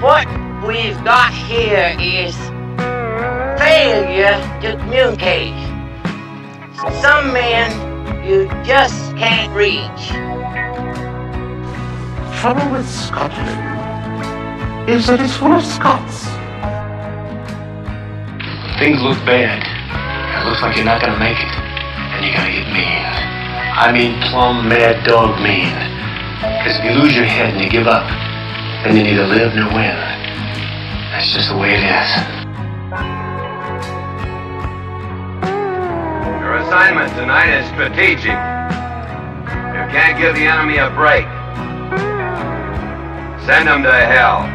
What we've got here is failure to communicate. Some men you just can't reach. Trouble with Scotland is that it's full of Scots. Things look bad. It looks like you're not gonna make it. And you're gonna get mean. I mean plumb mad dog mean. Because if you lose your head and you give up, then you neither live nor win. That's just the way it is. Your assignment tonight is strategic. You can't give the enemy a break. Send them to hell.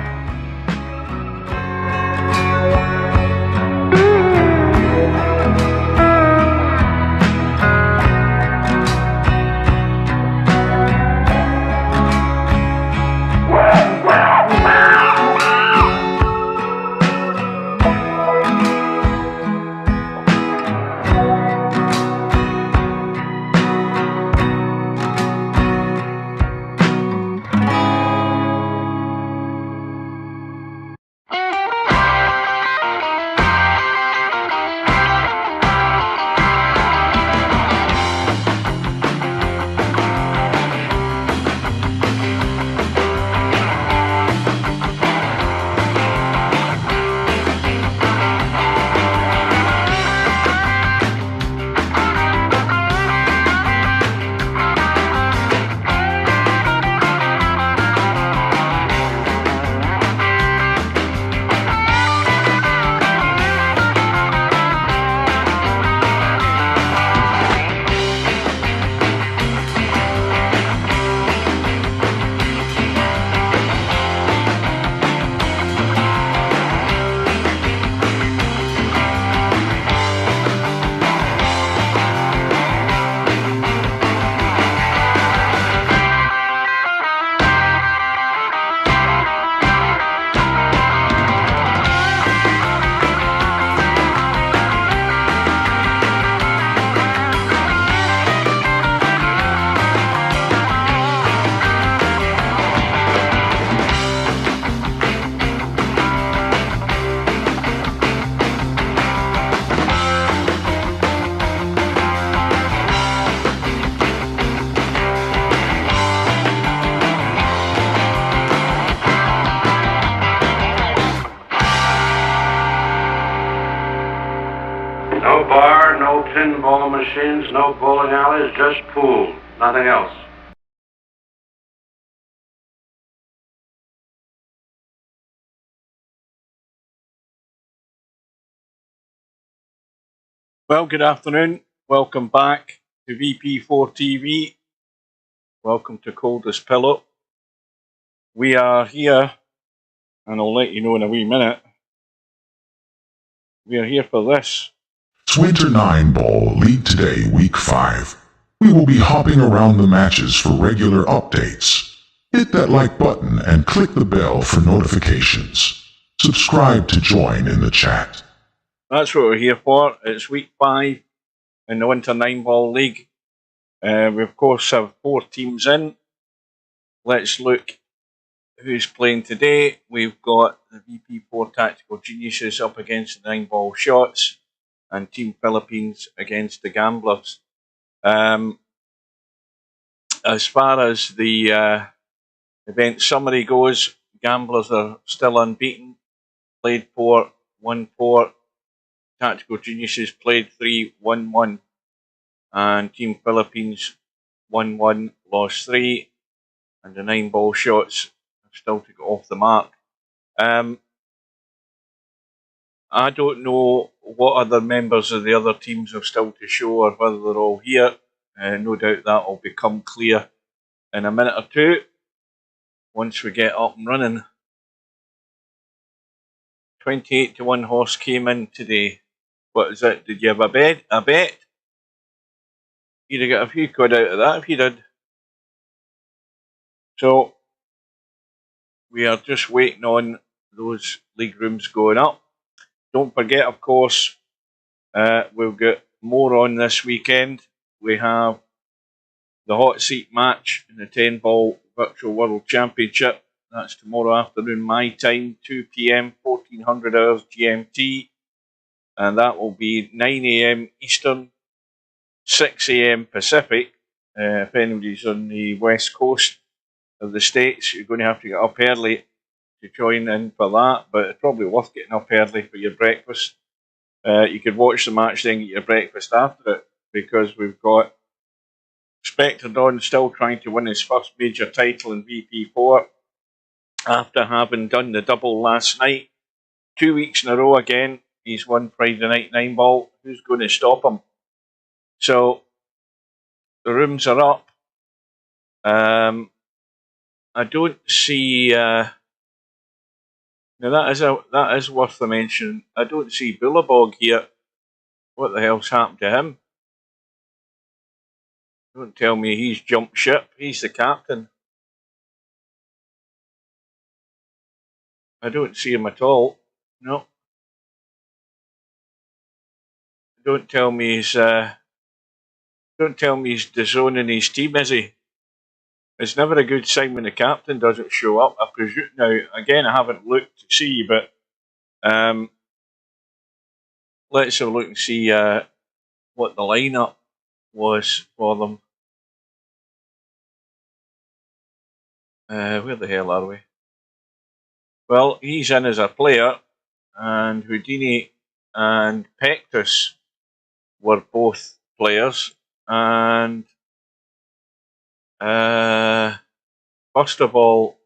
No bar, no pinball machines, no bowling alleys, just pool. Nothing else. Well, good afternoon. Welcome back to VP4TV. Welcome to Coldest Pillow. We are here, and I'll let you know in a wee minute. We are here for this. It's Winter 9 Ball League Today, Week 5. We will be hopping around the matches for regular updates. Hit that like button and click the bell for notifications. Subscribe to join in the chat. That's what we're here for. It's Week 5 in the Winter 9 Ball League. We, of course, have 4 teams in. Let's look who's playing today. We've got the VP4 Tactical Geniuses up against the 9 Ball Shots and Team Philippines against the Gamblers. As far as the event summary goes, Gamblers are still unbeaten. Played 4, won 4. Tactical Geniuses played 3, won 1. And Team Philippines won 1, lost 3. And the 9 Ball Shots have still to go off the mark. I don't know what other members of the other teams have still to show or whether they're all here. No doubt that will become clear in a minute or two once we get up and running. 28 to 1 horse came in today. What is it? Did you have a bet? You'd have got a few quid out of that if you did. So we are just waiting on those league rooms going up. Don't forget, of course, we'll get more on this weekend. We have the hot seat match in the 10 Ball Virtual World Championship That's tomorrow afternoon my time, 2 p.m, 1400 hours GMT. And that will be 9 a.m. Eastern, 6 a.m. Pacific. If anybody's on the west coast of the States, you're going to have to get up early to join in for that, but it's probably worth getting up early for your breakfast. You could watch the match, then get your breakfast after it, because we've got Spectre Don still trying to win his first major title in VP4 after having done the double last night. 2 weeks in a row again, he's won Friday Night 9 Ball. Who's going to stop him? So the rooms are up. I don't see. Now that is worth a mention. I don't see Bullabog here. What the hell's happened to him? Don't tell me he's jumped ship. He's the captain. I don't see him at all. No. Don't tell me he's disowning his team, is he? It's never a good sign when the captain doesn't show up. I presume now. Again, I haven't looked to see, but let's have a look and see what the lineup was for them. Where the hell are we? Well, he's in as a player, and Houdini and Pectus were both players. And first of all,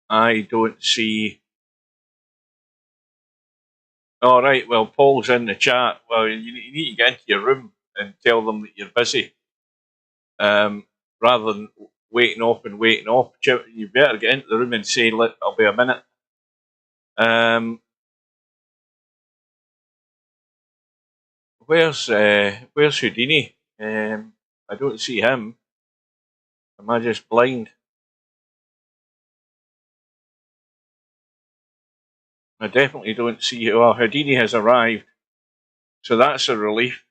I don't see. All right, well, Paul's in the chat. Well, you need to get into your room and tell them that you're busy, rather than waiting off. You better get into the room and say, "Look, I'll be a minute." Where's Houdini? I don't see him. Am I just blind? I definitely don't see. Well, Houdini has arrived, so that's a relief.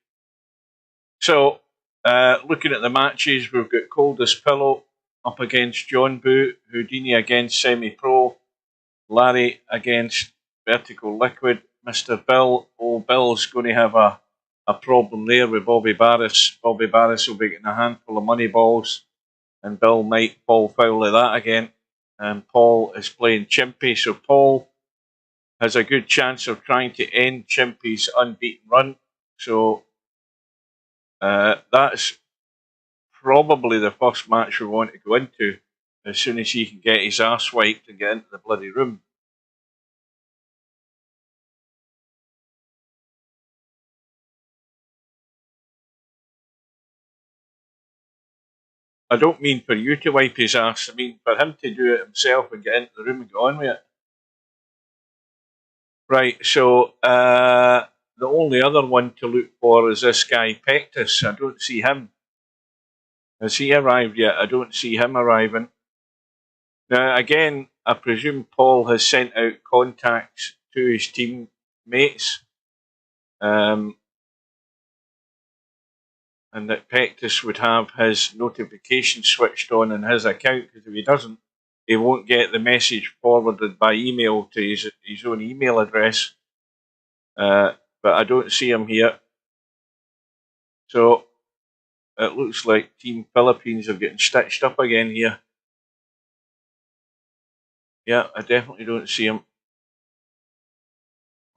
So, looking at the matches, we've got Coldest Pillow up against John Boot, Houdini against Semi Pro, Larry against Vertical Liquid, Mr. Bill. Oh, Bill's going to have a problem there with Bobby Barris. Bobby Barris will be getting a handful of money balls, and Bill might fall foul of that again. And Paul is playing Chimpy, so Paul has a good chance of trying to end Chimpy's unbeaten run. So that's probably the first match we want to go into as soon as he can get his arse wiped and get into the bloody room. I don't mean for you to wipe his arse, I mean for him to do it himself and get into the room and go on with it. Right, so the only other one to look for is this guy Pectus. I don't see him. Has he arrived yet? I don't see him arriving. Now, again, I presume Paul has sent out contacts to his teammates, and that Pectus would have his notification switched on in his account, because if he doesn't, he won't get the message forwarded by email to his own email address. But I don't see him here. So it looks like Team Philippines are getting stitched up again here. Yeah, I definitely don't see him.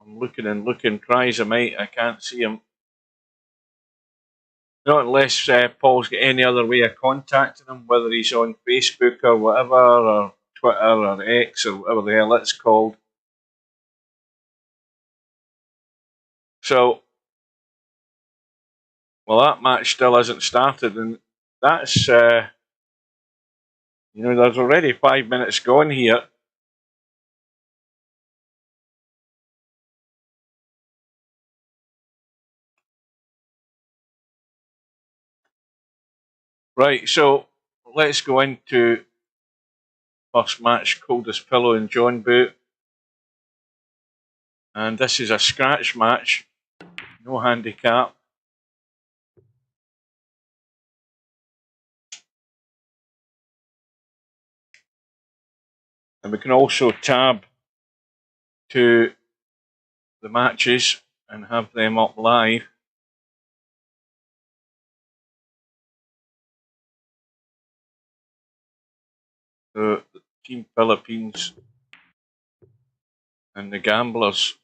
I'm looking and looking, try as I might, I can't see him. Not unless Paul's got any other way of contacting him, whether he's on Facebook or whatever, or Twitter or X or whatever the hell it's called. So, well, that match still hasn't started, and that's, there's already 5 minutes gone here. Right, so let's go into first match, Coldest Pillow and John Boot. And this is a scratch match, no handicap. And we can also tab to the matches and have them up live. So the Team Philippines and the Gamblers.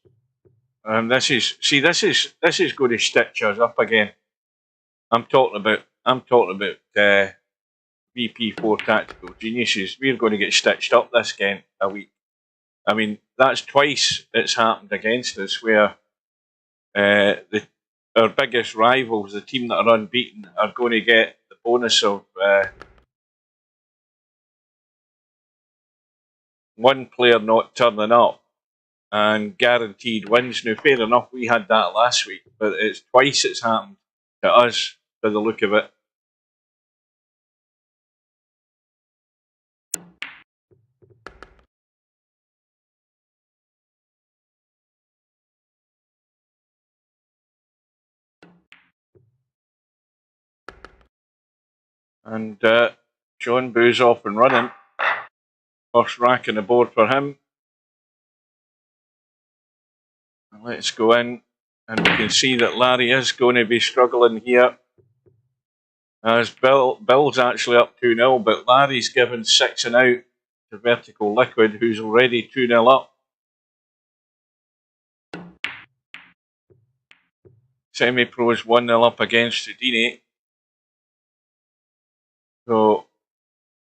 This is going to stitch us up again. I'm talking about VP4 Tactical Geniuses. We're going to get stitched up this week. I mean, that's twice it's happened against us, where our biggest rivals, the team that are unbeaten, are going to get the bonus of one player not turning up and guaranteed wins. Now, fair enough, we had that last week, but it's twice it's happened to us, by the look of it. And John Boo's off and running. First rack on the board for him. And let's go in, and we can see that Larry is going to be struggling here. As Bill's actually up 2-0, but Larry's given 6 and out to Vertical Liquid, who's already 2-0 up. Semi-Pro's 1-0 up against Houdini. So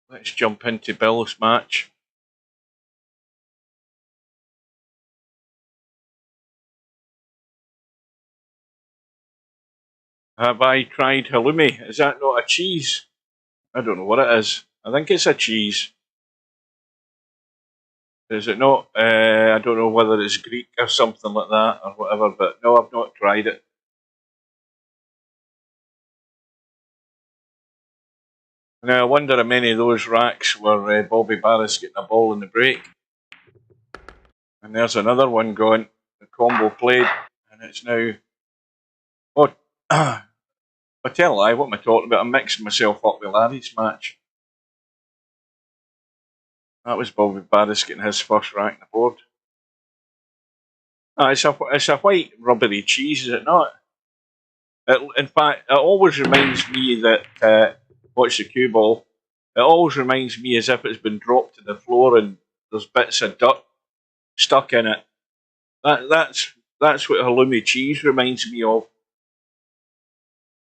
let's jump into Bill's match. Have I tried halloumi? Is that not a cheese? I don't know what it is. I think it's a cheese. Is it not? I don't know whether it's Greek or something like that or whatever, but no, I've not tried it. Now, I wonder how many of those racks were Bobby Barris getting a ball in the break. And there's another one going. The combo played, and it's now... Oh, I tell a lie, what am I talking about? I'm mixing myself up with Larry's match. That was Bobby Barris getting his first rack on the board. It's a white rubbery cheese, is it not? In fact, it always reminds me that... watch the cue ball. It always reminds me as if it's been dropped to the floor and there's bits of dirt stuck in it. That's what halloumi cheese reminds me of.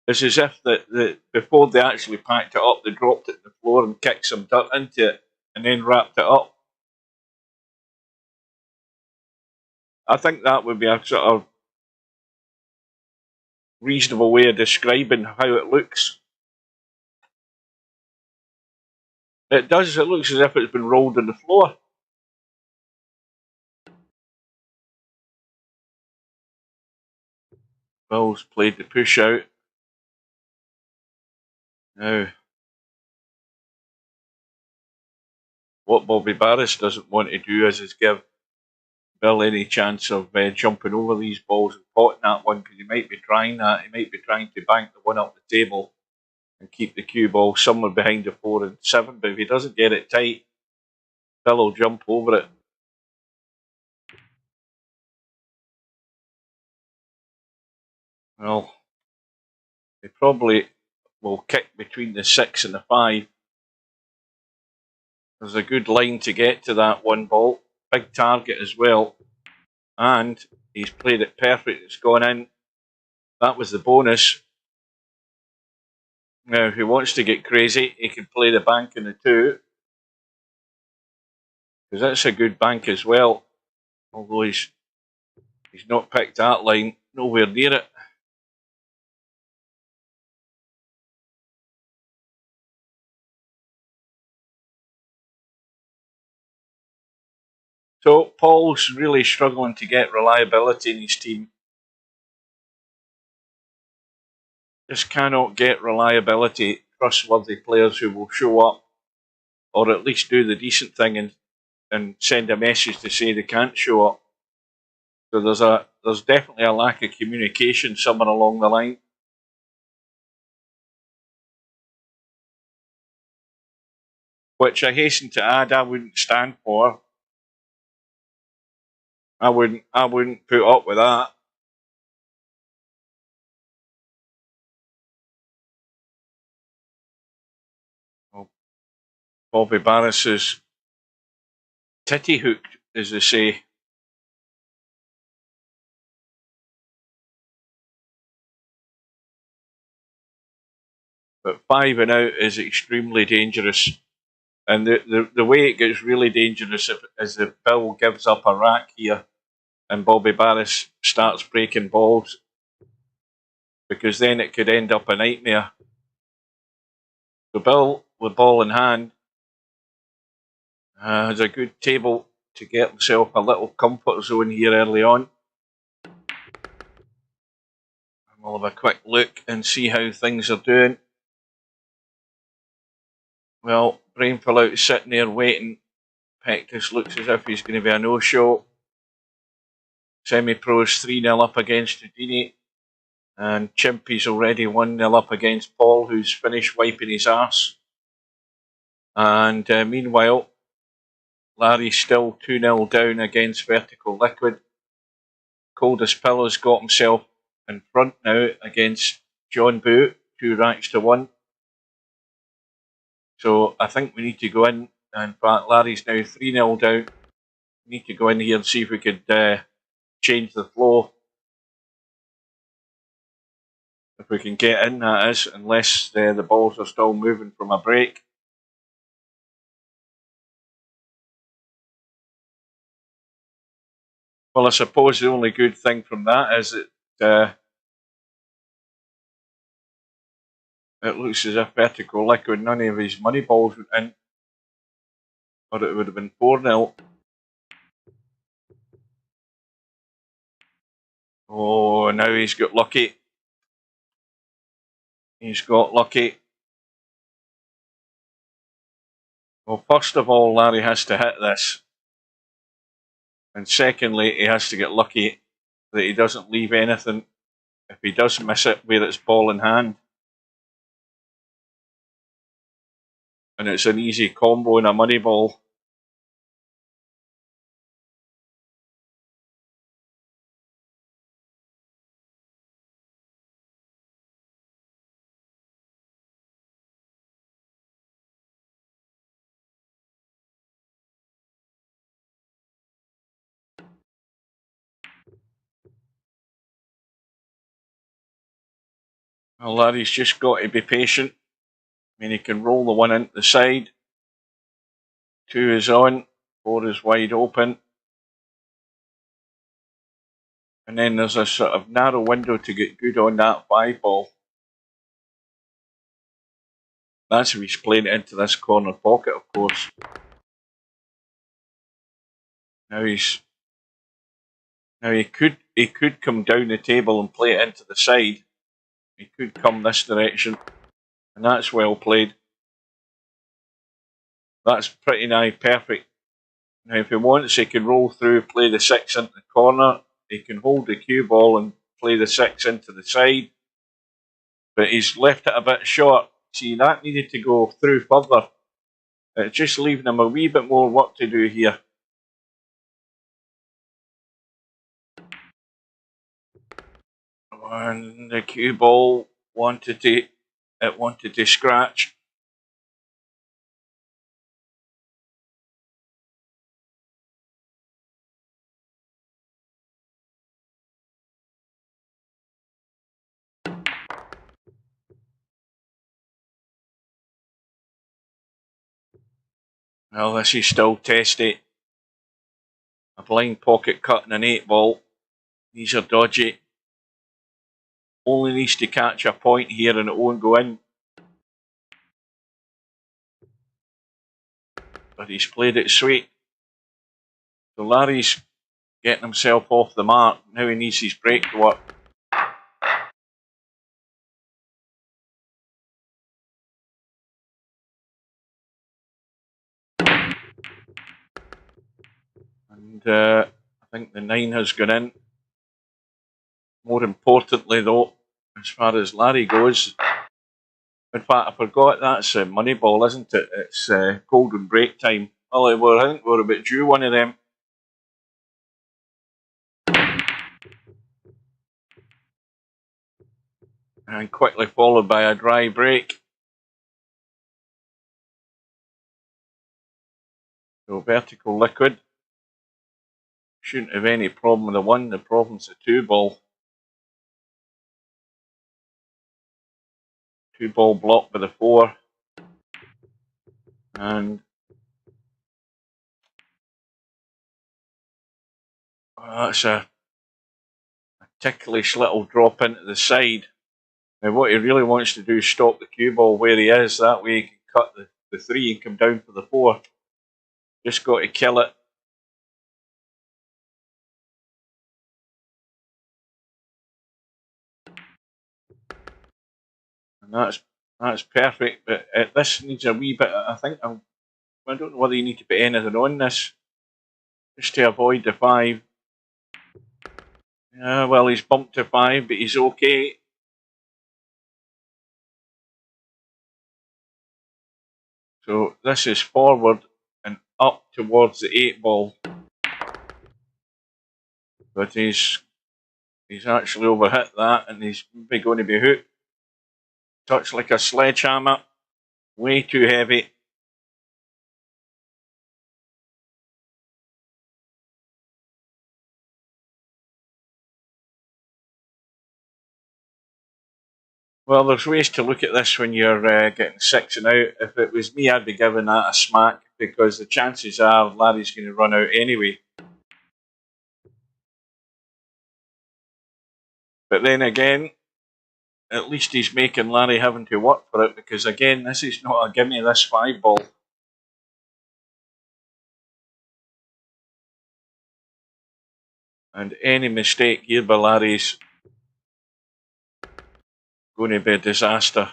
It's as if that before they actually packed it up, they dropped it to the floor and kicked some dirt into it and then wrapped it up. I think that would be a sort of reasonable way of describing how it looks. It does. It looks as if it's been rolled on the floor. Bill's played the push out. Now, what Bobby Barris doesn't want to do is give Bill any chance of jumping over these balls and potting that one, because he might be trying that. He might be trying to bank the one up the table and keep the cue ball somewhere behind the 4 and 7. But if he doesn't get it tight, Bill will jump over it. Well, he probably will kick between the 6 and the 5. There's a good line to get to that one ball. Big target as well. And he's played it perfect. It's gone in. That was the bonus. Now, if he wants to get crazy, he can play the bank in the 2. Because that's a good bank as well. Although he's not picked that line. Nowhere near it. So Paul's really struggling to get reliability in his team. Just cannot get reliability, trustworthy players who will show up, or at least do the decent thing and send a message to say they can't show up. So there's definitely a lack of communication somewhere along the line. which I hasten to add I wouldn't stand for. I wouldn't put up with that. Well, Bobby Barris is titty hooked, as they say. But 5 and out is extremely dangerous. And the way it gets really dangerous is if Bill gives up a rack here and Bobby Barris starts breaking balls, because then it could end up a nightmare. So Bill, with ball in hand, has a good table to get himself a little comfort zone here early on. And we'll have a quick look and see how things are doing. Well, Brainful out sitting there waiting. Pectus looks as if he's going to be a no-show. Semi-Pro's 3-0 up against Houdini. And Chimpy's already 1-0 up against Paul, who's finished wiping his arse. And meanwhile, Larry's still 2-0 down against Vertical Liquid. Coldest Pillow's got himself in front now against John Boot, 2 racks to 1. So I think we need to go in. In fact, Larry's now 3-0 down. We need to go in here and see if we could change the flow. If we can get in, that is, unless the balls are still moving from a break. Well, I suppose the only good thing from that is that it looks as if Vertical Liquid, none of his money balls went in, or it would have been 4-0. Oh, now he's got lucky. He's got lucky. Well, first of all, Larry has to hit this. And secondly, he has to get lucky that he doesn't leave anything if he does miss it where it's ball in hand. And it's an easy combo in a money ball. Well, Larry's just got to be patient. I mean, he can roll the 1 into the side. 2 is on. 4 is wide open. And then there's a sort of narrow window to get good on that 5 ball. That's if he's playing it into this corner pocket, of course. Now he could come down the table and play it into the side. He could come this direction, and that's well played. That's pretty nigh perfect. Now, if he wants, he can roll through, play the 6 into the corner. He can hold the cue ball and play the 6 into the side. But he's left it a bit short. See, that needed to go through further. It's just leaving him a wee bit more work to do here. And the cue ball wanted to scratch. Well, this is still testy. A blind pocket cut and an 8 ball. These are dodgy. Only needs to catch a point here and it won't go in. But he's played it sweet. So Larry's getting himself off the mark. Now he needs his break to work. And I think the 9 has gone in. More importantly though, as far as Larry goes, In fact, I forgot that's money ball, isn't it? It's golden break time. Well, I think we're about due one of them. And quickly followed by a dry break. So vertical liquid. Shouldn't have any problem with the one, the problem's the two ball. Two ball blocked by the 4. And that's a ticklish little drop into the side. Now what he really wants to do is stop the cue ball where he is. That way he can cut the 3 and come down for the 4. Just got to kill it. And that's perfect, but this needs a wee bit. I don't know whether you need to put anything on this just to avoid the 5. Yeah, well, he's bumped to 5, but he's okay. So this is forward and up towards the 8 ball, but he's actually overhit that, and he's maybe going to be hooked. Touch like a sledgehammer, way too heavy. Well, there's ways to look at this when you're getting 6 and out. If it was me, I'd be giving that a smack, because the chances are Larry's going to run out anyway. But then again, at least he's making Larry having to work for it, because again, this is not a gimme, this 5 ball. And any mistake here by Larry's going to be a disaster.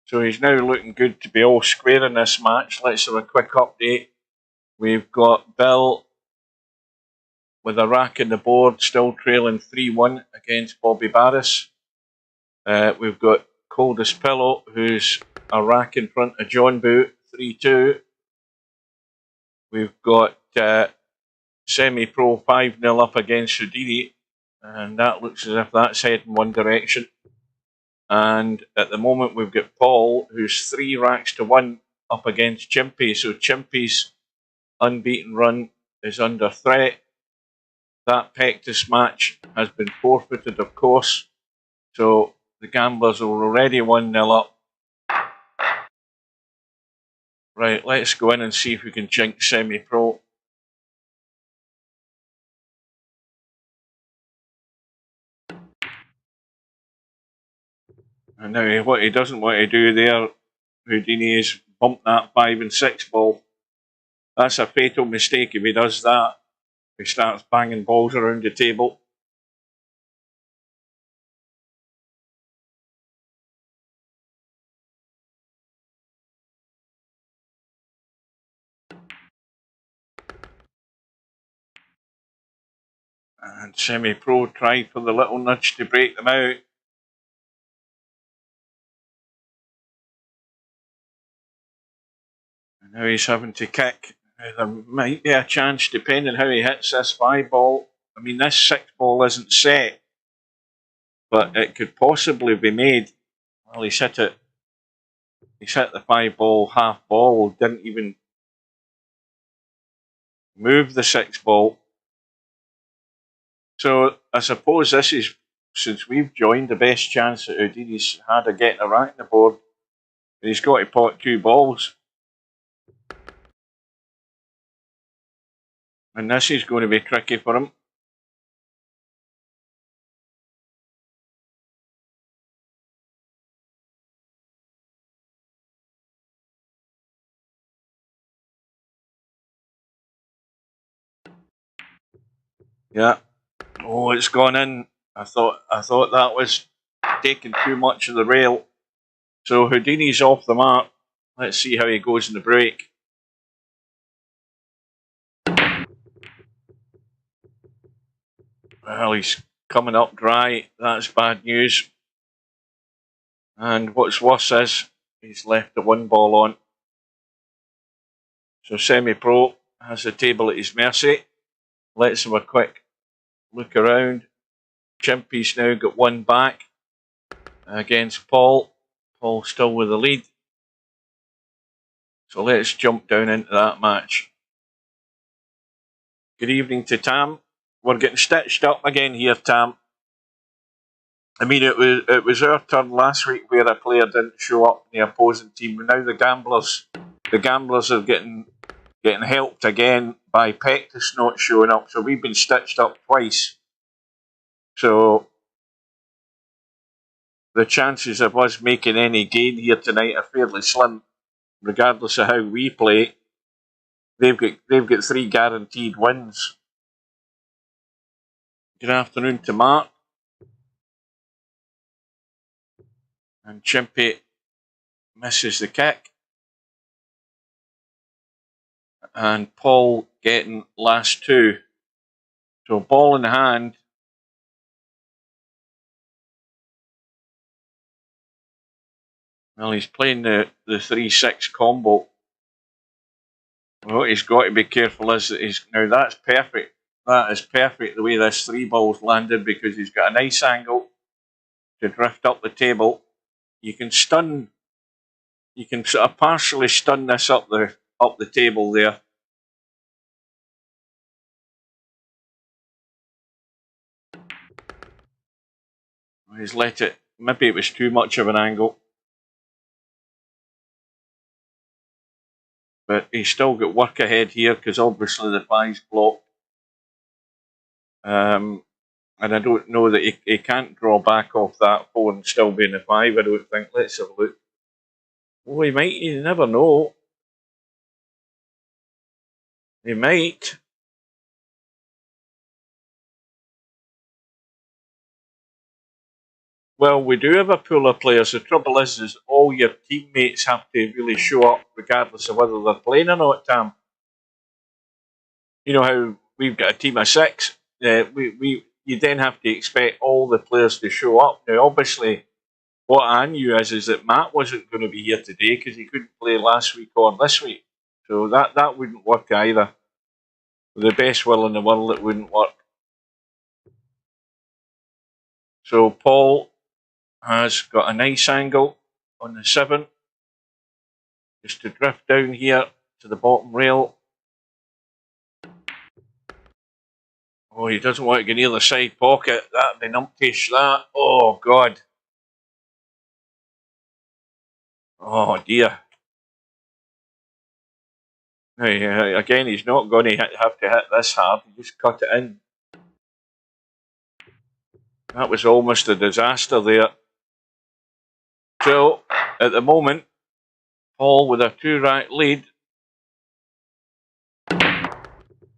So he's now looking good to be all square in this match. Let's have a quick update. We've got Bill with a rack in the board, still trailing 3-1 against Bobby Barris. We've got Coldest Pillow, who's a rack in front of John Boot, 3-2. We've got Semi-Pro 5-0 up against Houdini, and that looks as if that's heading one direction. And at the moment we've got Paul, who's 3 racks to 1 up against Chimpy. So Chimpy's unbeaten run is under threat. That Pectus match has been forfeited, of course. So the gamblers are already 1-0 up. Right, let's go in and see if we can jinx Semi-Pro. And now what he doesn't want to do there, Houdini, is bump that 5 and 6 ball. That's a fatal mistake if he does that. He starts banging balls around the table. And Semi-Pro tried for the little nudge to break them out. And now he's having to kick. There might be a chance, depending how he hits this 5 ball. I mean, this 6 ball isn't set, but it could possibly be made. Well, he's hit it. He's hit the 5 ball, half ball, didn't even move the 6 ball. So I suppose this is, since we've joined, the best chance that Houdini's had of getting a rack on the board. And he's got to pot 2 balls. And this is going to be tricky for him. Yeah. Oh, it's gone in. I thought that was taking too much of the rail. So Houdini's off the mark. Let's see how he goes in the break. Well, he's coming up dry. That's bad news. And what's worse is he's left the 1 ball on. So Semi-Pro has the table at his mercy. Let's have a quick look around. Chimpy's now got 1 back against Paul. Paul still with the lead. So let's jump down into that match. Good evening to Tam. We're getting stitched up again here, Tam. I mean, it was our turn last week where a player didn't show up in the opposing team. Now the gamblers are getting helped again by Pectus not showing up. So we've been stitched up twice. So the chances of us making any gain here tonight are fairly slim, regardless of how we play. They've got 3 guaranteed wins. Good afternoon to Mark. And Chimpy misses the kick. And Paul getting last 2. So ball in hand. Well, he's playing the 3-6 combo. What he's got to be careful is that now that's perfect. That is perfect the way this 3 ball's landed, because he's got a nice angle to drift up the table. You can sort of partially stun this up the table there. He's let it. Maybe it was too much of an angle, but he's still got work ahead here because obviously the 5's blocked. And I don't know that he can't draw back off that 4 and still be in the 5. I don't think. Let's have a look. Oh, he might. You never know. He might. Well, we do have a pool of players. The trouble is all your teammates have to really show up regardless of whether they're playing or not, Tam. You know how we've got a team of 6. You then have to expect all the players to show up. Now, obviously, what I knew is that Matt wasn't going to be here today because he couldn't play last week or this week. So that wouldn't work either. With the best will in the world, it wouldn't work. So Paul has got a nice angle on the 7. Just to drift down here to the bottom rail. Oh, he doesn't want to get near the side pocket. That'd be numptish, that. Oh, God. Oh, dear. Now, again, he's not going to have to hit this hard. He just cut it in. That was almost a disaster there. So, at the moment, Paul with a 2-rack lead.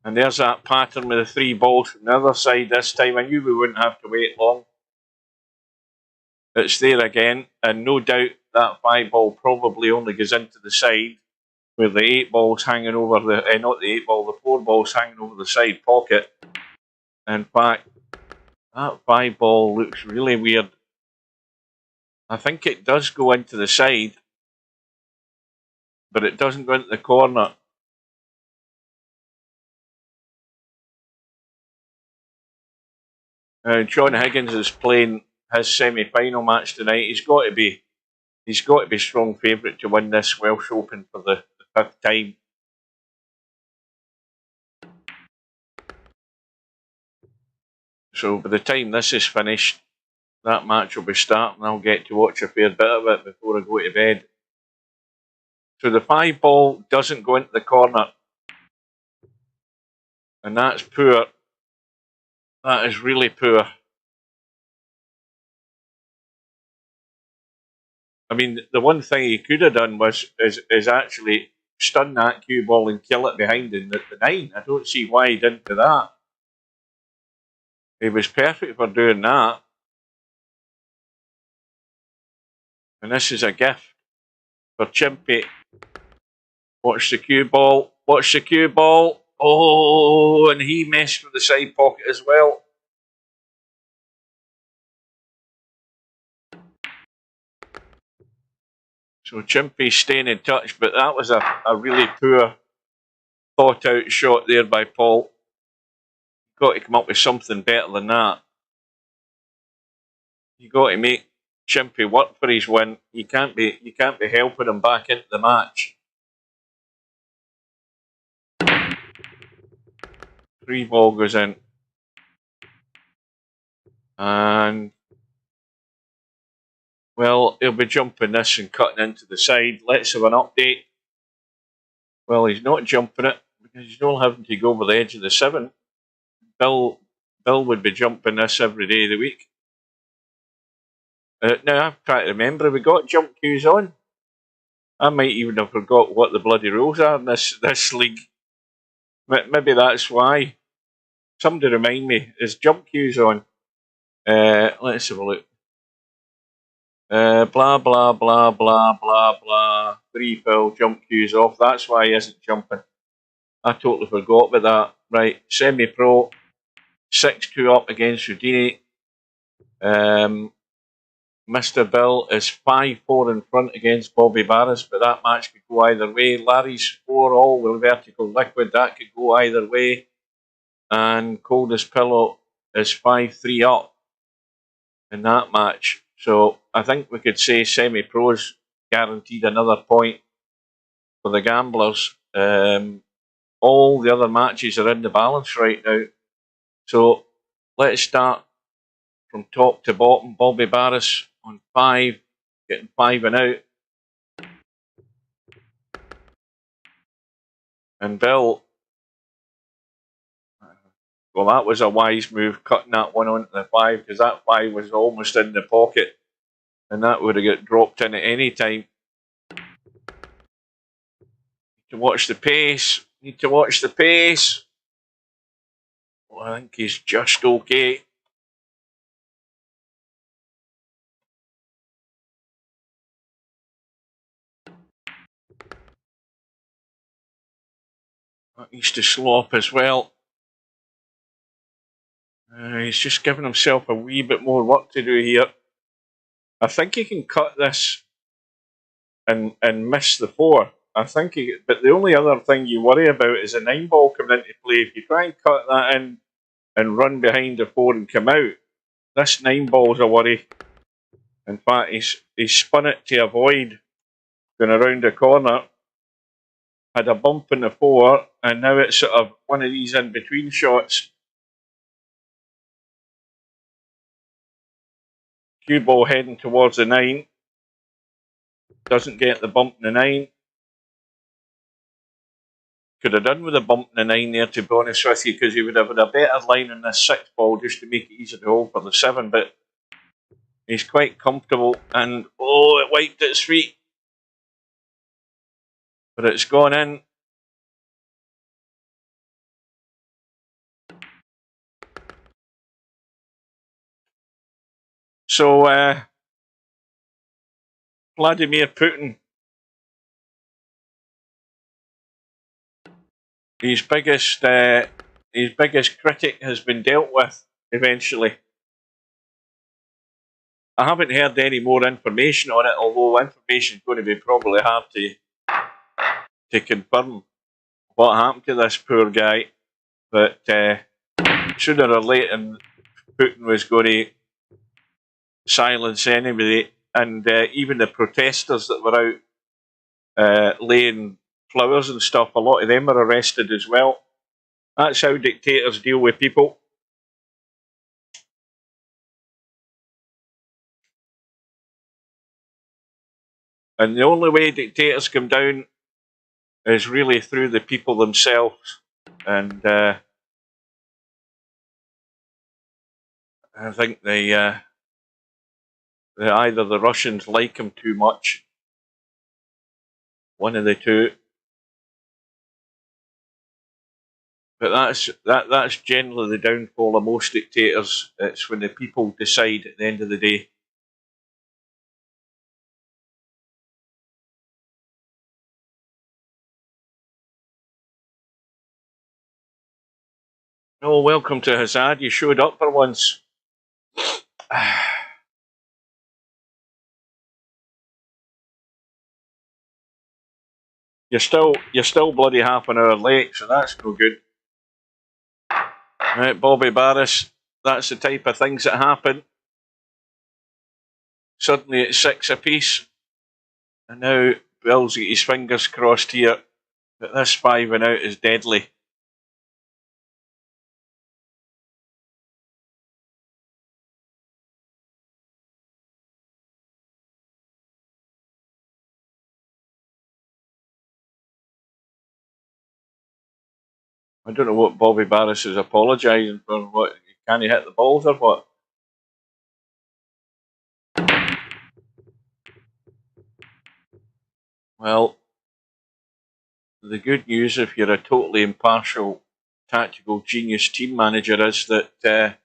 And there's that pattern with the 3 balls from the other side this time. I knew we wouldn't have to wait long. It's there again, and no doubt that 5 ball probably only goes into the side, where the 8 ball's hanging over the, not the 8 ball, the 4 ball's hanging over the side pocket. In fact, that 5 ball looks really weird. I think it does go into the side, but it doesn't go into the corner. John Higgins is playing his semi-final match tonight. He's got to be strong favourite to win this Welsh Open for the 5th time. So by the time this is finished, that match will be starting. I'll get to watch a fair bit of it before I go to bed. So the 5 ball doesn't go into the corner, and that's poor. That is really poor. I mean, the one thing he could have done is actually stun that cue ball and kill it behind in the 9. I don't see why he didn't do that. He was perfect for doing that. And this is a gift for Chimpy. Watch the cue ball. Watch the cue ball. Oh, and he messed with the side pocket as well. So Chimpy's staying in touch, but that was a really poor thought out shot there by Paul. Got to come up with something better than that. You got to make Chimpy work for his win. You can't be helping him back into the match. 3 ball goes in. And well, he'll be jumping this and cutting into the side. Let's have an update. Well, he's not jumping it because he's not having to go over the edge of the 7. Bill would be jumping this every day of the week. Now, I'm trying to remember, have we got jump cues on? I might even have forgot what the bloody rules are in this league. Maybe that's why. Somebody remind me, is jump cues on? Let's have a look. Blah, blah, blah, blah, blah, blah. 3 fill, jump cues off. That's why he isn't jumping. I totally forgot about that. Right, semi-pro. 6-2 up against Houdini. Mr. Bill is 5-4 in front against Bobby Barris, but that match could go either way. Larry's 4-all with vertical liquid. That could go either way. And Coldest Pillow is 5-3 up in that match. So I think we could say semi-pros guaranteed another point for the gamblers. All the other matches are in the balance right now. So let's start from top to bottom. Bobby Barris on 5, getting 5 and out. And Bill, well, that was a wise move, cutting that one onto the 5, because that 5 was almost in the pocket, and that would have got dropped in at any time. Need to watch the pace. Need to watch the pace. Well, I think he's just okay. That needs to slow up as well. He's just giving himself a wee bit more work to do here. I think he can cut this and miss the 4. I think but the only other thing you worry about is a 9 ball coming into play. If you try and cut that in and run behind the 4 and come out, this 9 ball's a worry. In fact, he's spun it to avoid going around the corner. Had a bump in the 4, and now it's sort of one of these in-between shots. Cue ball heading towards the 9. Doesn't get the bump in the 9. Could have done with a bump in the 9 there, to be honest with you, because he would have had a better line in this 6 ball just to make it easier to hold for the 7, but he's quite comfortable, and oh, it wiped its feet. But it's gone in. So, Vladimir Putin, his biggest critic has been dealt with eventually. I haven't heard any more information on it, although information is going to be probably hard to confirm what happened to this poor guy. But sooner or later, Putin was going to silence anybody, and even the protesters that were out laying flowers and stuff, a lot of them were arrested as well. That's how dictators deal with people. And the only way dictators come down is really through the people themselves. And I think either the Russians like him too much, one of the two. But that's generally the downfall of most dictators. It's when the people decide at the end of the day. Oh, welcome to Hazard. You showed up for once. You're still bloody half an hour late, so that's no good. Right, Bobby Barris, that's the type of things that happen. Suddenly it's 6 apiece. And now Bill's got his fingers crossed here that this 5 and out is deadly. I don't know what Bobby Barris is apologising for. What, can he hit the balls or what? Well, the good news if you're a totally impartial tactical genius team manager is that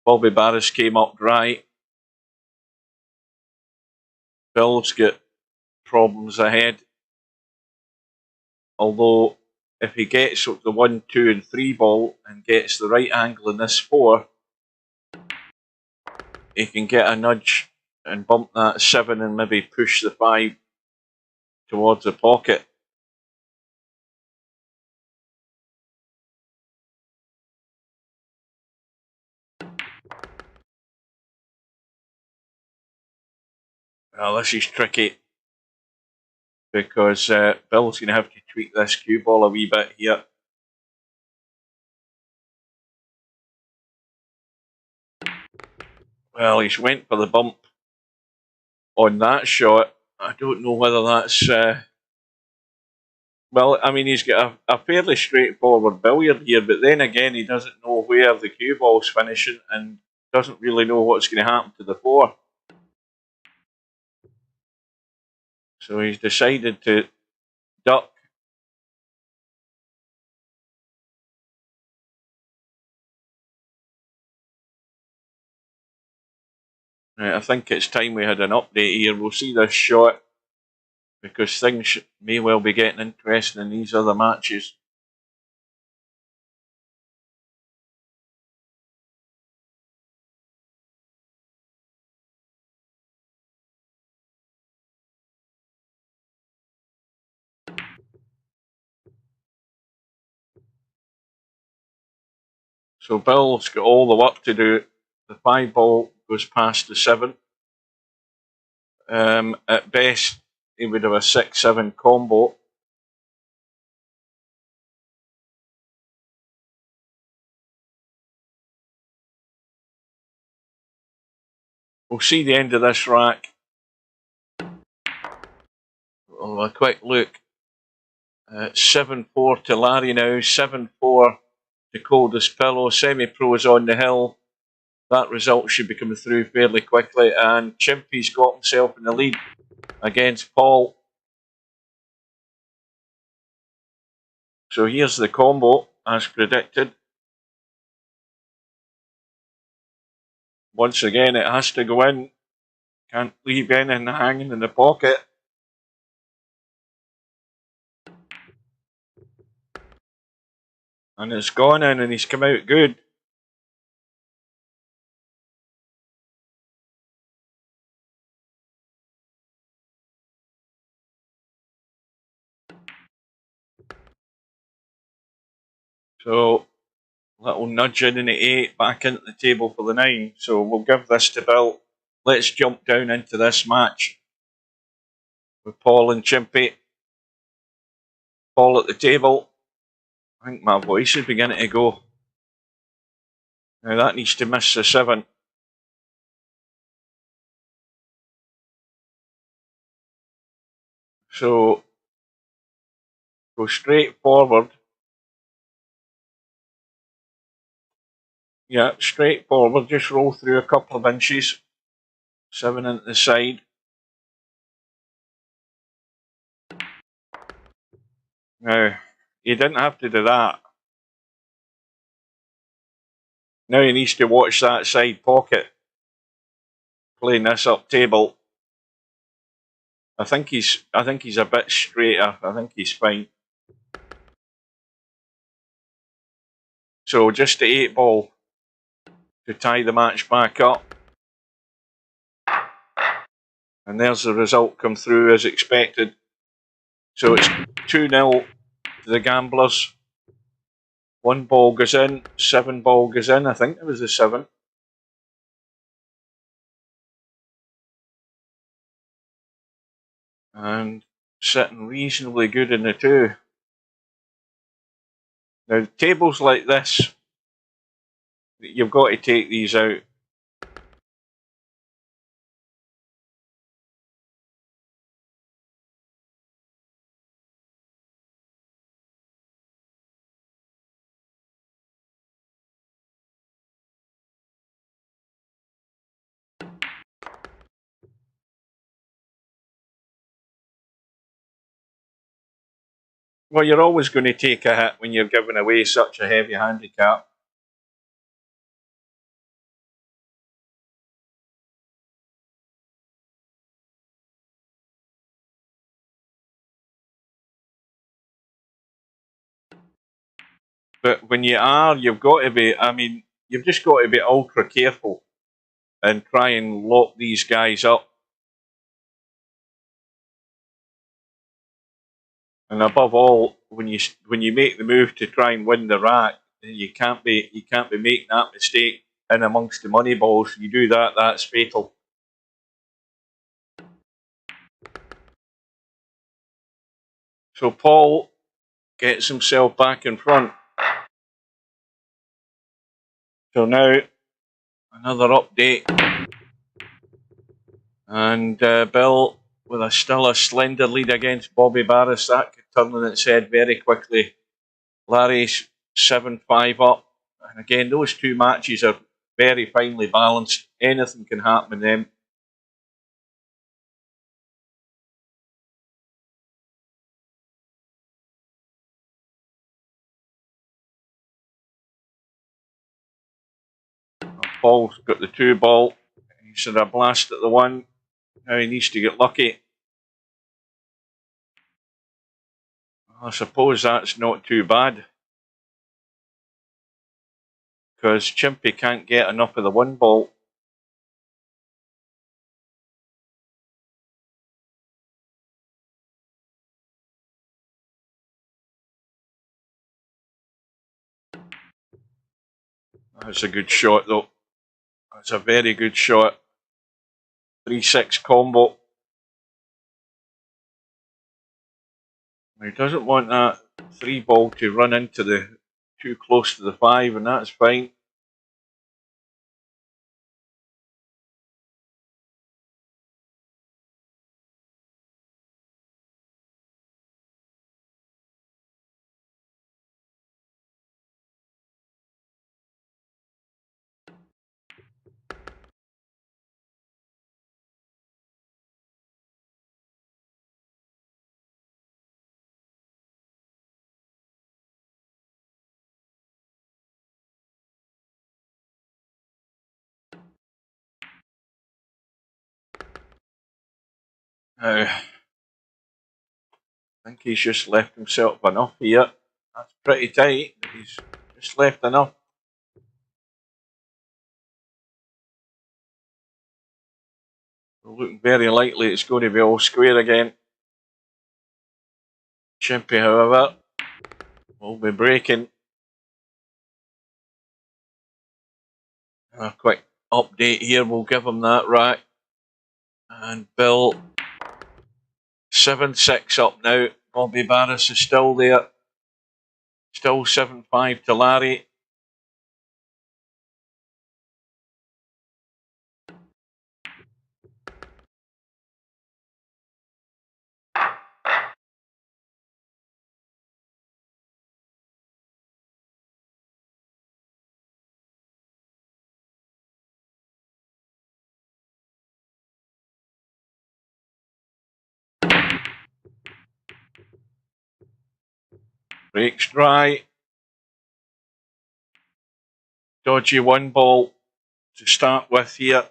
Bobby Barris came up dry. Bill's got problems ahead. Although, if he gets the 1, 2 and 3 ball and gets the right angle in this 4, he can get a nudge and bump that 7 and maybe push the 5 towards the pocket. Well, this is tricky because Bill's going to have to tweak this cue ball a wee bit here. Well, he's went for the bump on that shot. I don't know whether that's... well, I mean, he's got a fairly straightforward billiard here, but then again, he doesn't know where the cue ball's finishing and doesn't really know what's going to happen to the 4. So he's decided to duck. Right, I think it's time we had an update here. We'll see this shot because things may well be getting interesting in these other matches. So Bill's got all the work to do. The 5 ball goes past the 7. At best, he would have a 6-7 combo. We'll see the end of this rack. We'll have a quick look. 7-4 to Larry now. 7-4 to Coldest Pillow. Semi-Pro's on the hill. That result should be coming through fairly quickly. And Chimpy's got himself in the lead against Paul. So here's the combo as predicted. Once again, it has to go in. Can't leave anything hanging in the pocket. And it's gone in and he's come out good. So, little nudge in the 8, back into the table for the 9. So we'll give this to Bill. Let's jump down into this match with Paul and Chimpy. Paul at the table. I think my voice is beginning to go. Now that needs to miss the 7. So, go straight forward. Yeah, straight forward. Just roll through a couple of inches. 7 into the side. Now, you didn't have to do that. Now he needs to watch that side pocket. Playing this up table. I think he's a bit straighter. I think he's fine. So just the 8 ball to tie the match back up. And there's the result come through as expected. So it's 2-0 to the Gamblers. 1 ball goes in, 7 ball goes in. I think it was the 7. And sitting reasonably good in the 2. Now, tables like this, you've got to take these out. Well, you're always going to take a hit when you're giving away such a heavy handicap. But when you are, you've got to be, I mean, you've just got to be ultra careful and try and lock these guys up. And above all, when you make the move to try and win the rack, you can't be making that mistake in amongst the money balls. You do that, that's fatal. So Paul gets himself back in front. So now another update, and Bill with still a slender lead against Bobby Barris. That could turn on its head very quickly. Larry's 7-5 up, and again those 2 matches are very finely balanced. Anything can happen in them. Paul's got the 2 ball. He's had a blast at the 1. Now he needs to get lucky. I suppose that's not too bad, because Chimpy can't get enough of the 1 ball. That's a good shot though. That's a very good shot. 3-6 combo. He doesn't want that 3 ball to run into the too close to the 5, and that's fine. Now, I think he's just left himself enough here. That's pretty tight, but he's just left enough. Looking very likely it's going to be all square again. Chimpy, however, will be breaking. A quick update here will give him that rack. And Bill, 7-6 up now. Bobby Barris is still there. Still 7-5 to Larry. Breaks dry. Dodgy 1 ball to start with here.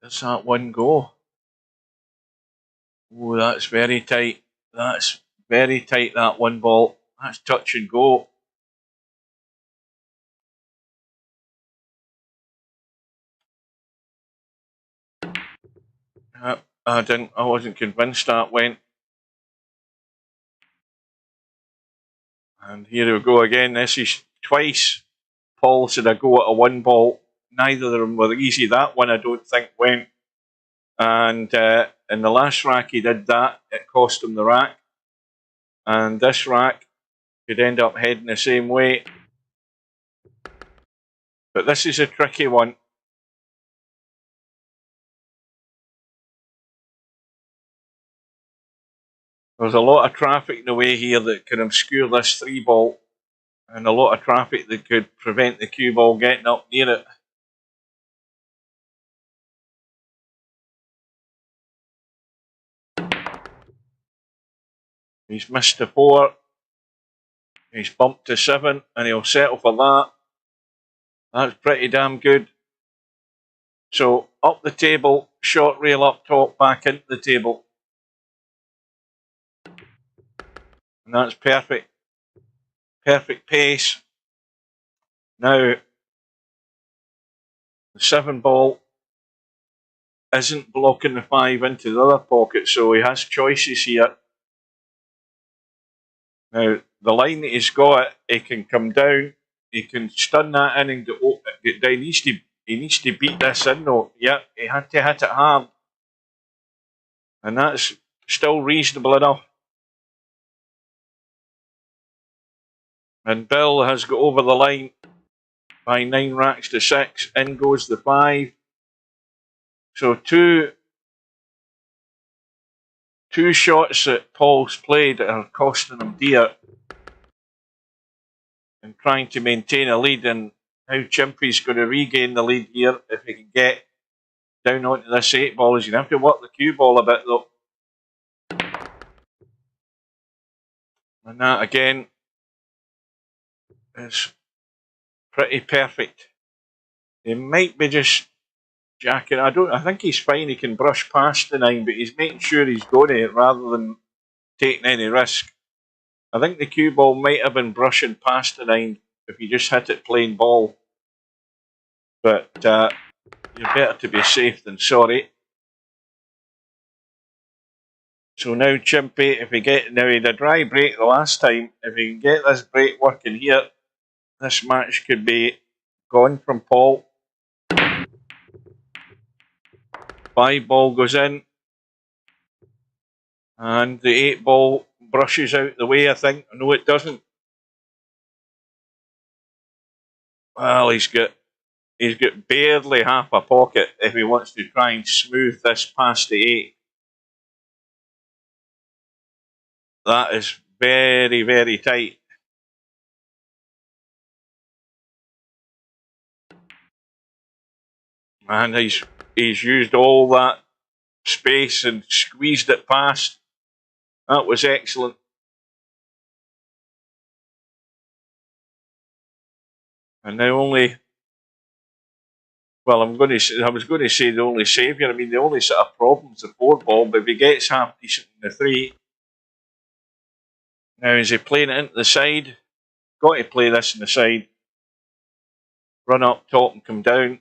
Does that 1 go? Oh, that's very tight. That's very tight, that 1 ball. That's touch and go. I wasn't convinced that went. And here we go again. This is twice Paul said a go at a 1 ball. Neither of them were easy. That one I don't think went. And in the last rack he did that. It cost him the rack. And this rack could end up heading the same way. But this is a tricky one. There's a lot of traffic in the way here that can obscure this 3 ball, and a lot of traffic that could prevent the cue ball getting up near it. He's missed the 4. He's bumped to 7, and he'll settle for that. That's pretty damn good. So up the table, short rail up top, back into the table. And that's perfect. Perfect pace. Now, the 7 ball isn't blocking the 5 into the other pocket, so he has choices here. Now, the line that he's got, he can come down, he can stun that in and get down. He needs to beat this in though. Yeah, he had to hit it hard. And that's still reasonable enough. And Bill has got over the line by 9 racks to 6. In goes the 5. So two shots that Paul's played are costing him dear. And trying to maintain a lead, and how Chimpy's going to regain the lead here if he can get down onto this 8 ball. He's going to have to work the cue ball a bit though. And that again is pretty perfect. He might be just jacking. I think he's fine. He can brush past the 9, but he's making sure he's going to it rather than taking any risk. I think the cue ball might have been brushing past the 9 if you just hit it plain ball. But you're better to be safe than sorry. So now Chimpy, now he had a dry break the last time. If he can get this break working here, this match could be gone from Paul. 5 ball goes in. And the 8 ball brushes out the way, I think. No, it doesn't. Well, he's got barely half a pocket if he wants to try and smooth this past the 8. That is very, very tight. And he's used all that space and squeezed it past. That was excellent. And now only, well, I was going to say the only saviour. I mean, the only sort of problem is the 4 ball, but if he gets half decent in the 3. Now, is he playing it into the side? Got to play this in the side. Run up top and come down.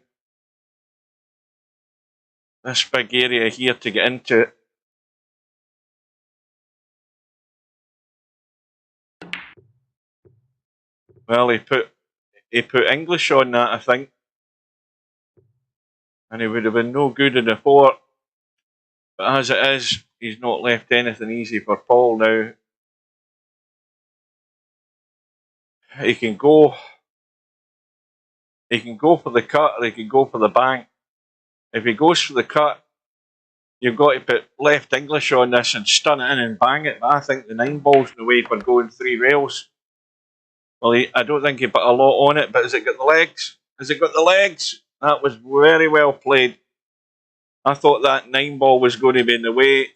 This big area here to get into. Well, he put English on that, I think. And he would have been no good in the 4. But as it is, he's not left anything easy for Paul now. He can go for the cut, or he can go for the bank. If he goes for the cut, you've got to put left English on this and stun it in and bang it. But I think the 9 ball's in the way for going 3 rails. Well, I don't think he put a lot on it, but has it got the legs? Has it got the legs? That was very well played. I thought that 9 ball was going to be in the way.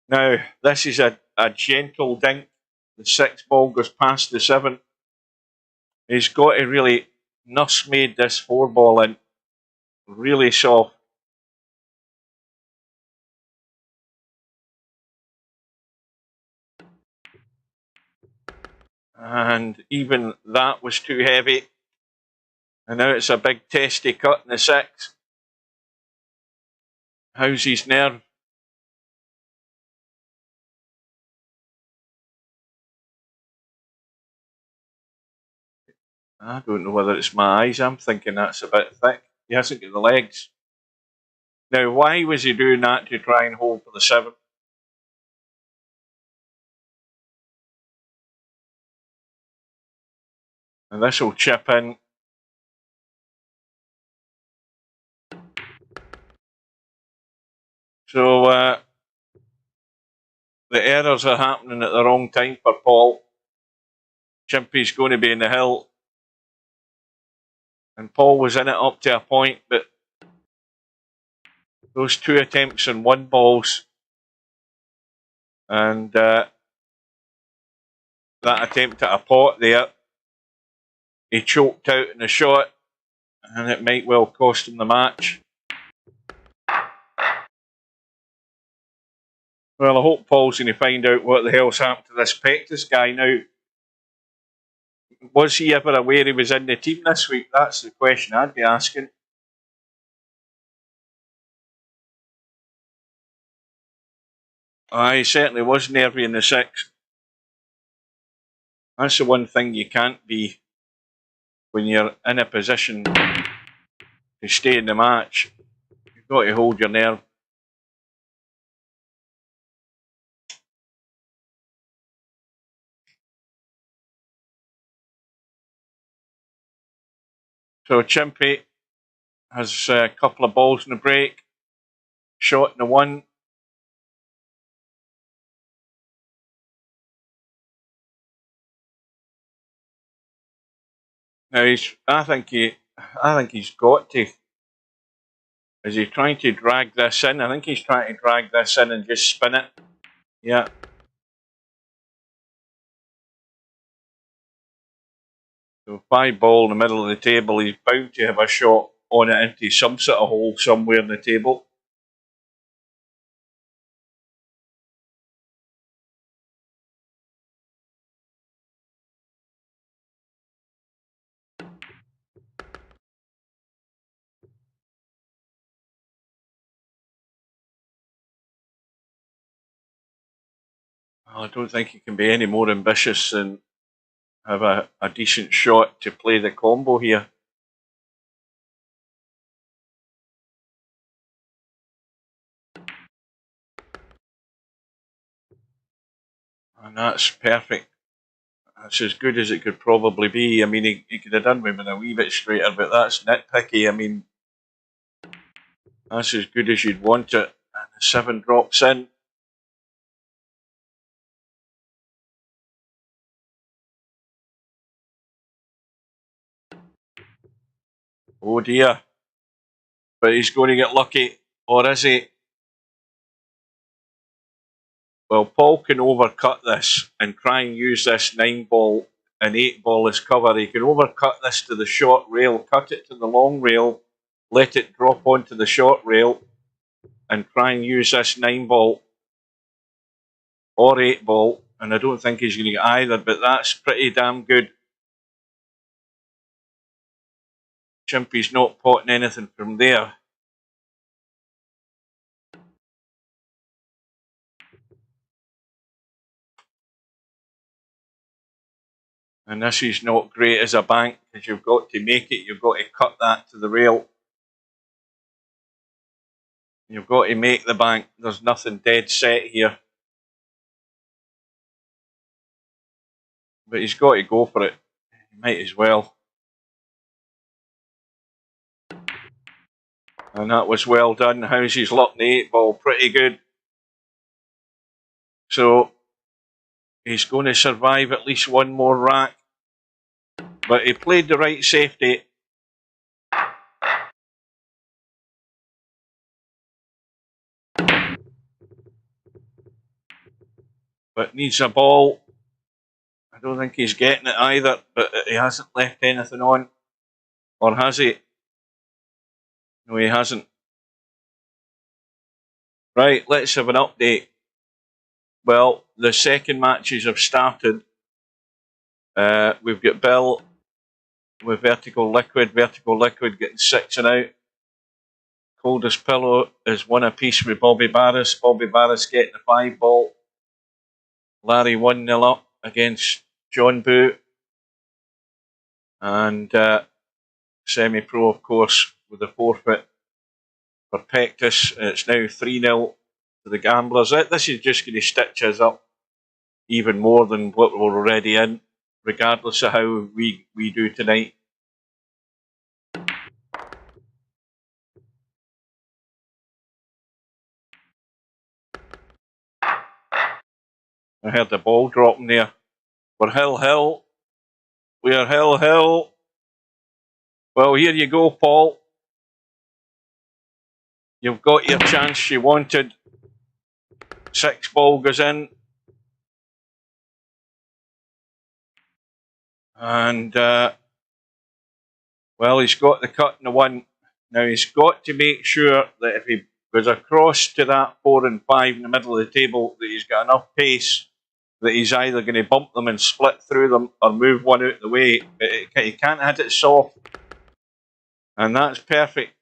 Now, this is a gentle dink. The 6 ball goes past the 7. He's got to really nursemaid this 4 ball in. Really soft. And even that was too heavy. And now it's a big testy cut in the 6. How's his nerve? I don't know whether it's my eyes. I'm thinking that's a bit thick. He hasn't got the legs. Now, why was he doing that to try and hold for the 7th? And this will chip in. So, the errors are happening at the wrong time for Paul. Chimpy's going to be in the hill. And Paul was in it up to a point, but those 2 attempts and 1 balls, and that attempt at a pot there, he choked out in the shot, and it might well cost him the match. Well, I hope Paul's going to find out what the hell's happened to this Pectus guy now. Was he ever aware he was in the team this week? That's the question I'd be asking. He certainly was nervy in the 6th. That's the one thing you can't be when you're in a position to stay in the match. You've got to hold your nerve. So Chimpy has a couple of balls in the break. Shot in the 1. Now I think he's got to. Is he trying to drag this in? I think he's trying to drag this in and just spin it. Yeah. So 5 ball in the middle of the table. He's bound to have a shot on it into some sort of hole somewhere in the table. I don't think he can be any more ambitious than have a decent shot to play the combo here. And that's perfect. That's as good as it could probably be. I mean, he could have done with it a wee bit straighter, but that's nitpicky. I mean, that's as good as you'd want it. And the 7 drops in. Oh dear. But he's going to get lucky, or is he? Well, Paul can overcut this and try and use this 9 ball and 8 ball as cover. He can overcut this to the short rail, cut it to the long rail, let it drop onto the short rail, and try and use this 9 ball or 8 ball. And I don't think he's going to get either, but that's pretty damn good. Chimpy's not potting anything from there. And this is not great as a bank, because you've got to make it, you've got to cut that to the rail. You've got to make the bank. There's nothing dead set here. But he's got to go for it. He might as well. And that was well done. How's his luck in the 8 ball? Pretty good. So he's going to survive at least 1 more rack. But he played the right safety. But needs a ball. I don't think he's getting it either, but he hasn't left anything on. Or has he? No, he hasn't. Right, let's have an update. Well, the second matches have started. We've got Bill with Vertical Liquid getting 6 and out. Coldest Pillow is one apiece with Bobby Barris. Bobby Barris getting the 5 ball. Larry 1-0 up against John Boo. And semi-pro, of course, with the forfeit for Pectus. It's now 3-0 to the Gamblers. This is just going to stitch us up even more than what we're already in, regardless of how we do tonight. I heard the ball dropping there. We're Hill. We are Hill. Well, here you go, Paul. You've got your chance you wanted. 6 ball goes in. And, well, he's got the cut in the 1. Now, he's got to make sure that if he goes across to that 4 and 5 in the middle of the table, that he's got enough pace that he's either going to bump them and split through them or move one out of the way. He can't hit it soft. And that's perfect.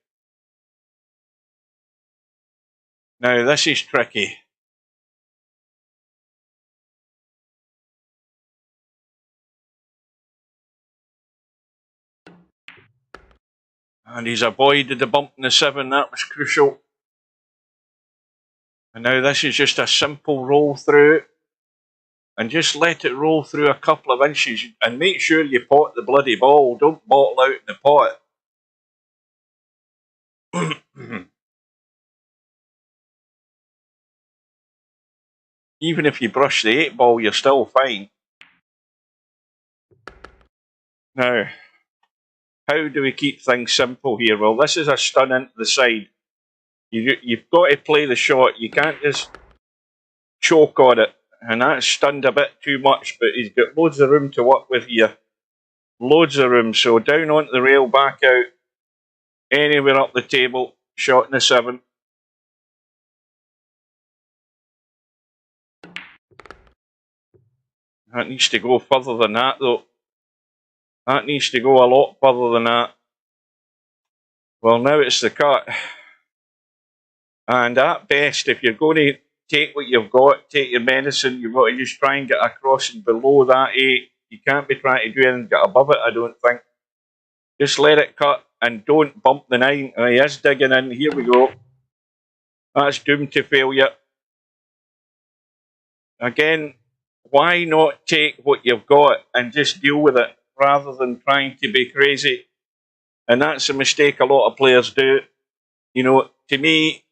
Now, this is tricky. And he's avoided the bump in the 7. That was crucial. And now this is just a simple roll through. And just let it roll through a couple of inches. And make sure you pot the bloody ball. Don't bottle out in the pot. Even if you brush the 8 ball, you're still fine. Now, how do we keep things simple here? Well, this is a stun into the side. You've got to play the shot. You can't just choke on it. And that's stunned a bit too much, but he's got loads of room to work with here. Loads of room. So down onto the rail, back out. Anywhere up the table. Shot in the 7. That needs to go further than that, though. That needs to go a lot further than that. Well, now it's the cut. And at best, if you're going to take what you've got, take your medicine, you've got to just try and get across and below that 8. You can't be trying to do anything get above it, I don't think. Just let it cut and don't bump the 9. He is digging in. Here we go. That's doomed to failure. Again, why not take what you've got and just deal with it rather than trying to be crazy? And that's a mistake a lot of players do. You know, to me,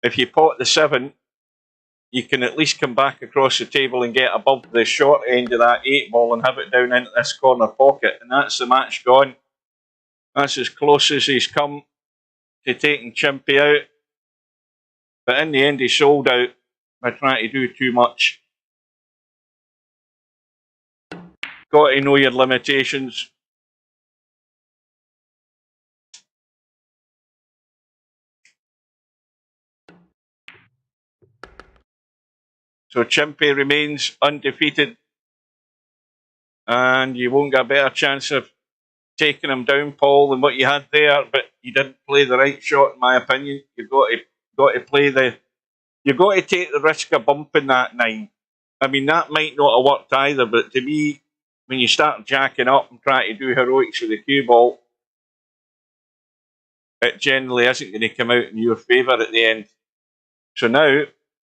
if you pot the 7, you can at least come back across the table and get above the short end of that 8 ball and have it down into this corner pocket. And that's the match gone. That's as close as he's come to taking Chimpy out. But in the end, he sold out by trying to do too much. Got to know your limitations. So Chimpy remains undefeated. And you won't get a better chance of taking him down, Paul, than what you had there. But you didn't play the right shot, in my opinion. You've got to play the... You've got to take the risk of bumping that 9. I mean, that might not have worked either, but to me, when you start jacking up and trying to do heroics with the cue ball, it generally isn't going to come out in your favour at the end. So now,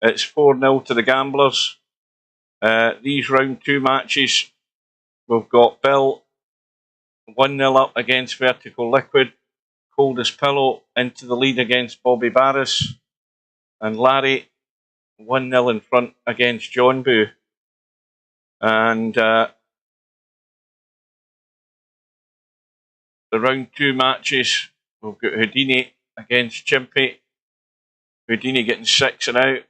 it's 4-0 to the Gamblers. These round 2 matches, we've got Bill 1-0 up against Vertical Liquid, Coldest Pillow into the lead against Bobby Barris, and Larry 1-0 in front against John Boo. And the round 2 matches, we've got Houdini against Chimpy. Houdini getting 6 and out.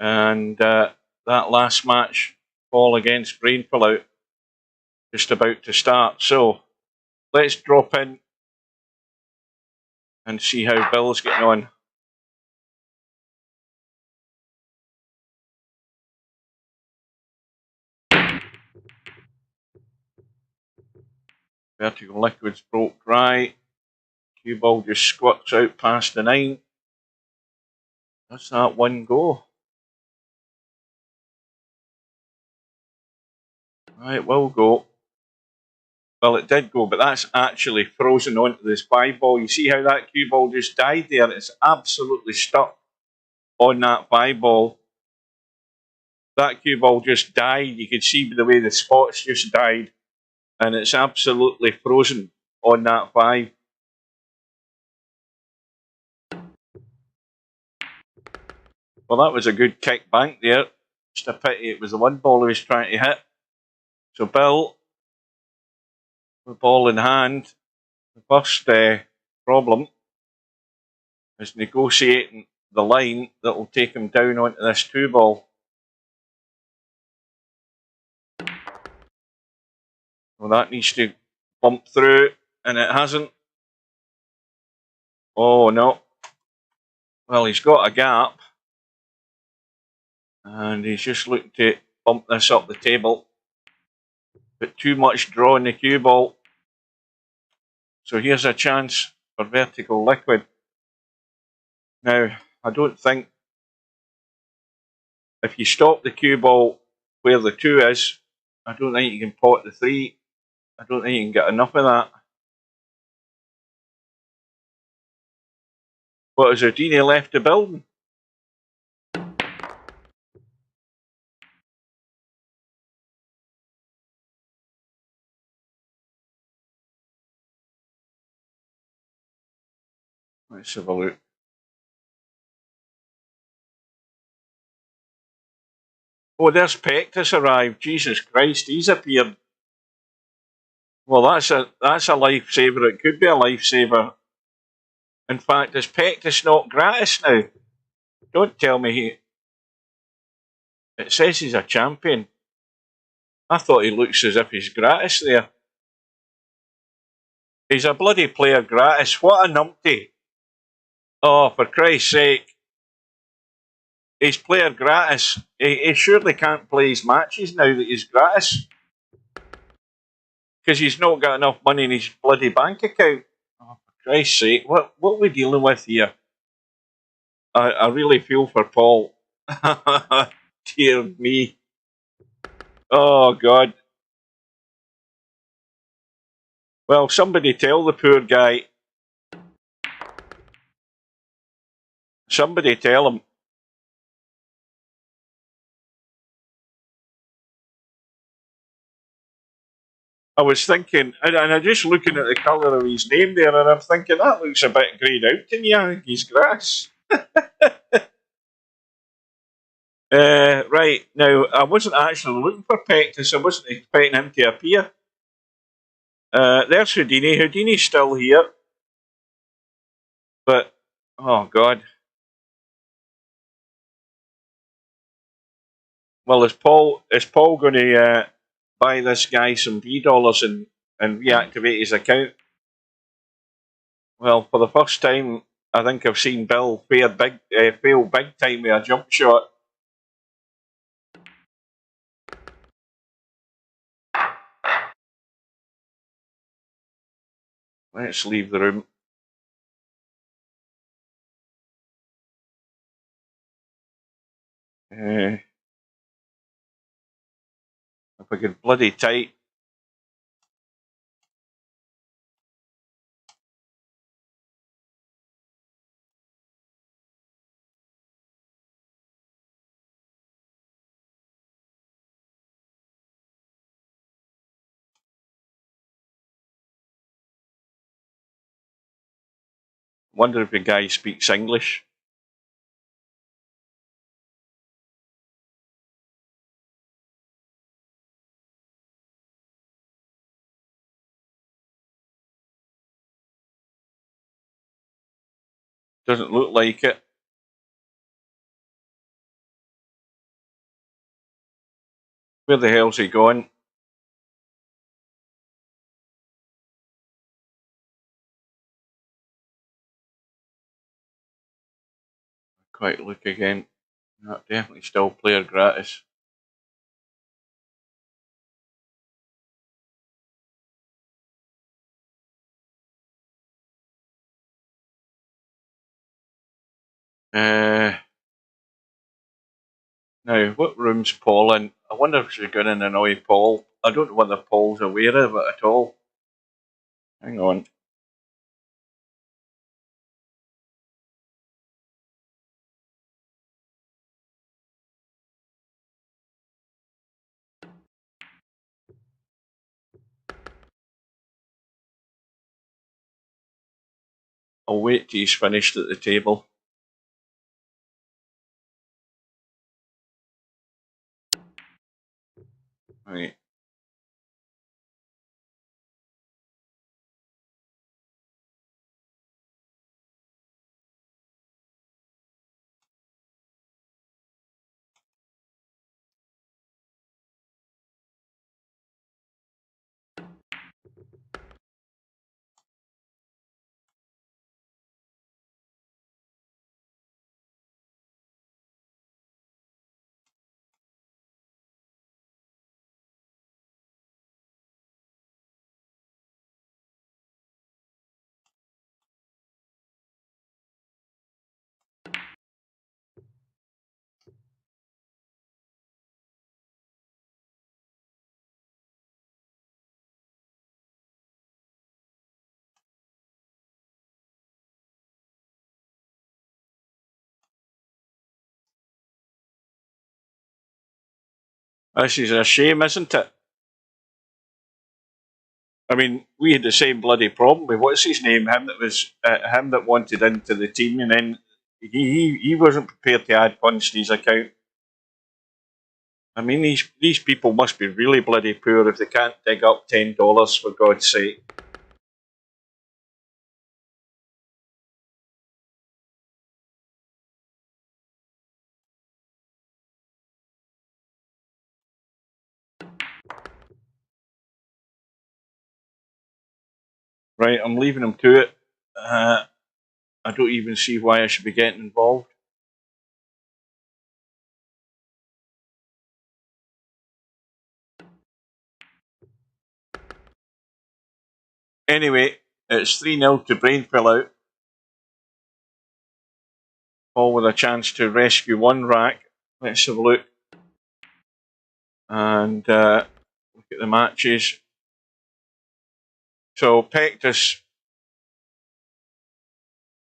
And that last match, Paul against Brainful out, just about to start. So let's drop in and see how Bill's getting on. Vertical Liquids broke dry. Cue ball just squirts out past the 9. That's that one go. Right, will go. Well, it did go, but that's actually frozen onto this 5 ball. You see how that cue ball just died there? It's absolutely stuck on that 5 ball. That cue ball just died. You could see by the way the spots just died. And it's absolutely frozen on that 5. Well, that was a good kick bank there. Just a pity it was the 1 ball he was trying to hit. So Bill, the ball in hand, the first problem is negotiating the line that will take him down onto this 2 ball. Well, that needs to bump through, and it hasn't. Oh, no. Well, he's got a gap, and he's just looking to bump this up the table. But too much draw in the cue ball. So here's a chance for vertical liquid. Now, I don't think if you stop the cue ball where the 2 is, I don't think you can pot the 3. I don't think you can get enough of that. But has Houdini left the building? Let's have a look. Oh, there's Pectus arrived. Jesus Christ, he's appeared. Well, that's a lifesaver. It could be a lifesaver. In fact, is Pectus not gratis now? Don't tell me it says he's a champion. I thought he looks as if he's gratis there. He's a bloody player gratis. What a numpty. Oh, for Christ's sake. He's player gratis. He surely can't play his matches now that he's gratis. Because he's not got enough money in his bloody bank account. Oh, for Christ's sake. What are we dealing with here? I really feel for Paul. Dear me. Oh, God. Well, somebody tell the poor guy. Somebody tell him. I was thinking, and I'm just looking at the colour of his name there, and I'm thinking, that looks a bit greyed out to me. I think he's grass. Right, now, I wasn't actually looking for Pectus. I wasn't expecting him to appear. There's Houdini. Houdini's still here. But, oh, God. Well, is Paul going to buy this guy some $3 and reactivate his account? Well, for the first time, I think I've seen Bill fail big time with a jump shot. Let's leave the room. If I could bloody tight. Wonder if the guy speaks English. Doesn't look like it. Where the hell's he gone? Quite look again. No, definitely still player gratis. Now, what room's Paul in? I wonder if she's going to annoy Paul. I don't know whether Paul's aware of it at all. Hang on. I'll wait till he's finished at the table. Right. This is a shame, isn't it? I mean, we had the same bloody problem with what's his name, him that wanted into the team, and then he wasn't prepared to add funds to his account. I mean, these people must be really bloody poor if they can't dig up $10 for God's sake. Right, I'm leaving him to it. I don't even see why I should be getting involved. Anyway, it's 3-0 to Brainfill out. All with a chance to rescue one rack. Let's have a look. And look at the matches. So Pectus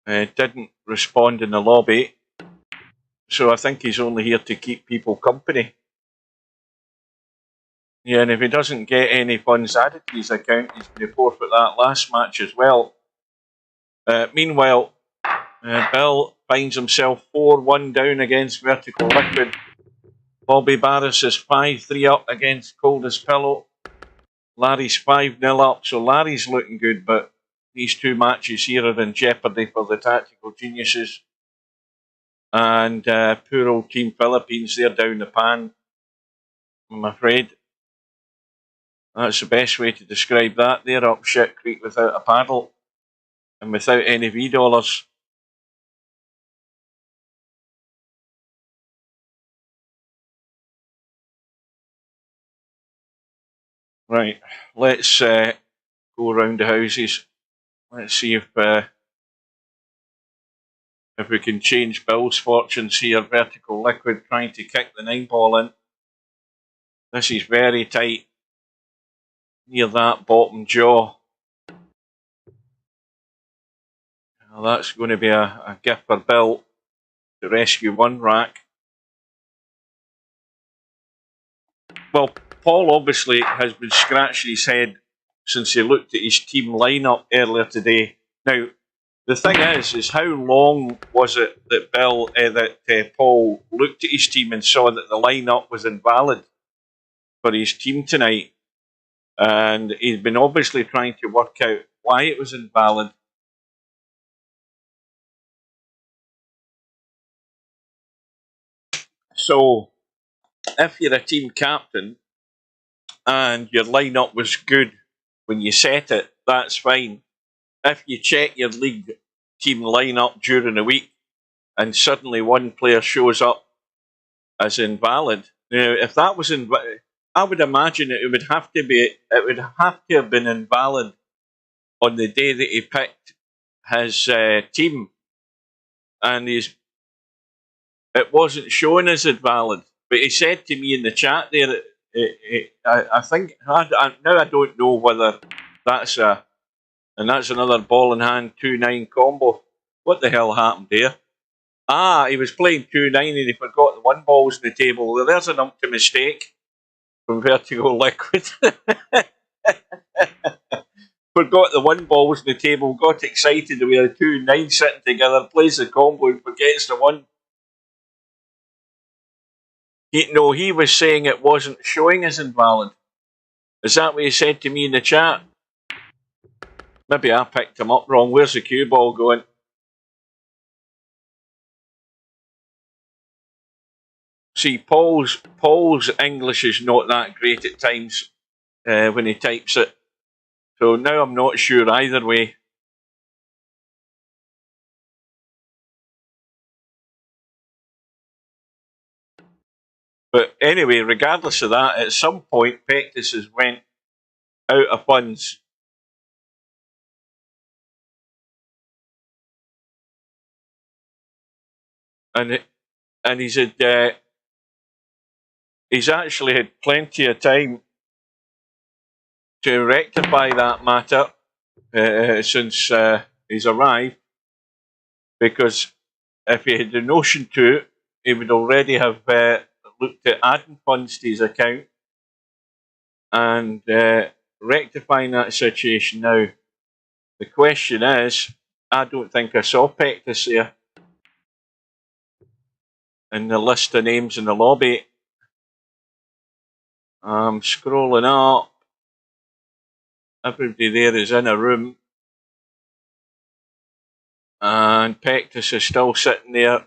didn't respond in the lobby. So I think he's only here to keep people company. Yeah, and if he doesn't get any funds added to his account, he's going to forfeit that last match as well. Meanwhile, Bill finds himself 4-1 down against Vertical Liquid. Bobby Barris is 5-3 up against Coldest Pillow. Larry's 5-0 up, so Larry's looking good, but these two matches here are in jeopardy for the Tactical Geniuses. And poor old Team Philippines, they're down the pan, I'm afraid. That's the best way to describe that. They're up shit creek without a paddle and without any V dollars. Right, let's go around the houses. Let's see if we can change Bill's fortunes here. Vertical Liquid trying to kick the 9-ball in. This is very tight near that bottom jaw. Now that's going to be a gift for Bill to rescue one rack. Well, Paul obviously has been scratching his head since he looked at his team lineup earlier today. Now, the thing is how long was it that Paul looked at his team and saw that the lineup was invalid for his team tonight? And he's been obviously trying to work out why it was invalid. So, if you're a team captain and your lineup was good when you set it, that's fine. If you check your league team lineup during the week and suddenly one player shows up as invalid, now if that was invalid, I would imagine it would have to have been invalid on the day that he picked his team, and it wasn't showing as invalid. But he said to me in the chat there, I think, now I don't know whether that's and that's another ball in hand 2-9 combo. What the hell happened there? Ah, he was playing 2-9 and he forgot the 1 balls on the table. Well, there's an umpty mistake from Vertigo Liquid. Forgot the 1 balls on the table, got excited with the 2-9 sitting together, plays the combo and forgets the 1. No, he was saying it wasn't showing as invalid. Is that what he said to me in the chat? Maybe I picked him up wrong. Where's the cue ball going? See, Paul's English is not that great at times when he types it. So now I'm not sure either way. But anyway, regardless of that, at some point, Pectus has went out of funds. And he's actually had plenty of time to rectify that matter since he's arrived. Because if he had the notion to, he would already have looked at adding funds to his account and rectifying that situation. Now, the question is, I don't think I saw Pectus there in the list of names in the lobby. I'm scrolling up. Everybody there is in a room. And Pectus is still sitting there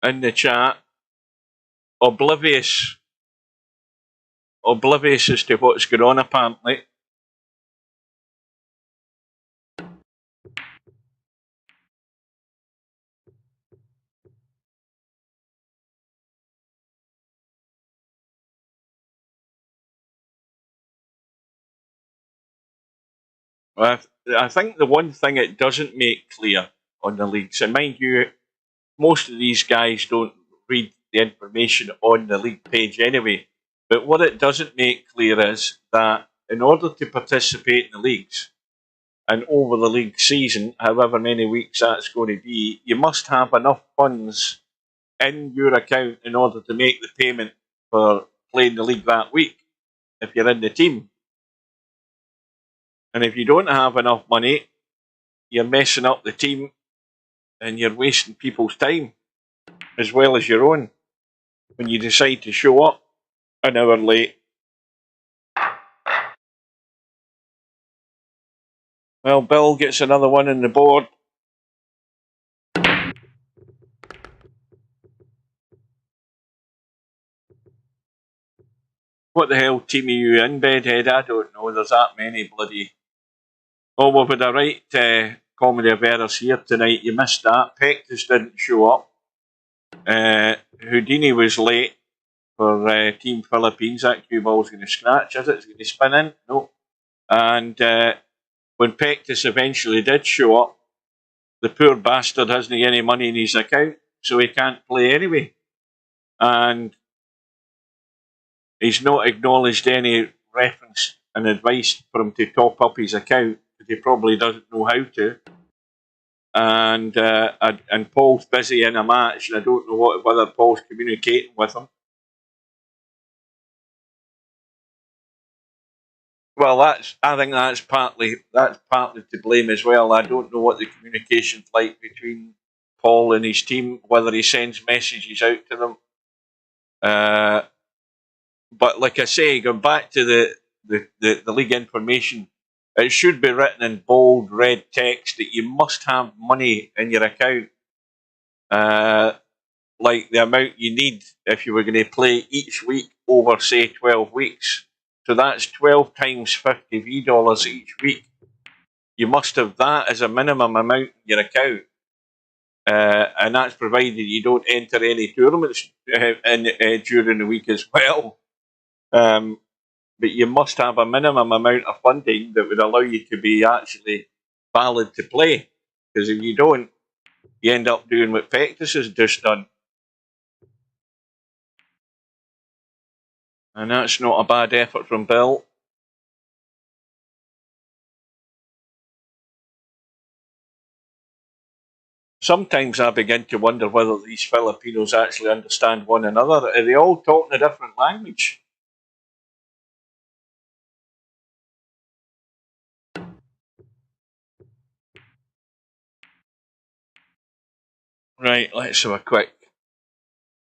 in the chat, oblivious as to what's going on, apparently. I think the one thing it doesn't make clear on the leagues, and mind you, most of these guys don't read the information on the league page anyway, but what it doesn't make clear is that in order to participate in the leagues and over the league season, however many weeks that's going to be, you must have enough funds in your account in order to make the payment for playing the league that week if you're in the team. And if you don't have enough money, you're messing up the team and you're wasting people's time as well as your own when you decide to show up an hour late. Well, Bill gets another one on the board. What the hell team are you in, Bedhead? I don't know. There's that many bloody... Oh, we've had a right comedy of errors here tonight. You missed that. Pectus didn't show up. Houdini was late for Team Philippines. That cue ball's going to scratch, is it? It's going to spin in? No. And when Pectus eventually did show up, the poor bastard hasn't any money in his account, so he can't play anyway. And he's not acknowledged any reference and advice for him to top up his account, because he probably doesn't know how to. And Paul's busy in a match, and I don't know whether Paul's communicating with him. Well, I think that's partly to blame as well. I don't know what the communication's like between Paul and his team, whether he sends messages out to them. But like I say, going back to the league information, it should be written in bold red text that you must have money in your account, like the amount you need if you were going to play each week over, say, 12 weeks. So that's 12 times $50 each week. You must have that as a minimum amount in your account. And that's provided you don't enter any tournaments during the week as well. But you must have a minimum amount of funding that would allow you to be actually valid to play. Because if you don't, you end up doing what Pectus has just done. And that's not a bad effort from Bill. Sometimes I begin to wonder whether these Filipinos actually understand one another. Are they all talking a different language? Right, let's have a quick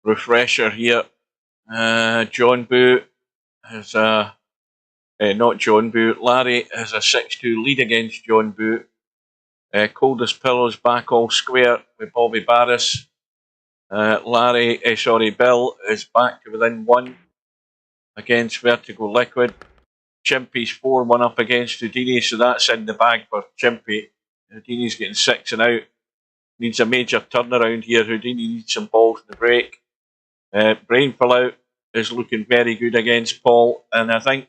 refresher here. John Boo has a... not John Boo. Larry has a 6-2 lead against John Boo. Coldest Pillows back all square with Bobby Barris. Bill is back to within 1 against Vertigo Liquid. Chimpy's 4-1 up against Houdini, so that's in the bag for Chimpy. Houdini's getting 6 and out. Needs a major turnaround here. Houdini needs some balls in the break. Brainful out is looking very good against Paul, and I think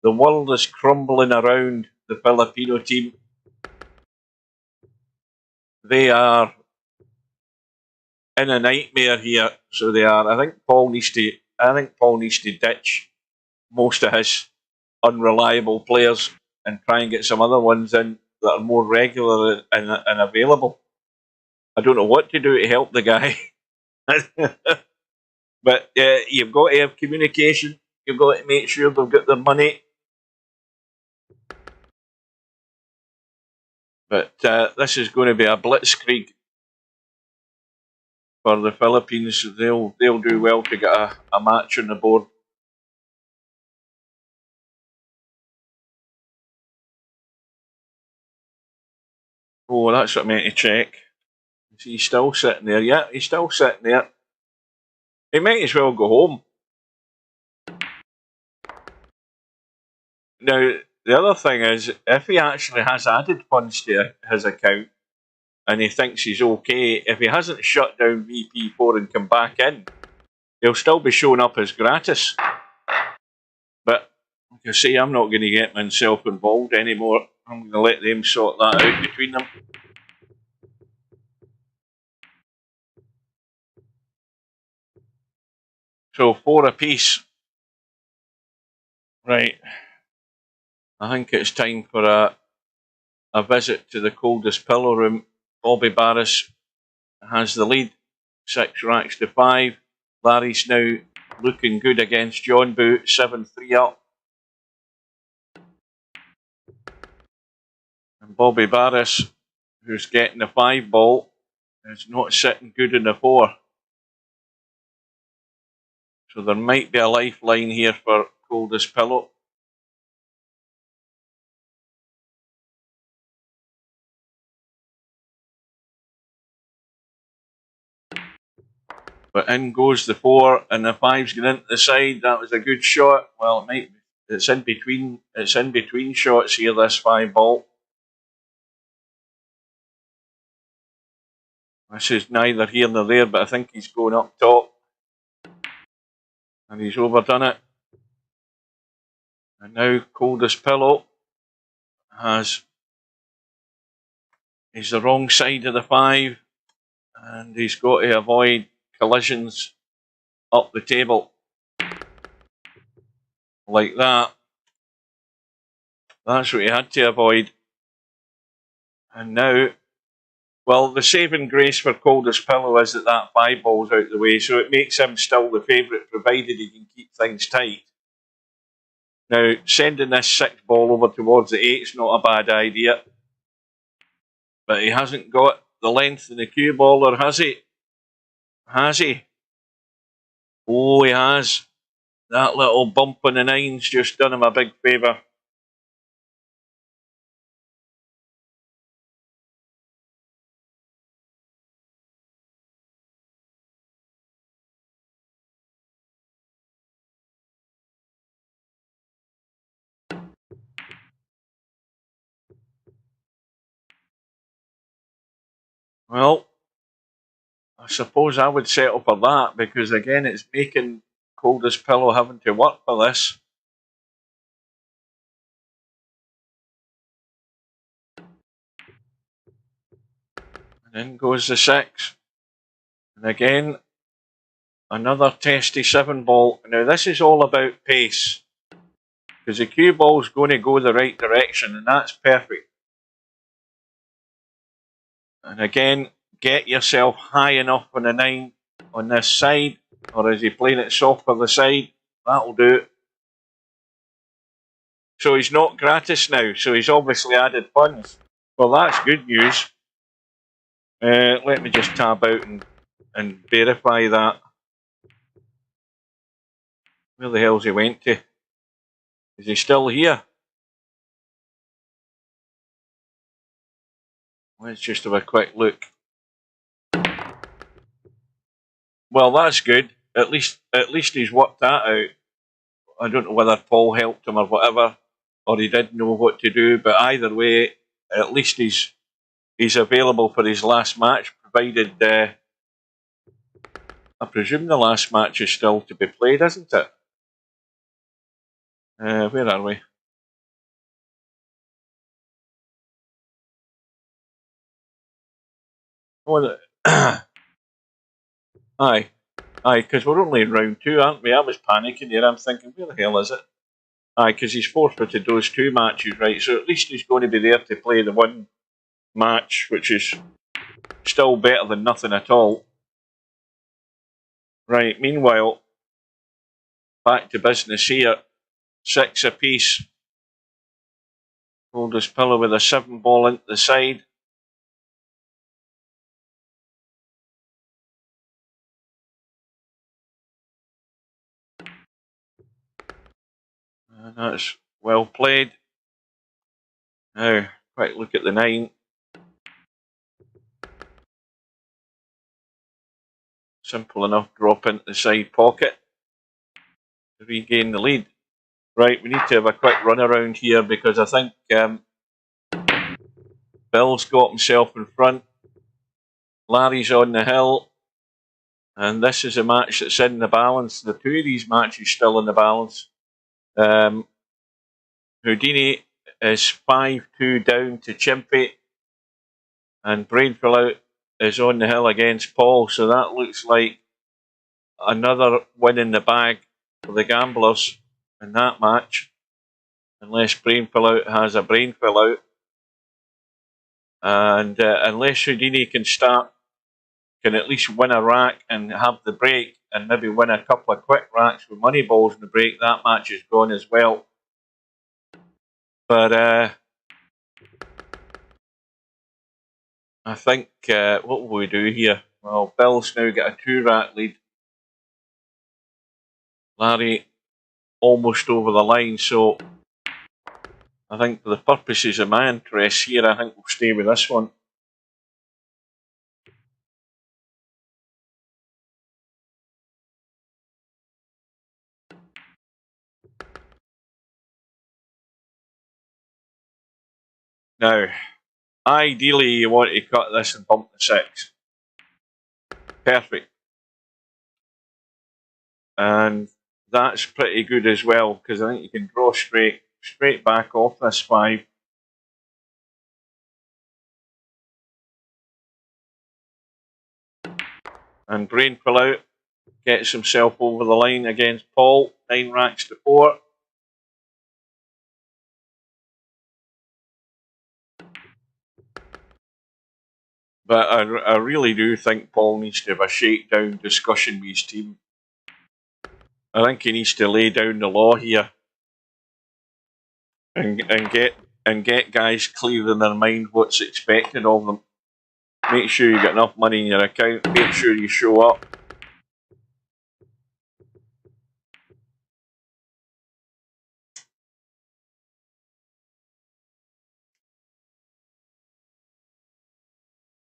the world is crumbling around the Filipino team. They are in a nightmare here, so they are. I think Paul needs to ditch most of his unreliable players and try and get some other ones in that are more regular and available. I don't know what to do to help the guy. But you've got to have communication. You've got to make sure they've got their money. But this is going to be a blitzkrieg for the Philippines. They'll do well to get a match on the board. Oh, that's what I meant to check. Is he still sitting there? Yeah, he's still sitting there. He might as well go home. Now, the other thing is, if he actually has added funds to his account and he thinks he's okay, if he hasn't shut down VP4 and come back in, he'll still be showing up as gratis. But, like I say, I'm not going to get myself involved anymore. I'm going to let them sort that out between them. So 4 apiece. Right. I think it's time for a visit to the coldest pillow room. Bobby Barris has the lead. 6 racks to 5. Larry's now looking good against John Boo. 7-3 up. And Bobby Barris, who's getting the 5 ball, is not sitting good in the 4. So there might be a lifeline here for coldest pillow. But in goes the 4, and the 5's going into the side. That was a good shot. Well, it might be. It's in between shots here, this 5 ball. This is neither here nor there, but I think he's going up top. And he's overdone it. And now coldest pillow he's the wrong side of the 5, and he's got to avoid collisions up the table like that. That's what he had to avoid. And now, well, the saving grace for coldest pillow is that 5 ball's out the way, so it makes him still the favourite, provided he can keep things tight. Now, sending this 6 ball over towards the 8's not a bad idea. But he hasn't got the length in the cue ball, or has he? Has he? Oh, he has. That little bump on the 9's just done him a big favour. Well, I suppose I would settle for that, because again, it's making coldest pillow having to work for this. And In goes the 6. And again, another testy 7 ball. Now this is all about pace. Because the cue ball's going to go the right direction, and that's perfect. And again, get yourself high enough on the 9 on this side, or is he playing it soft for the side? That'll do. So he's not gratis now, so he's obviously added funds. Well, that's good news. Let me just tab out and verify that. Where the hell's he went to? Is he still here? Let's just have a quick look. Well, that's good. At least he's worked that out. I don't know whether Paul helped him or whatever, or he didn't know what to do. But either way, at least he's available for his last match, provided I presume the last match is still to be played, isn't it? Where are we? Oh, aye, because we're only in round 2, aren't we? I was panicking there. I'm thinking, where the hell is it? Aye, because he's forfeited those 2 matches, right? So at least he's going to be there to play the 1 match, which is still better than nothing at all. Right, meanwhile, back to business here. 6 apiece. Hold his pillow with a 7 ball into the side. And that's well played. Now, quick look at the 9. Simple enough drop into the side pocket to regain the lead. Right, we need to have a quick run around here because I think Bill's got himself in front. Larry's on the hill. And this is a match that's in the balance. The 2 of these matches still in the balance. Houdini is 5-2 down to Chimpy. And Brainful Out is on the hill against Paul. So that looks like another win in the bag for the gamblers in that match. Unless Brainful Out has a brainful out. And unless Houdini can at least win a rack and have the break and maybe win a couple of quick racks with money balls in the break, that match is gone as well. But I think, what will we do here? Well, Bill's now got a 2 rack lead. Larry almost over the line, so I think for the purposes of my interest here, I think we'll stay with this one. Now, ideally you want to cut this and bump the 6. Perfect. And that's pretty good as well, because I think you can draw straight back off this 5. And Brainful Out gets himself over the line against Paul, 9 racks to 4. But I really do think Paul needs to have a shakedown discussion with his team. I think he needs to lay down the law here and get guys clear in their mind what's expected of them. Make sure you get enough money in your account. Make sure you show up.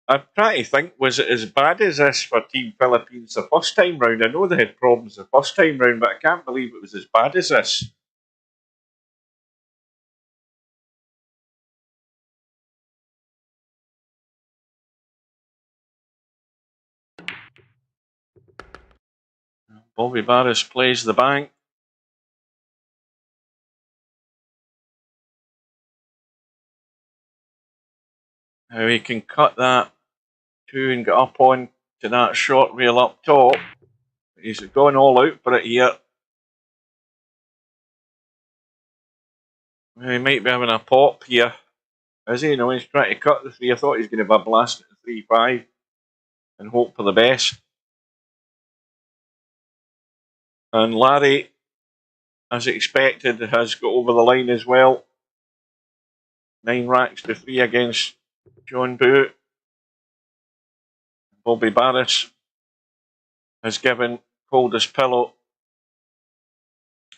I'm trying to think, was it as bad as this for Team Philippines the first time round? I know they had problems the first time round, but I can't believe it was as bad as this. Bobby Barris plays the bank. Now he can cut that 2 and get up on to that short rail up top. He's gone all out for it here. He might be having a pop here. Is he? No, he's trying to cut the 3. I thought he was going to have a blast at the 3-5 and hope for the best. And Larry, as expected, has got over the line as well. 9 racks to 3 against John Boo. Bobby Barris has given Coldest Pillow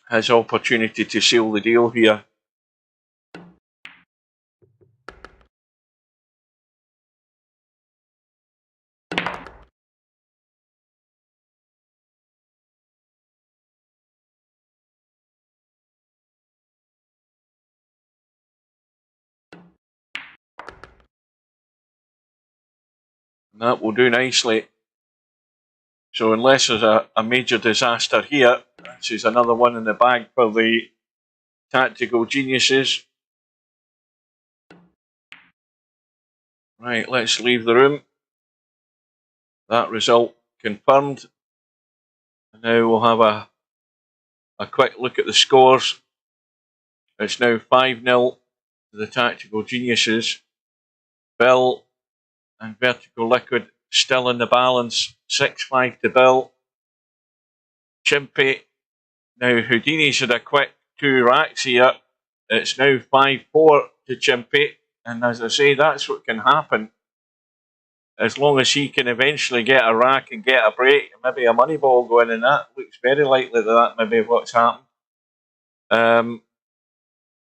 his opportunity to seal the deal here. And that will do nicely. So unless there's a major disaster here, this is another one in the bag for the tactical geniuses. Right, let's leave the room. That result confirmed. And now we'll have a quick look at the scores. It's now 5-0 to the tactical geniuses. Bill and Vertical Liquid still in the balance. 6-5 to Bill. Chimpy. Now Houdini's had a quick 2 racks here. It's now 5-4 to Chimpy. And as I say, that's what can happen. As long as he can eventually get a rack and get a break, maybe a money ball going in, that looks very likely that may be what's happened.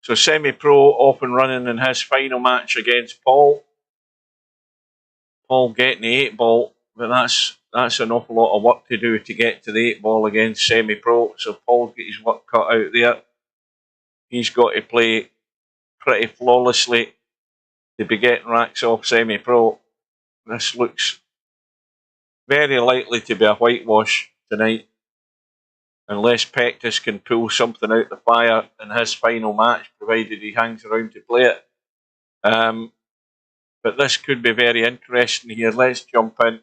So Semi-Pro off and running in his final match against Paul. Paul getting the 8 ball, but that's an awful lot of work to do to get to the 8 ball against Semi-Pro. So Paul's got his work cut out there. He's got to play pretty flawlessly to be getting racks off Semi-Pro. This looks very likely to be a whitewash tonight, unless Pectus can pull something out the fire in his final match, provided he hangs around to play it. But this could be very interesting here. Let's jump in.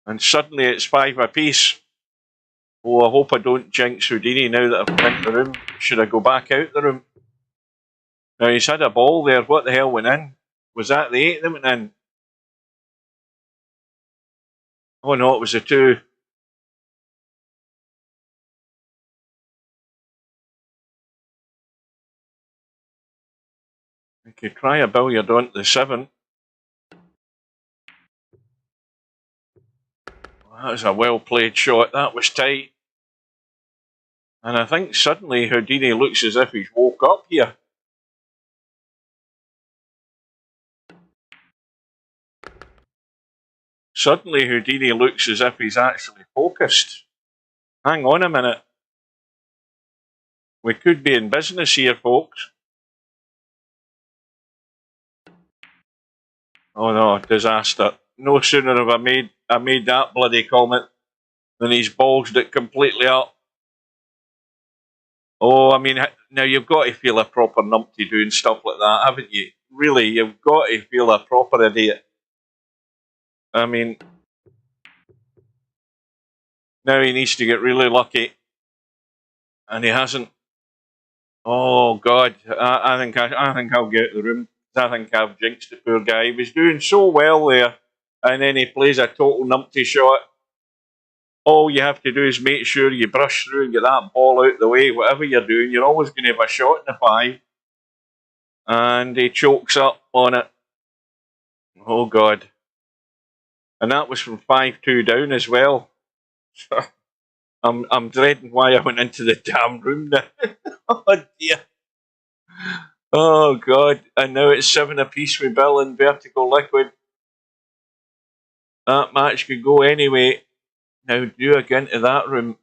And suddenly it's 5 apiece. Oh, I hope I don't jinx Houdini now that I've been in the room. Should I go back out the room? Now he's had a ball there. What the hell went in? Was that the 8 that went in? Oh no, it was a 2. I could try a billiard onto the 7. That was a well played shot. That was tight. And I think suddenly Houdini looks as if he's woke up here. Suddenly Houdini looks as if he's actually focused. Hang on a minute. We could be in business here, folks. Oh no, disaster. No sooner have I made that bloody comment than he's ballsed it completely up. Oh, I mean, now you've got to feel a proper numpty doing stuff like that, haven't you? Really, you've got to feel a proper idiot. I mean, now he needs to get really lucky, and he hasn't. Oh God, I think I'll get out of the room. I think I've jinxed the poor guy. He was doing so well there, and then he plays a total numpty shot. All you have to do is make sure you brush through and get that ball out of the way. Whatever you're doing, you're always going to have a shot in the 5. And he chokes up on it. Oh God. And that was from 5-2 down as well. I'm dreading why I went into the damn room now. Oh dear. Oh God. And now it's 7 apiece with Bill and Vertical Liquid. That match could go anyway. Now do I go into that room?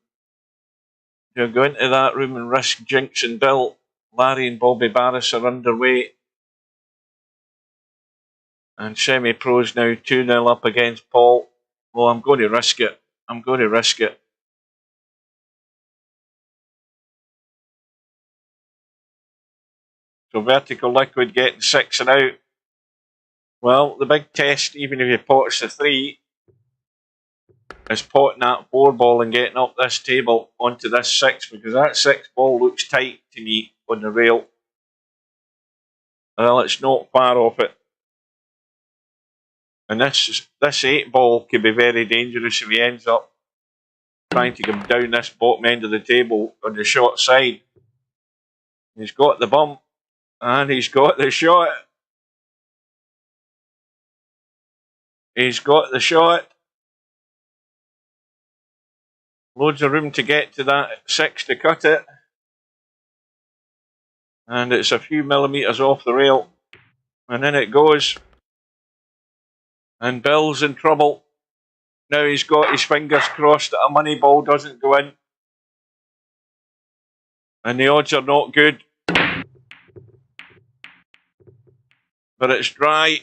Do I go into that room and risk Jinx and Bill? Larry and Bobby Barris are underway. And Semi-Pro's now 2-0 up against Paul. Well, I'm going to risk it. I'm going to risk it. So Vertical Liquid getting 6 and out. Well, the big test, even if he pots the 3, is potting that 4 ball and getting up this table onto this 6, because that 6 ball looks tight to me on the rail. Well, it's not far off it. And this 8 ball could be very dangerous if he ends up trying to come down this bottom end of the table on the short side. He's got the bump and he's got the shot. He's got the shot. Loads of room to get to that 6 to cut it. And it's a few millimetres off the rail. And then it goes. And Bill's in trouble. Now he's got his fingers crossed that a money ball doesn't go in. And the odds are not good. But it's dry.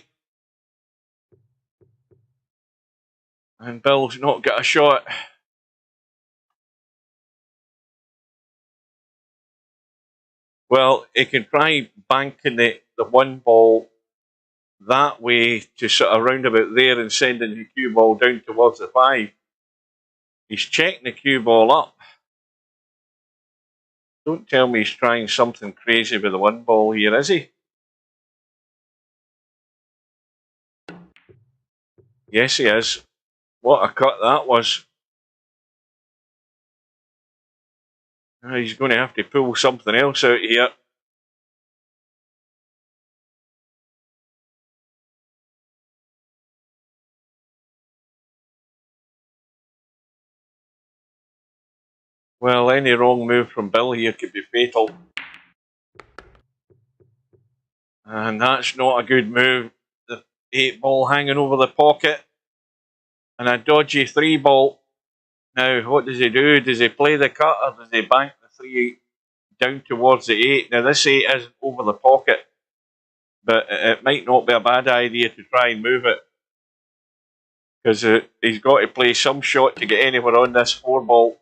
And Bill's not got a shot. Well, he can try banking the 1 ball that way to sort of round about there and sending the cue ball down towards the 5. He's checking the cue ball up. Don't tell me he's trying something crazy with the 1 ball here, is he? Yes, he is. What a cut that was. He's going to have to pull something else out here. Well, any wrong move from Bill here could be fatal. And that's not a good move. The 8 ball hanging over the pocket. And a dodgy 3 ball. Now, what does he do? Does he play the cut or does he bank the 3 down towards the 8? Now, this 8 is over the pocket. But it might not be a bad idea to try and move it. Because he's got to play some shot to get anywhere on this 4 ball.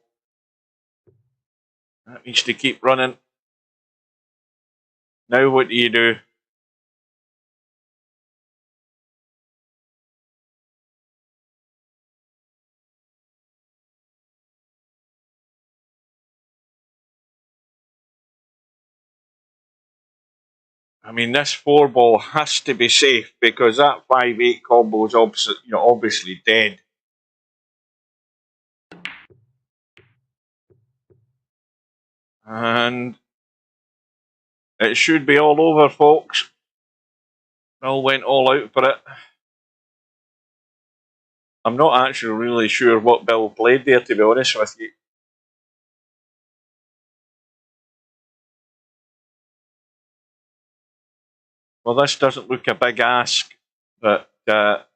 That needs to keep running. Now what do you do? I mean, this 4 ball has to be safe because that 5-8 combo is obviously dead. And it should be all over, folks. Bill went all out for it. I'm not actually really sure what Bill played there, to be honest with you. Well, this doesn't look a big ask, but at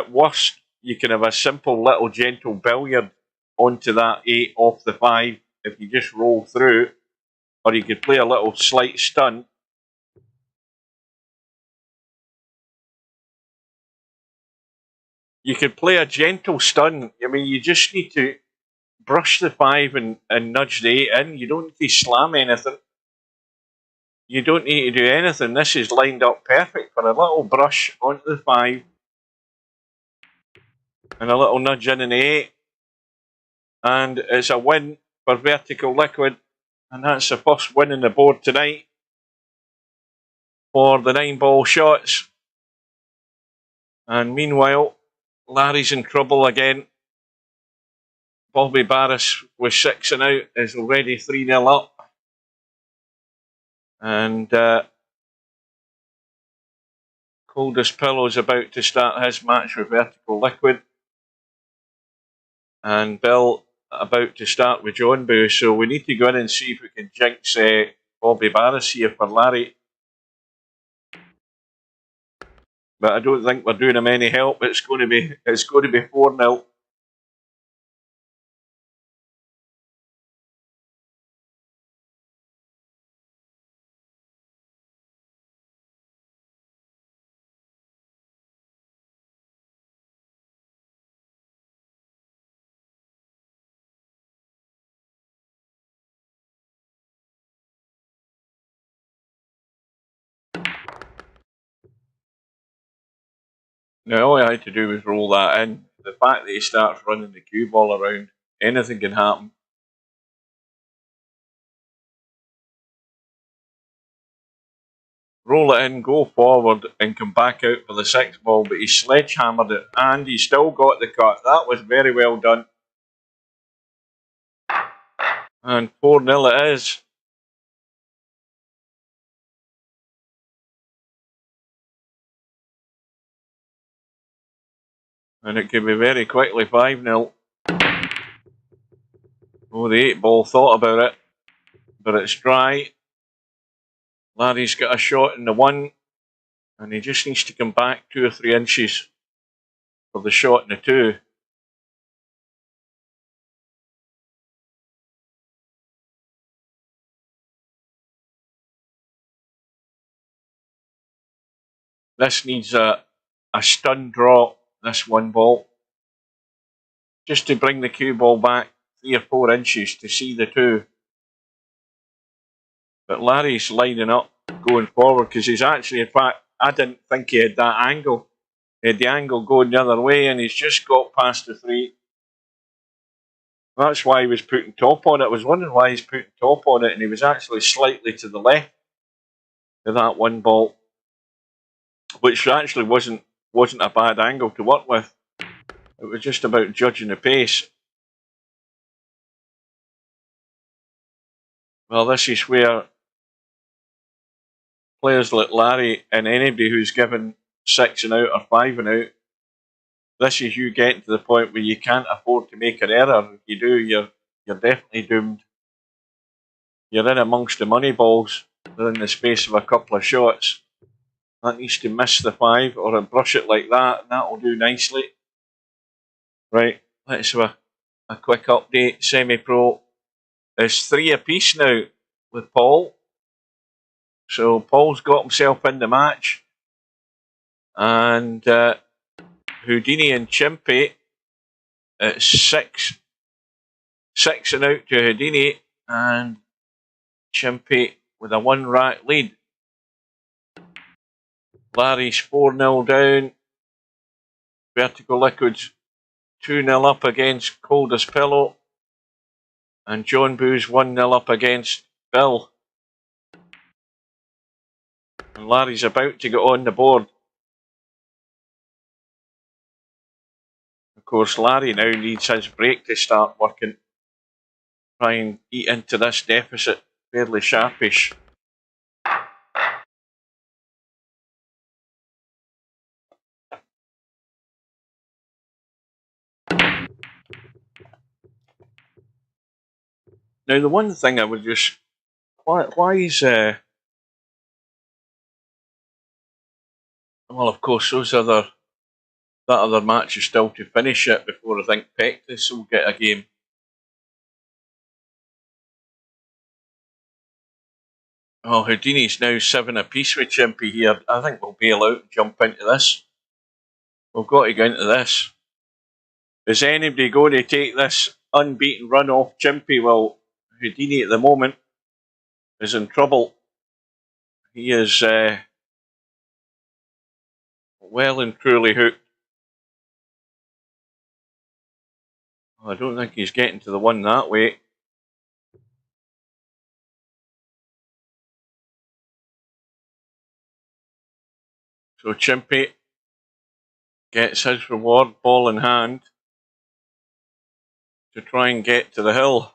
worst, you can have a simple little gentle billiard onto that 8 off the 5 if you just roll through, or you could play a little slight stun. You could play a gentle stun. I mean, you just need to brush the 5 and nudge the 8 in. You don't need to slam anything. You don't need to do anything. This is lined up perfect for a little brush onto the 5 and a little nudge in the 8. And it's a win for Vertical Liquid. And that's the first win on the board tonight for the 9 ball shots. And meanwhile, Larry's in trouble again. Bobby Barris with 6 and out is already 3-0 up. And Coldest Pillow's about to start his match with Vertical Liquid. And Bill about to start with John Boo. So we need to go in and see if we can jinx Bobby Barris here for Larry. But I don't think we're doing him any help. It's going to be 4-0. Now all he had to do was roll that in. The fact that he starts running the cue ball around, anything can happen. Roll it in, go forward, and come back out for the 6th ball, but he sledgehammered it, and he still got the cut. That was very well done. And 4-0 it is. And it could be very quickly 5-0. Oh, the 8 ball thought about it, but it's dry. Larry's got a shot in the 1, and he just needs to come back 2 or 3 inches for the shot in the 2. This needs a stun draw, this 1 ball, just to bring the cue ball back 3 or 4 inches to see the 2. But Larry's lining up going forward because he's actually, in fact, I didn't think he had that angle. He had the angle going the other way, and he's just got past the 3. That's why he was putting top on it. I was wondering why he's putting top on it, and he was actually slightly to the left of that 1 ball, which actually wasn't a bad angle to work with. It was just about judging the pace. Well, this is where players like Larry and anybody who's given 6 and out or 5 and out, this is you getting to the point where you can't afford to make an error. If you do, you're definitely doomed. You're in amongst the money balls within the space of a couple of shots. That needs to miss the 5 or brush it like that, and that will do nicely. Right, let's have a quick update. Semi-pro is 3 apiece now with Paul. So Paul's got himself in the match. And Houdini and Chimpy at 6 and out to Houdini, and Chimpy with a 1-rack lead. Larry's 4-0 down. Vertical Liquids 2-0 up against Cold as Pillow. And John Boo's 1-0 up against Bill. And Larry's about to get on the board. Of course, Larry now needs his break to start working. Try and eat into this deficit fairly sharpish. Now, the one thing I would just... Why is... well, of course, that other match is still to finish it before I think Pectus will get a game. Oh, Houdini's now 7 apiece with Chimpy here. I think we'll bail out and jump into this. We've got to go into this. Is anybody going to take this unbeaten run off Chimpy? Well, Houdini at the moment is in trouble. He is well and truly hooked. I don't think he's getting to the 1 that way. So Chimpy gets his reward, ball in hand, to try and get to the hill.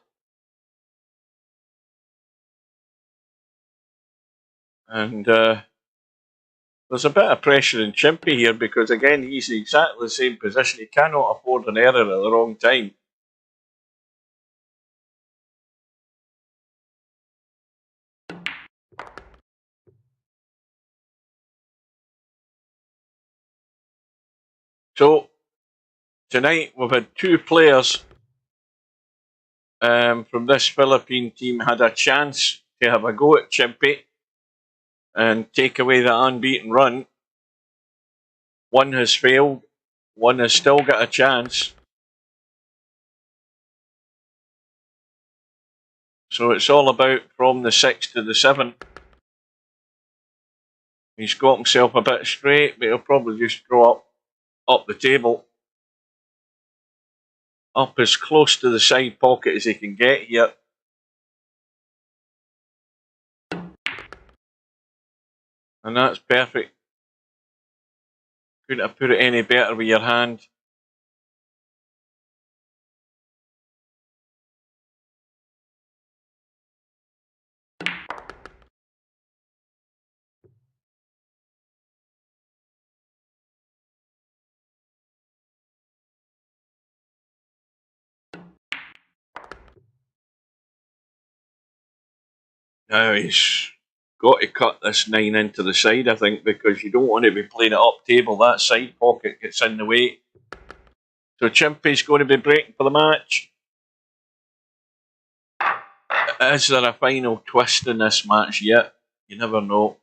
And there's a bit of pressure in Chimpy here because, again, he's in exactly the same position. He cannot afford an error at the wrong time. So, tonight we've had 2 players from this Philippine team had a chance to have a go at Chimpy and take away the unbeaten run. One has failed, one has still got a chance. So it's all about from the 6 to the 7. He's got himself a bit straight, but he'll probably just draw up up the table. Up as close to the side pocket as he can get here. And that's perfect. Couldn't have put it any better with your hand. Now he's got to cut this 9 into the side, I think, because you don't want to be playing it up table. That side pocket gets in the way. So Chimpy's going to be breaking for the match. Is there a final twist in this match yet? You never know.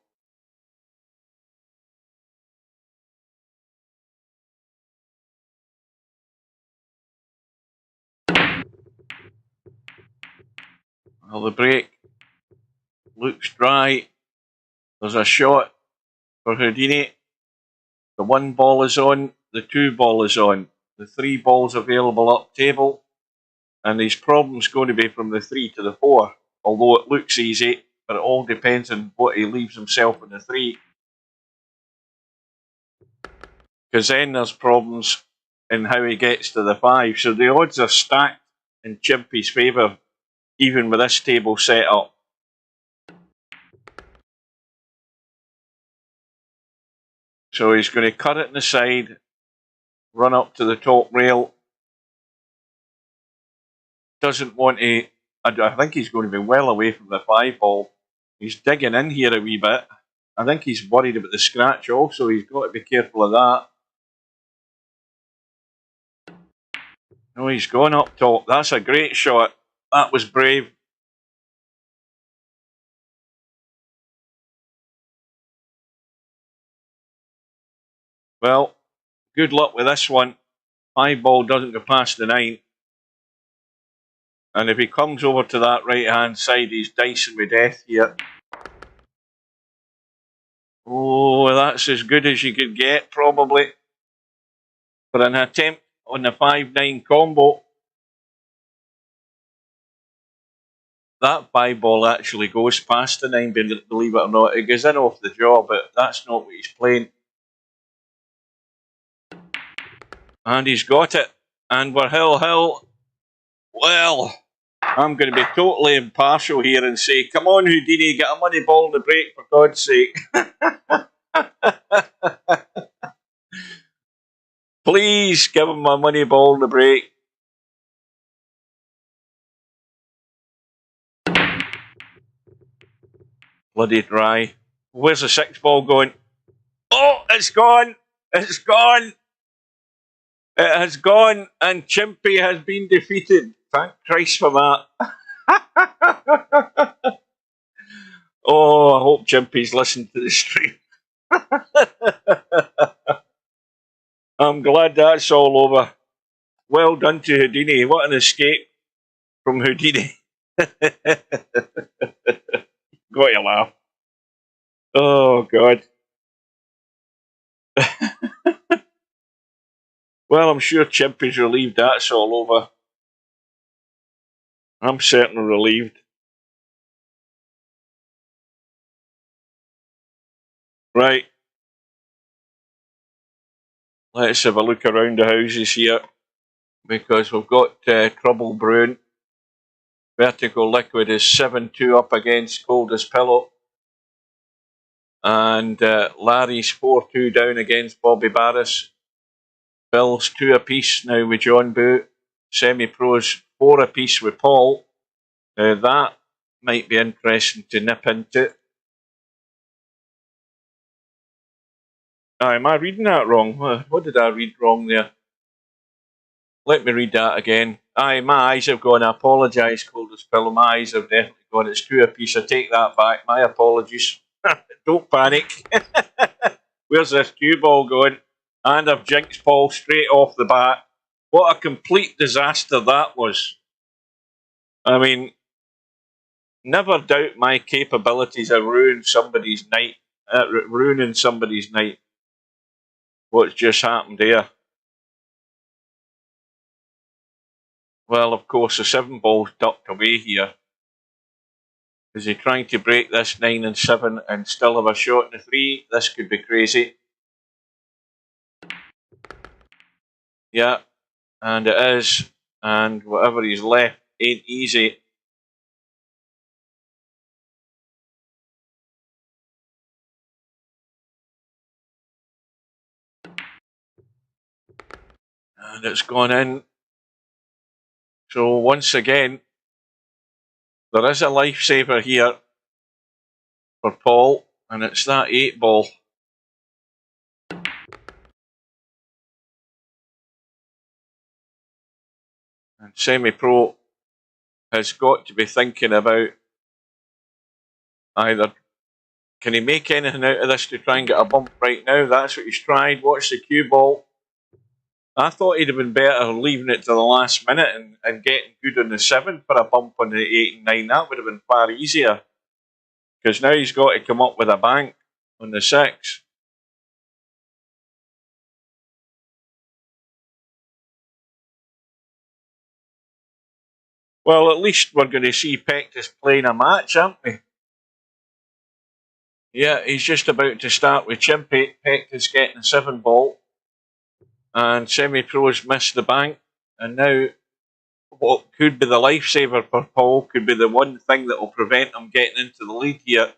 Well, the break looks dry. There's a shot for Houdini. The 1 ball is on, the 2 ball is on. The 3 balls available up table. And his problem's going to be from the 3 to the 4. Although it looks easy, but it all depends on what he leaves himself in the 3. Because then there's problems in how he gets to the 5. So the odds are stacked in Chimpy's favour, even with this table set up. So he's going to cut it in the side, run up to the top rail. Doesn't want to... I think he's going to be well away from the 5 ball. He's digging in here a wee bit. I think he's worried about the scratch also. He's got to be careful of that. No, he's gone up top. That's a great shot. That was brave. Well, good luck with this one. 5 ball doesn't go past the 9. And if he comes over to that right-hand side, he's dicing with death here. Oh, that's as good as you could get, probably. For an attempt on the 5-9 combo. That 5 ball actually goes past the 9, believe it or not. It goes in off the jaw, but that's not what he's playing. And he's got it. And we're hill. Well, I'm going to be totally impartial here and say, come on, Houdini, get a money ball in the break, for God's sake. Please give him a money ball in the break. Bloody dry. Where's the 6 ball going? Oh, it's gone. It's gone. It has gone, and Chimpy has been defeated. Thank Christ for that. Oh, I hope Chimpy's listened to the stream. I'm glad that's all over. Well done to Houdini. What an escape from Houdini. Got to laugh. Oh, God. Well, I'm sure Chimpy's relieved that's all over. I'm certainly relieved. Right. Let's have a look around the houses here, because we've got trouble brewing. Vertical Liquid is 7-2 up against Coldest Pillow. And Larry's 4-2 down against Bobby Barris. Bill's 2 apiece now with John Boo. Semi-Pros 4 apiece with Paul. Now that might be interesting to nip into. Am I reading that wrong? What did I read wrong there? Let me read that again. Aye, my eyes have gone. I apologise, Coldest Pillow. My eyes have definitely gone. It's 2 apiece. I take that back. My apologies. Don't panic. Where's this cue ball going? And I've jinxed Paul straight off the bat. What a complete disaster that was. I mean, never doubt my capabilities of ruining somebody's night. what's just happened here? Well, of course, the 7 ball's ducked away here. Is he trying to break this 9 and 7 and still have a shot in the 3? This could be crazy. Yeah, and it is. And whatever he's left ain't easy. And it's gone in. So once again, there is a lifesaver here for Paul, and it's that 8 ball. And Semi-Pro has got to be thinking about either can he make anything out of this to try and get a bump right now. That's what he's tried. Watch the cue ball. I thought he'd have been better leaving it to the last minute and getting good on the 7 for a bump on the 8 and 9. That would have been far easier. Because now he's got to come up with a bank on the 6. Well, at least we're going to see Pectus playing a match, aren't we? Yeah, he's just about to start with Chimpy. Pectus getting a 7 ball. And Semi-Pro's missed the bank. And now what could be the lifesaver for Paul could be the one thing that will prevent him getting into the lead here.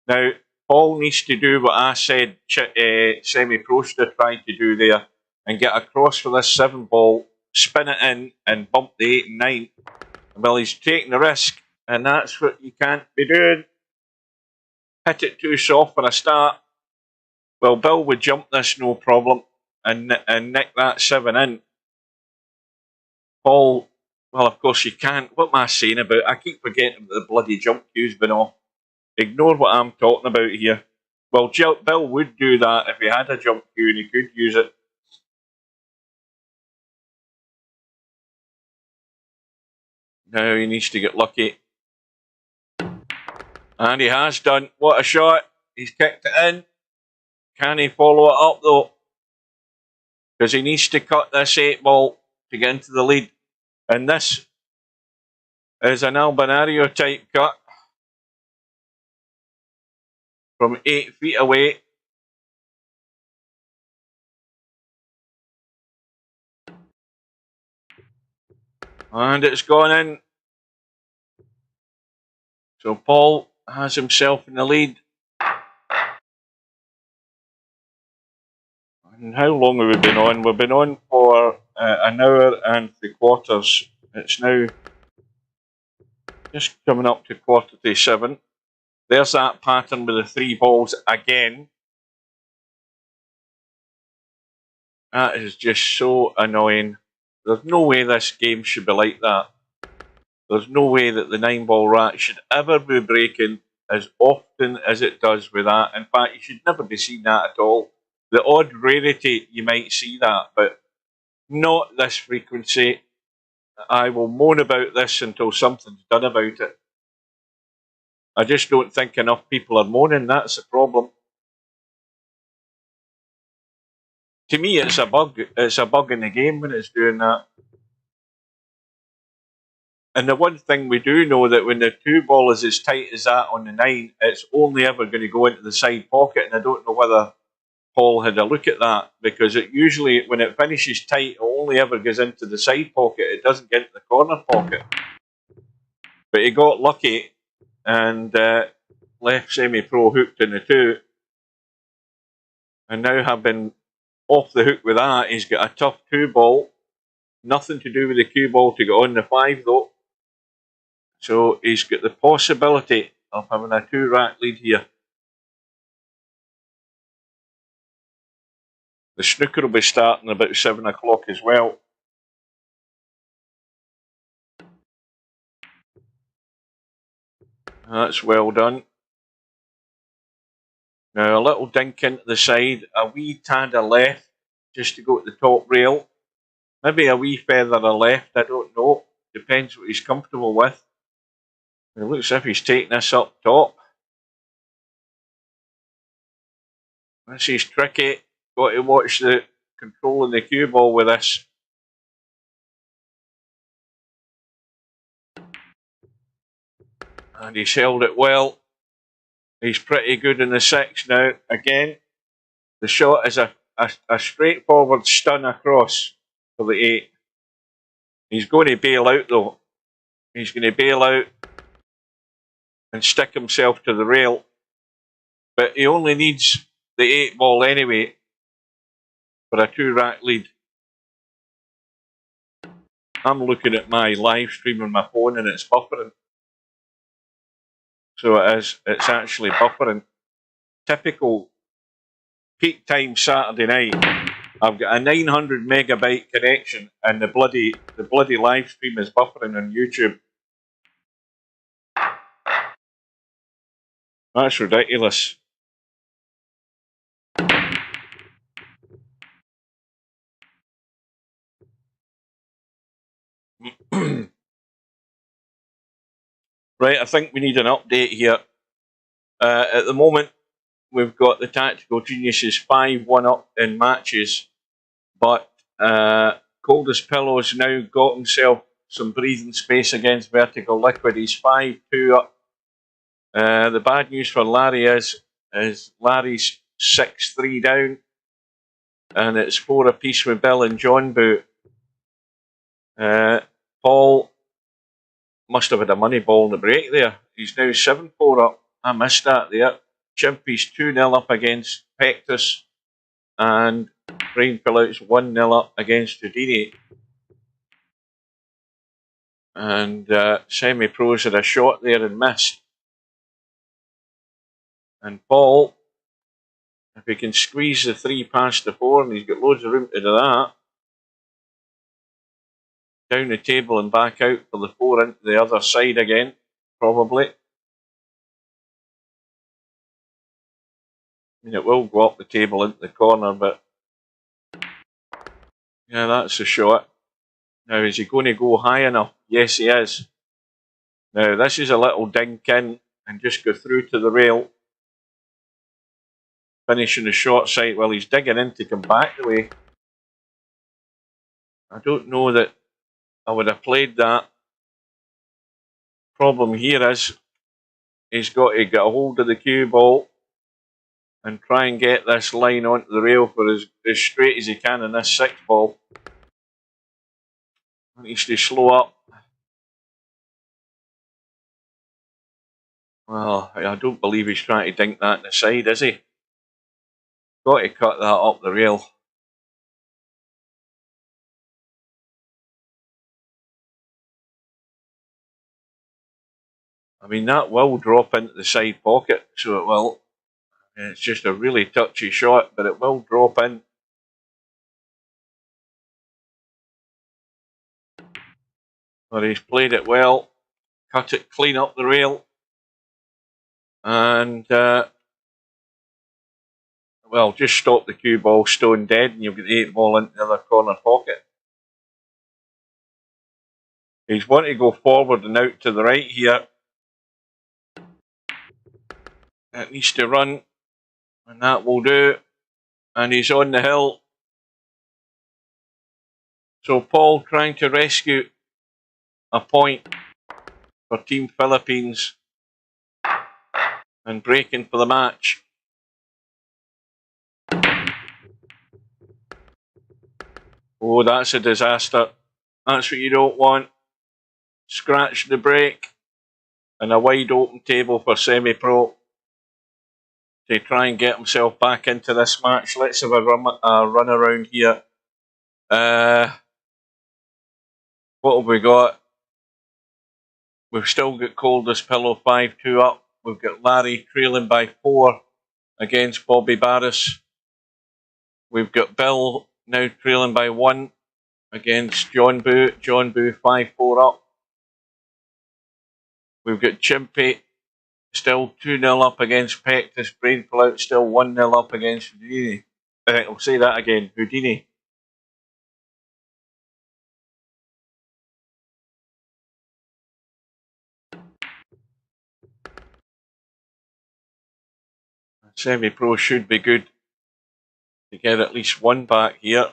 Now, Paul needs to do what I said Semi-Pro should have tried to do there and get across for this 7 ball, spin it in and bump the 8 and 9. Well, he's taking the risk, and that's what you can't be doing. Hit it too soft for a start. Well, Bill would jump this no problem and nick that 7 in. Paul, well, of course you can't. What am I saying about? I keep forgetting that the bloody jump cue's been off. Ignore what I'm talking about here. Well, Bill would do that if he had a jump cue and he could use it. Now he needs to get lucky. And he has done. What a shot. He's kicked it in. Can he follow it up though? Because he needs to cut this 8 ball to get into the lead. And this is an Albinario type cut. From 8 feet away. And it's gone in. So Paul has himself in the lead. And how long have we been on? We've been on for an hour and 3/4. It's now just coming up to 7:15. There's that pattern with the 3 balls again. That is just so annoying. There's no way this game should be like that. There's no way that the 9 ball rat should ever be breaking as often as it does with that. In fact, you should never be seeing that at all. The odd rarity you might see that, but not this frequency. I will moan about this until something's done about it. I just don't think enough people are moaning. That's the problem. To me, it's a bug. It's a bug in the game when it's doing that. And the one thing we do know that when the 2 ball is as tight as that on the 9, it's only ever going to go into the side pocket. And I don't know whether Paul had a look at that, because it usually, when it finishes tight, it only ever goes into the side pocket. It doesn't get into the corner pocket. But he got lucky and left Semi-Pro hooked in the 2. And now have been off the hook with that. He's got a tough 2 ball. Nothing to do with the cue ball to get on the 5 though. So he's got the possibility of having a 2 rack lead here. The snooker will be starting about 7 o'clock as well. That's well done. Now a little dink into the side, a wee tad of left just to go to the top rail. Maybe a wee feather of left, I don't know. Depends what he's comfortable with. It looks as if he's taking this up top. This is tricky. got to watch the controlling the cue ball with this. And he's held it well. He's pretty good in the 6 now. Again, the shot is a straightforward stun across for the 8. He's going to bail out though. He's going to bail out and stick himself to the rail. But he only needs the 8 ball anyway for a 2-rack lead. I'm looking at my live stream on my phone and it's buffering. So it is, it's actually buffering. Typical peak time Saturday night. I've got a 900 megabyte connection and the bloody live stream is buffering on YouTube. That's ridiculous. Right, I think we need an update here. At the moment, we've got the Tactical Geniuses 5-1 up in matches, but Coldest Pillow's now got himself some breathing space against Vertical Liquid. He's 5-2 up. The bad news for Larry is Larry's 6-3 down, and it's 4 apiece with Bill and John Boo. Paul must have had a money ball in the break there. He's now 7-4 up. I missed that there. Chimpy's 2-0 up against Pectus, and Brain Pillout's 1-0 up against Houdini. And Semi-Pros had a shot there and missed. And Paul, if he can squeeze the 3 past the 4, and he's got loads of room to do that, down the table and back out for the 4 into the other side again, probably. I mean, it will go up the table into the corner, but yeah, that's a shot. Now, is he going to go high enough? Yes, he is. Now, this is a little dink in and just go through to the rail. Finishing the short side while he's digging in to come back the way. I don't know that I would have played that. Problem here is he's got to get a hold of the cue ball and try and get this line onto the rail for as straight as he can in this 6 ball. He needs to slow up. Well, I don't believe he's trying to dink that in the side, is he? Got to cut that up the rail. I mean, that will drop into the side pocket, so it will. And it's just a really touchy shot, but it will drop in. But he's played it well, cut it clean up the rail, and well, just stop the cue ball stone dead, and you'll get the 8 ball into the other corner pocket. He's wanting to go forward and out to the right here. It needs to run, and that will do. And he's on the hill. So Paul trying to rescue a point for Team Philippines and breaking for the match. Oh, that's a disaster. That's what you don't want. Scratch the break and a wide open table for Semi-Pro to try and get himself back into this match. Let's have a run around here. What have we got? We've still got Coldest Pillow 5-2 up. We've got Larry trailing by 4 against Bobby Barris. We've got Bill now trailing by 1 against John Boo. John Boo 5-4 up. We've got Chimpy still 2-0 up against Pectus. Brain Pillout still 1-0 up against Houdini. I'll say that again, Houdini. Semi-Pro should be good to get at least one back here.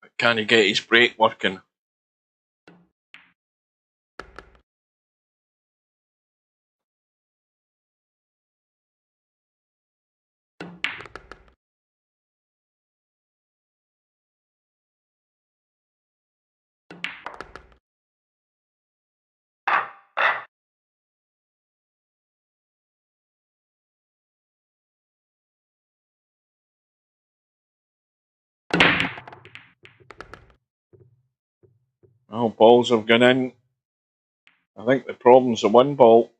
But can he get his brake working? Well, balls have gone in. I think the problem's the one ball.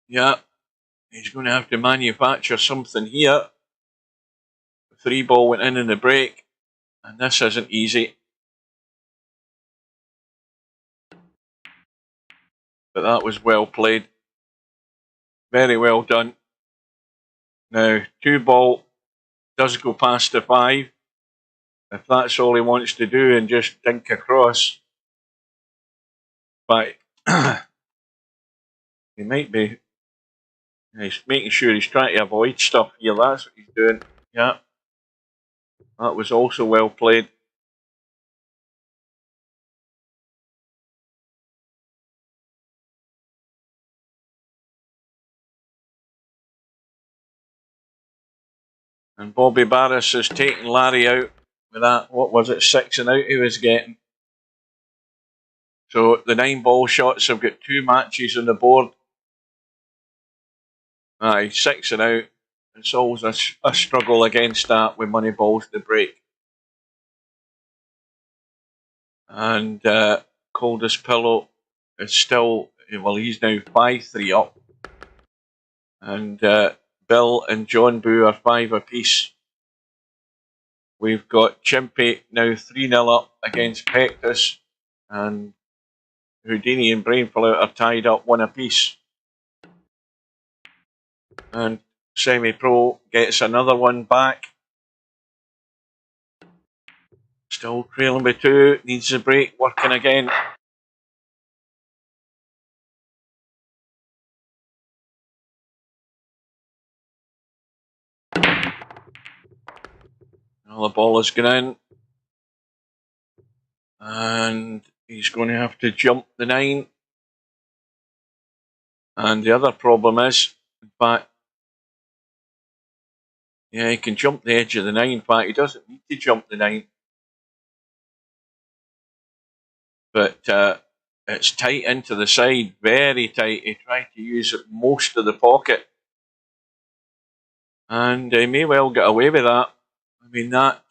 Yeah, he's going to have to manufacture something here. The 3 ball went in the brake, and this isn't easy. But that was well played. Very well done. Now, 2 ball does go past the 5. If that's all he wants to do and just dink across. But he might be. He's making sure he's trying to avoid stuff here. That's what he's doing. Yeah. That was also well played. And Bobby Barris has taken Larry out with that, what was it, 6 and out he was getting. So the 9 ball shots have got 2 matches on the board. Aye, 6 and out. It's always a struggle against that with money balls to break. And Coldest Pillow is still, well, he's now 5-3 up. And Bill and John Boo are 5 apiece. We've got Chimpy now 3-0 up against Pectus, and Houdini and Brainflout are tied up 1 apiece. And Semi-Pro gets another one back. Still trailing by 2, needs the brake working again. Well, the ball has gone in. And he's going to have to jump the 9. And the other problem is, in fact, yeah, he can jump the edge of the 9. In fact, he doesn't need to jump the 9. But it's tight into the side, very tight. He tried to use most of the pocket. And he may well get away with that. I mean, that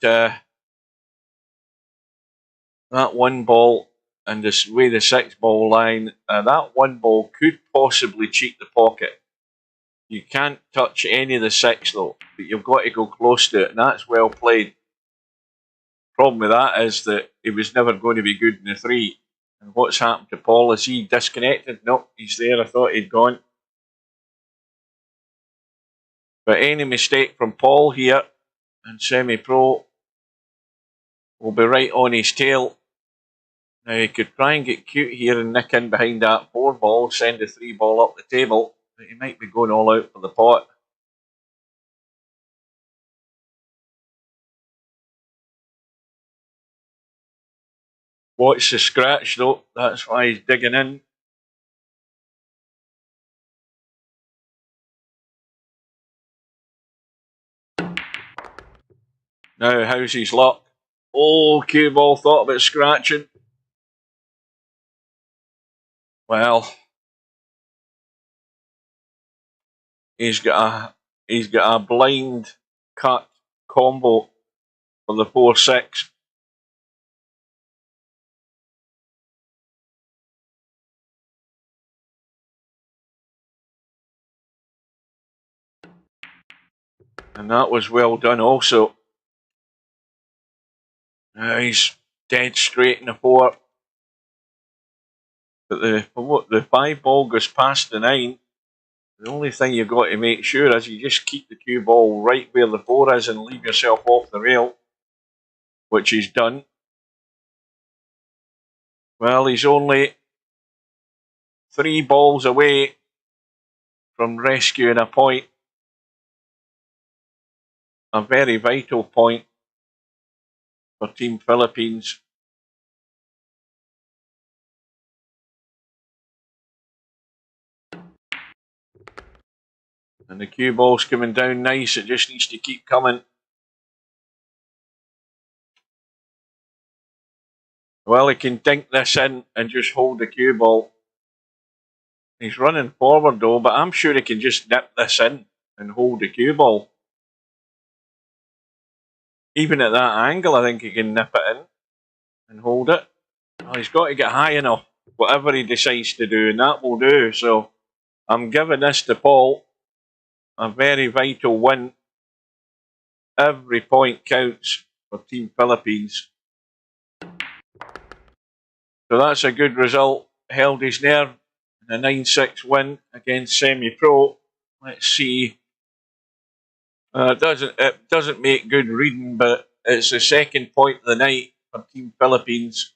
1 ball and this way the 6 ball line, that 1 ball could possibly cheat the pocket. You can't touch any of the 6 though, but you've got to go close to it, and that's well played. Problem with that is that he was never going to be good in the 3. And what's happened to Paul? Is he disconnected? Nope, he's there. I thought he'd gone. But any mistake from Paul here, and Semi-Pro will be right on his tail. Now he could try and get cute here and nick in behind that 4 ball, send the 3 ball up the table, but he might be going all out for the pot. Watch the scratch though, that's why he's digging in. Now how's his luck? Oh, cue ball thought about scratching. Well, he's got a blind cut combo for the 4-6. And that was well done also. Now he's dead straight in the 4. But the 5 ball goes past the 9. The only thing you've got to make sure is you just keep the cue ball right where the 4 is and leave yourself off the rail. which he's done. Well, he's only 3 balls away from rescuing a point. A very vital point for Team Philippines. And the cue ball's coming down nice. It just needs to keep coming. Well, he can dink this in and just hold the cue ball. He's running forward though, but I'm sure he can just nip this in and hold the cue ball. Even at that angle, I think he can nip it in and hold it. Well, he's got to get high enough, whatever he decides to do, and that will do. So I'm giving this to Paul. A very vital win. Every point counts for Team Philippines. So that's a good result. Held his nerve in a 9-6 win against Semi-Pro. Let's see. It doesn't make good reading, but it's the second point of the night for Team Philippines.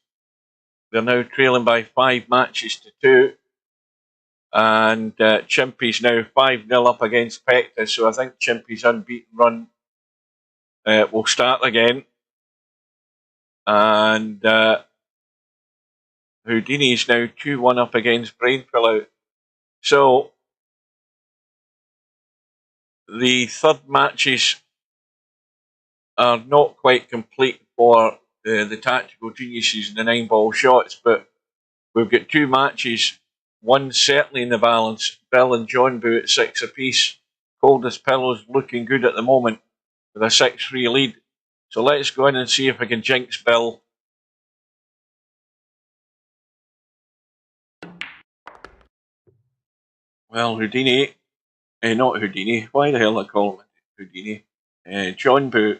They're now trailing by 5 matches to 2. And Chimpy's now 5-0 up against Pectus, so I think Chimpy's unbeaten run will start again. And Houdini's now 2-1 up against Brainfill Out. So the third matches are not quite complete for the Tactical Geniuses and the 9-ball shots, but we've got 2 matches. One certainly in the balance. Bill and John Boo at 6 apiece. Coldest Pillows looking good at the moment with a 6-3 lead. So let's go in and see if I can jinx Bill. Well, Houdini. Not Houdini. Why the hell I call him Houdini? John Boo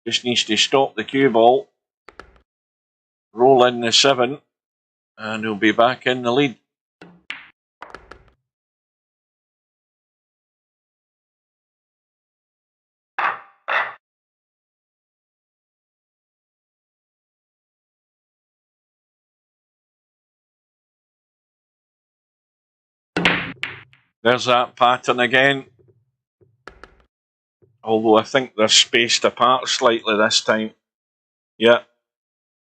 just needs to stop the cue ball. Roll in the 7. And he'll be back in the lead. There's that pattern again. Although I think they're spaced apart slightly this time. Yeah.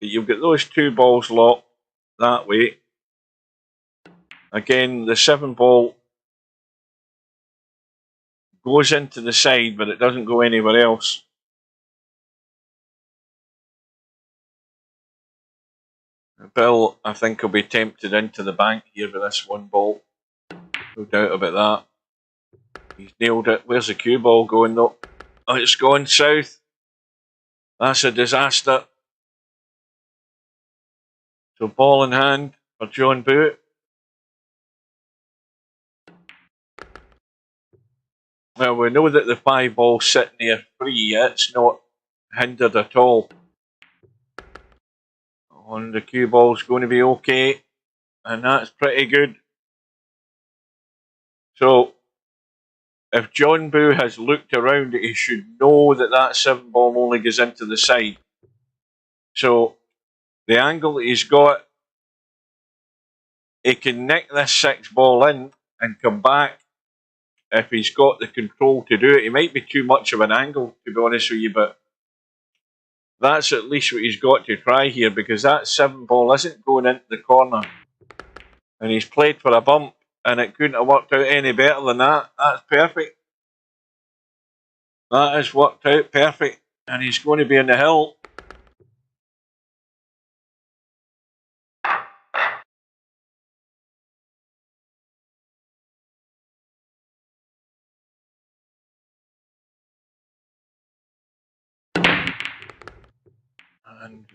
You've got those 2 balls locked that way. Again, the 7 ball goes into the side, but it doesn't go anywhere else. Bill, I think, will be tempted into the bank here with this 1 ball. No doubt about that. He's nailed it. Where's the cue ball going though? Oh, it's gone south. That's a disaster. So ball in hand for John Boo. Well, we know that the 5 ball's sitting there free. It's not hindered at all. And the cue ball's going to be okay. And that's pretty good. So, if John Boo has looked around it, he should know that that 7 ball only goes into the side. So, the angle that he's got, he can nick this 6 ball in and come back if he's got the control to do it. It might be too much of an angle, to be honest with you, but that's at least what he's got to try here, because that 7 ball isn't going into the corner. And he's played for a bump, and it couldn't have worked out any better than that. That's perfect. That has worked out perfect. And he's going to be in the hill. And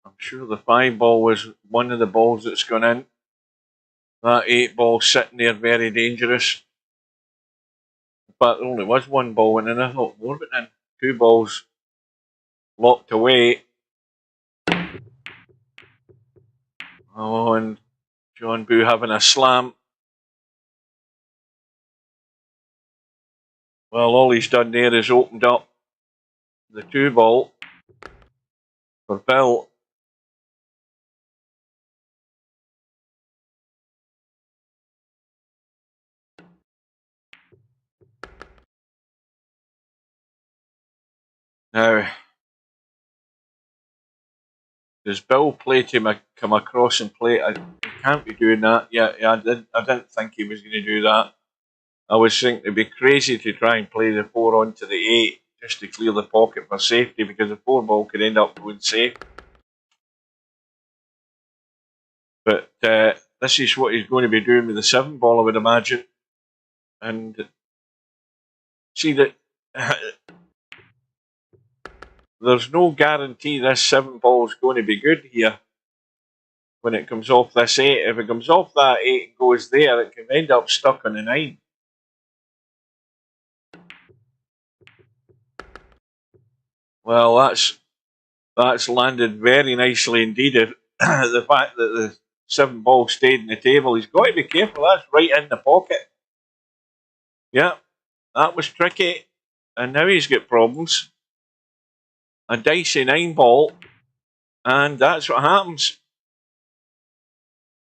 I'm sure the 5 ball was one of the balls that's gone in. That 8 ball sitting there, very dangerous. But there only was 1 ball in, and I thought more of it in. 2 balls locked away. Oh, and John Boo having a slam. Well, all he's done there is opened up the 2 ball. for Bill. Now, does Bill play to come across and play? He can't be doing that. Yeah, I didn't think he was going to do that. I was thinking it'd be crazy to try and play the 4 onto the 8 just to clear the pocket for safety, because the 4 ball could end up going safe. But this is what he's going to be doing with the 7 ball, I would imagine. And see that there's no guarantee this 7 ball is going to be good here when it comes off this 8. If it comes off that 8 and goes there, it can end up stuck on the 9. Well, that's landed very nicely indeed. If the fact that the 7 ball stayed in the table, he's got to be careful. That's right in the pocket. Yeah, that was tricky, and now he's got problems. A dicey 9 ball, and that's what happens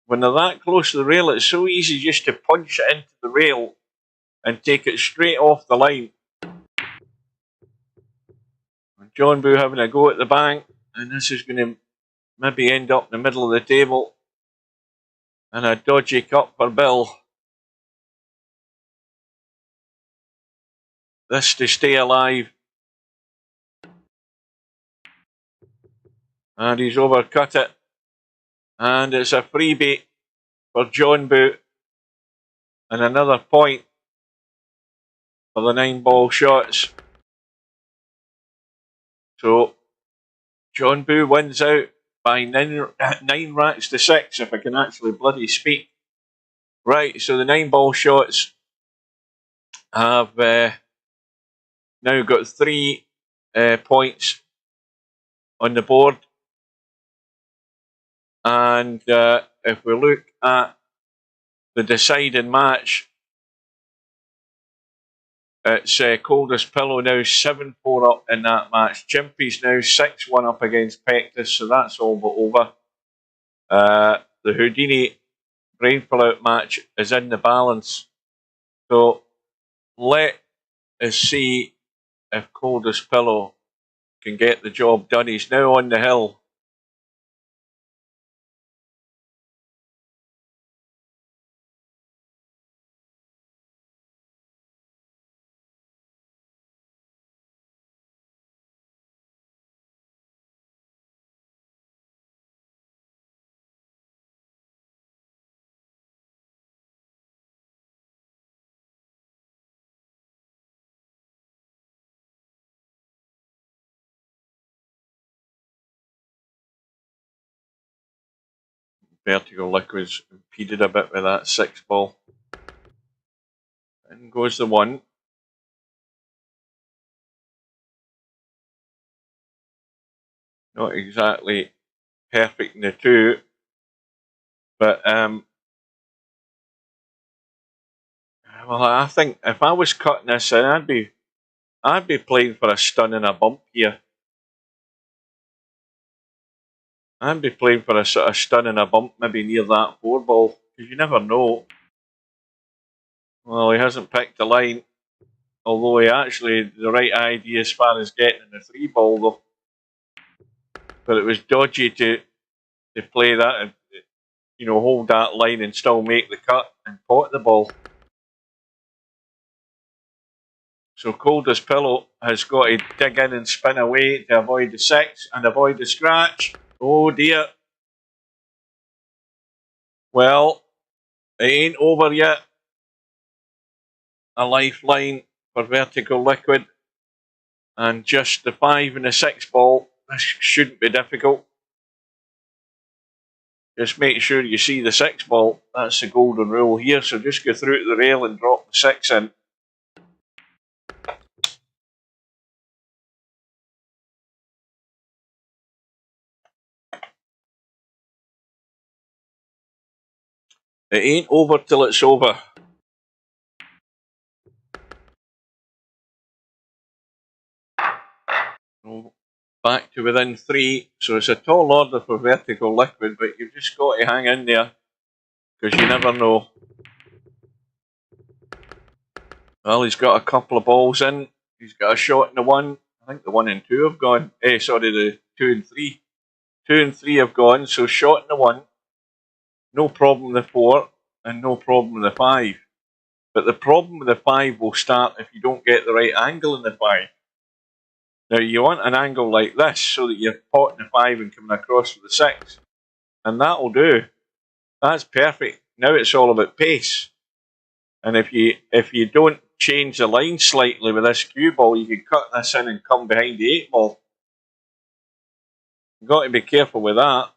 when they're that close to the rail. It's so easy just to punch it into the rail and take it straight off the line. John Boo having a go at the bank, and this is going to maybe end up in the middle of the table, and a dodgy cut for Bill. This to stay alive, and he's overcut it, and it's a freebie for John Boo, and another point for the 9 ball shots. So John Boo wins out by 9 racks to 6, if I can actually bloody speak. Right, so the 9 ball shots have now got 3 points on the board. And if we look at the deciding match, it's Coldest Pillow now 7-4 up in that match. Chimpy's now 6-1 up against Pectus, so that's all but over. The Houdini Brain Pullout match is in the balance. So let us see if Coldest Pillow can get the job done. He's now on the hill. Vertigo Liquids impeded a bit with that 6 ball. And goes the 1. Not exactly perfect in the 2. But, well, I think if I was cutting this in, I'd be playing for a stun and a bump here. I'd be playing for a sort of stun and a bump, maybe near that 4 ball, because you never know. Well, he hasn't picked the line, although he actually the right idea as far as getting in the 3 ball though. But it was dodgy to play that and, you know, hold that line and still make the cut and pot the ball. So Coldest Pillow has got to dig in and spin away to avoid the 6 and avoid the scratch. Oh dear. Well, it ain't over yet. A lifeline for Vertical Liquid. And just the 5 and the 6 ball. This shouldn't be difficult. Just make sure you see the 6 ball. That's the golden rule here. So just go through to the rail and drop the 6 in. It ain't over till it's over. Back to within 3. So it's a tall order for Vertical Liquid, but you've just got to hang in there, because you never know. Well, he's got a couple of balls in. He's got a shot in the 1. I think the 1 and 2 have gone. Sorry, the 2 and 3. 2 and 3 have gone, so shot in the 1. No problem with the 4, and no problem with the 5. But the problem with the 5 will start if you don't get the right angle in the 5. Now, you want an angle like this so that you're potting the 5 and coming across with the 6. And that'll do. That's perfect. Now it's all about pace. And if you don't change the line slightly with this cue ball, you can cut this in and come behind the 8 ball. You've got to be careful with that.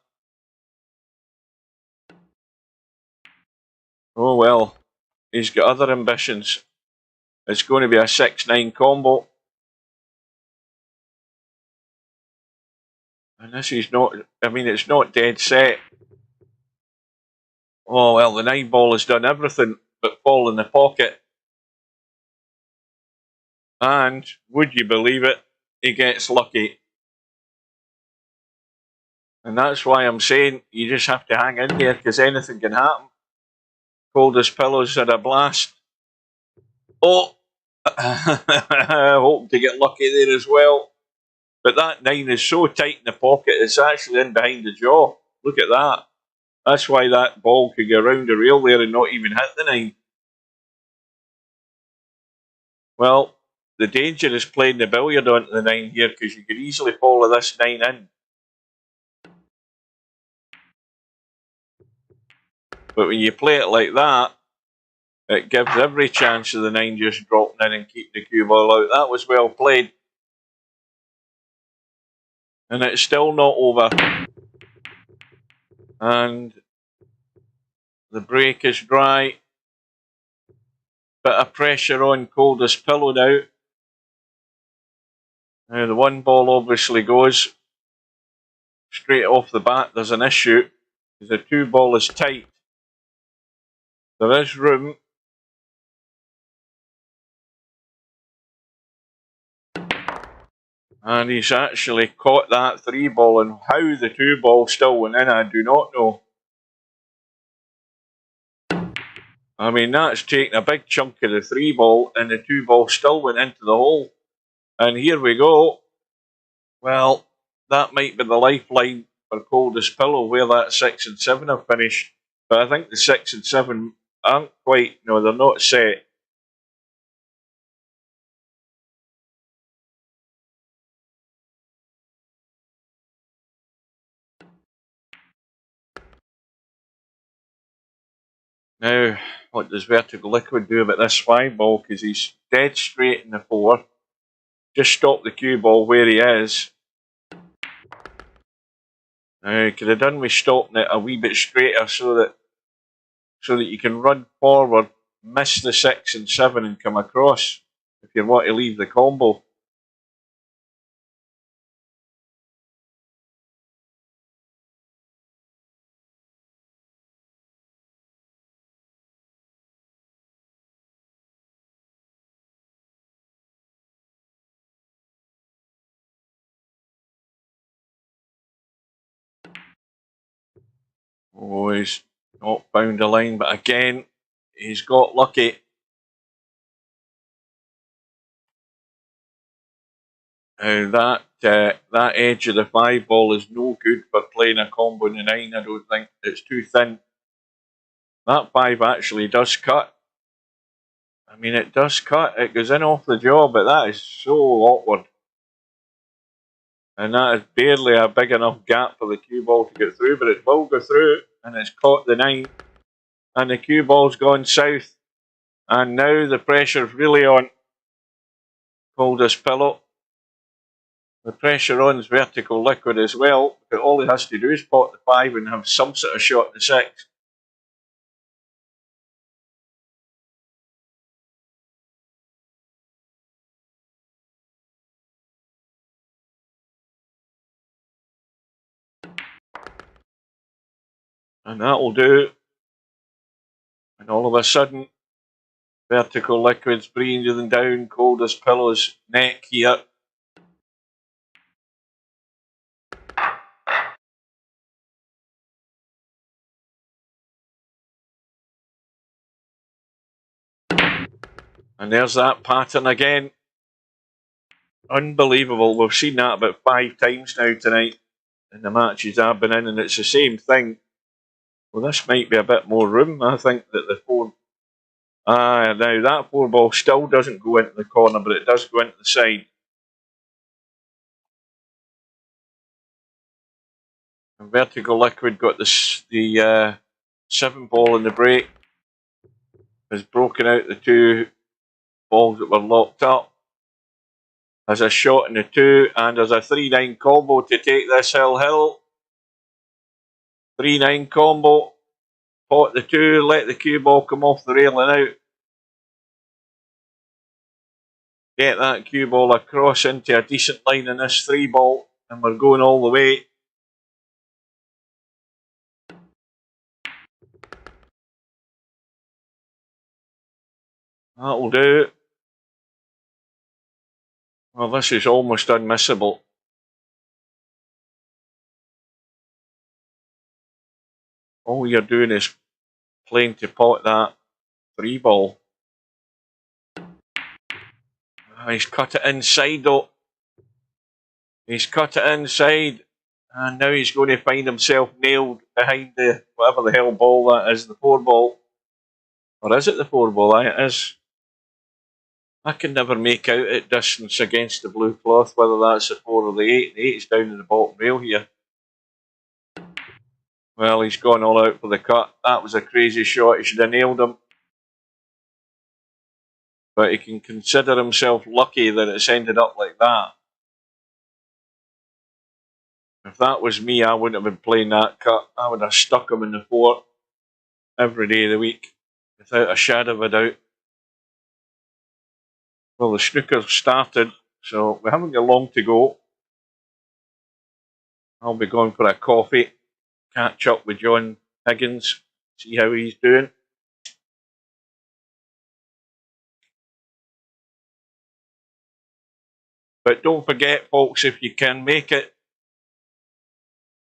Oh well, he's got other ambitions. It's going to be a 6-9 combo. And this is not, I mean, it's not dead set. Oh well, the 9 ball has done everything but fall in the pocket. And, would you believe it, he gets lucky. And that's why I'm saying you just have to hang in here, because anything can happen. Cold as pillows had a blast. Oh! Hoping to get lucky there as well. But that 9 is so tight in the pocket, it's actually in behind the jaw. Look at that. That's why that ball could go around the rail there and not even hit the 9. Well, the danger is playing the billiard onto the 9 here, because you could easily follow this 9 in. But when you play it like that, it gives every chance of the 9 just dropping in and keeping the cue ball out. That was well played. And it's still not over. And the break is dry. Bit of pressure on Cold as Pillow now. Now the 1 ball obviously goes. Straight off the bat there's an issue, because the 2 ball is tight. There is room. And he's actually caught that 3 ball, and how the 2 ball still went in, I do not know. I mean, that's taken a big chunk of the 3 ball, and the 2 ball still went into the hole. And here we go. Well, that might be the lifeline for Cold as Pillow, where that 6 and 7 have finished. But I think the 6 and 7 aren't quite, no, they're not set. Now, what does Vertical Liquid do about this 5 ball? Because he's dead straight in the 4. Just stop the cue ball where he is. Now, could have done with stopping it a wee bit straighter so that you can run forward, miss the 6 and 7 and come across if you want to leave the combo. Oh, he's not found a line, but again, he's got lucky. Now that edge of the 5 ball is no good for playing a combo in the 9, I don't think. It's too thin. That 5 actually does cut. I mean, it does cut. It goes in off the jaw, but that is so awkward. And that is barely a big enough gap for the cue ball to get through, but it will go through, and it's caught the 9. And the cue ball's gone south. And now the pressure's really on Cold as Pillow. The pressure on is Vertical Liquid as well, but all he has to do is pot the 5 and have some sort of shot at the 6. And that will do. And all of a sudden, Vertical Liquid's breathing down Cold as Pillow's neck here. And there's that pattern again. Unbelievable. We've seen that about 5 times now tonight in the matches I've been in, and it's the same thing. Well, this might be a bit more room. I think that the 4... now that 4 ball still doesn't go into the corner, but it does go into the side. And Vertical Liquid got the 7 ball in the break. Has broken out the 2 balls that were locked up. Has a shot in the 2, and there's a 3-9 combo to take this hill. 3-9 combo. Pot the 2, let the cue ball come off the rail and out. Get that cue ball across into a decent line in this 3 ball, and we're going all the way. That'll do. Well, this is almost unmissable. All you're doing is playing to pot that 3 ball. He's cut it inside though. He's cut it inside. And now he's going to find himself nailed behind the whatever the hell ball that is, the 4 ball. Or is it the 4 ball? It is. I can never make out at distance against the blue cloth whether that's the 4 or the 8. The 8's down in the bottom rail here. Well, he's gone all out for the cut. That was a crazy shot. He should have nailed him. But he can consider himself lucky that it's ended up like that. If that was me, I wouldn't have been playing that cut. I would have stuck him in the 4 every day of the week, without a shadow of a doubt. Well, the snooker's started, so we haven't got long to go. I'll be going for a coffee, catch up with John Higgins, see how he's doing. But don't forget, folks, if you can make it,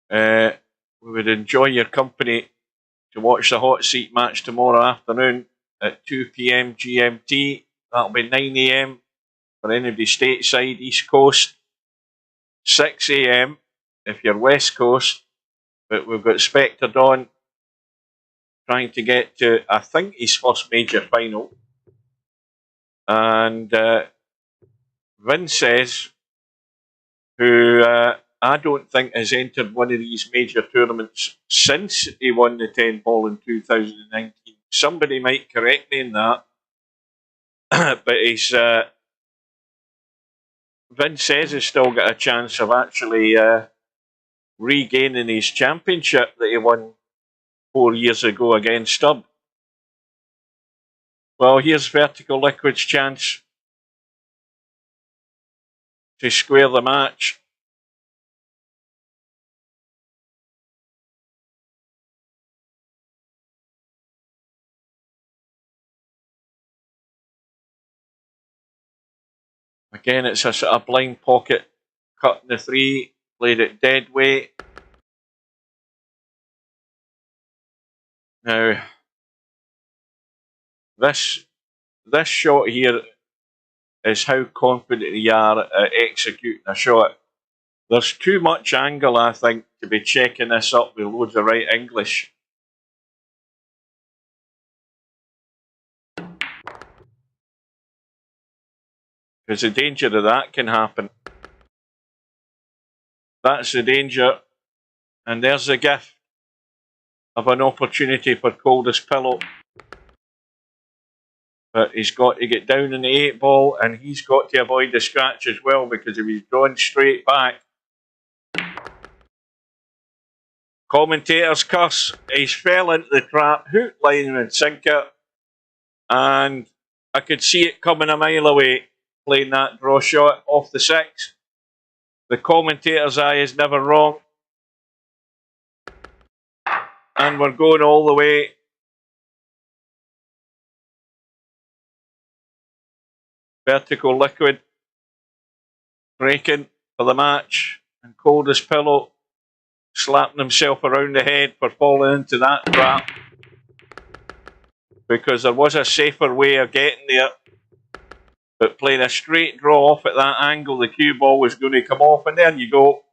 we would enjoy your company to watch the hot seat match tomorrow afternoon at 2 PM GMT. That'll be 9 AM for anybody stateside, East Coast. 6 AM if you're West Coast. But we've got Spectre Dawn trying to get to, I think, his first major final. And Vinces, who I don't think has entered one of these major tournaments since he won the 10 ball in 2019. Somebody might correct me in that. But he's Vinces has still got a chance of actually regaining his championship that he won 4 years ago against Stubb. Well, here's Vertical Liquid's chance to square the match. Again, it's a sort of blind pocket cut in the 3, played it dead weight. Now, this shot here is how confident you are at executing a shot. There's too much angle, I think, to be checking this up with loads of right English. Because the danger of that can happen. That's the danger. And there's the gift of an opportunity for Coldest Pillow. But he's got to get down in the 8 ball, and he's got to avoid the scratch as well, because if he's drawn straight back, commentators curse. He's fell into the trap, hook, line and sinker, and I could see it coming a mile away, playing that draw shot off the 6. The commentator's eye is never wrong. And we're going all the way. Vertical Liquid breaking for the match, and Coldest Pillow slapping himself around the head for falling into that trap, because there was a safer way of getting there. but playing a straight draw off at that angle, the cue ball was going to come off, and there you go.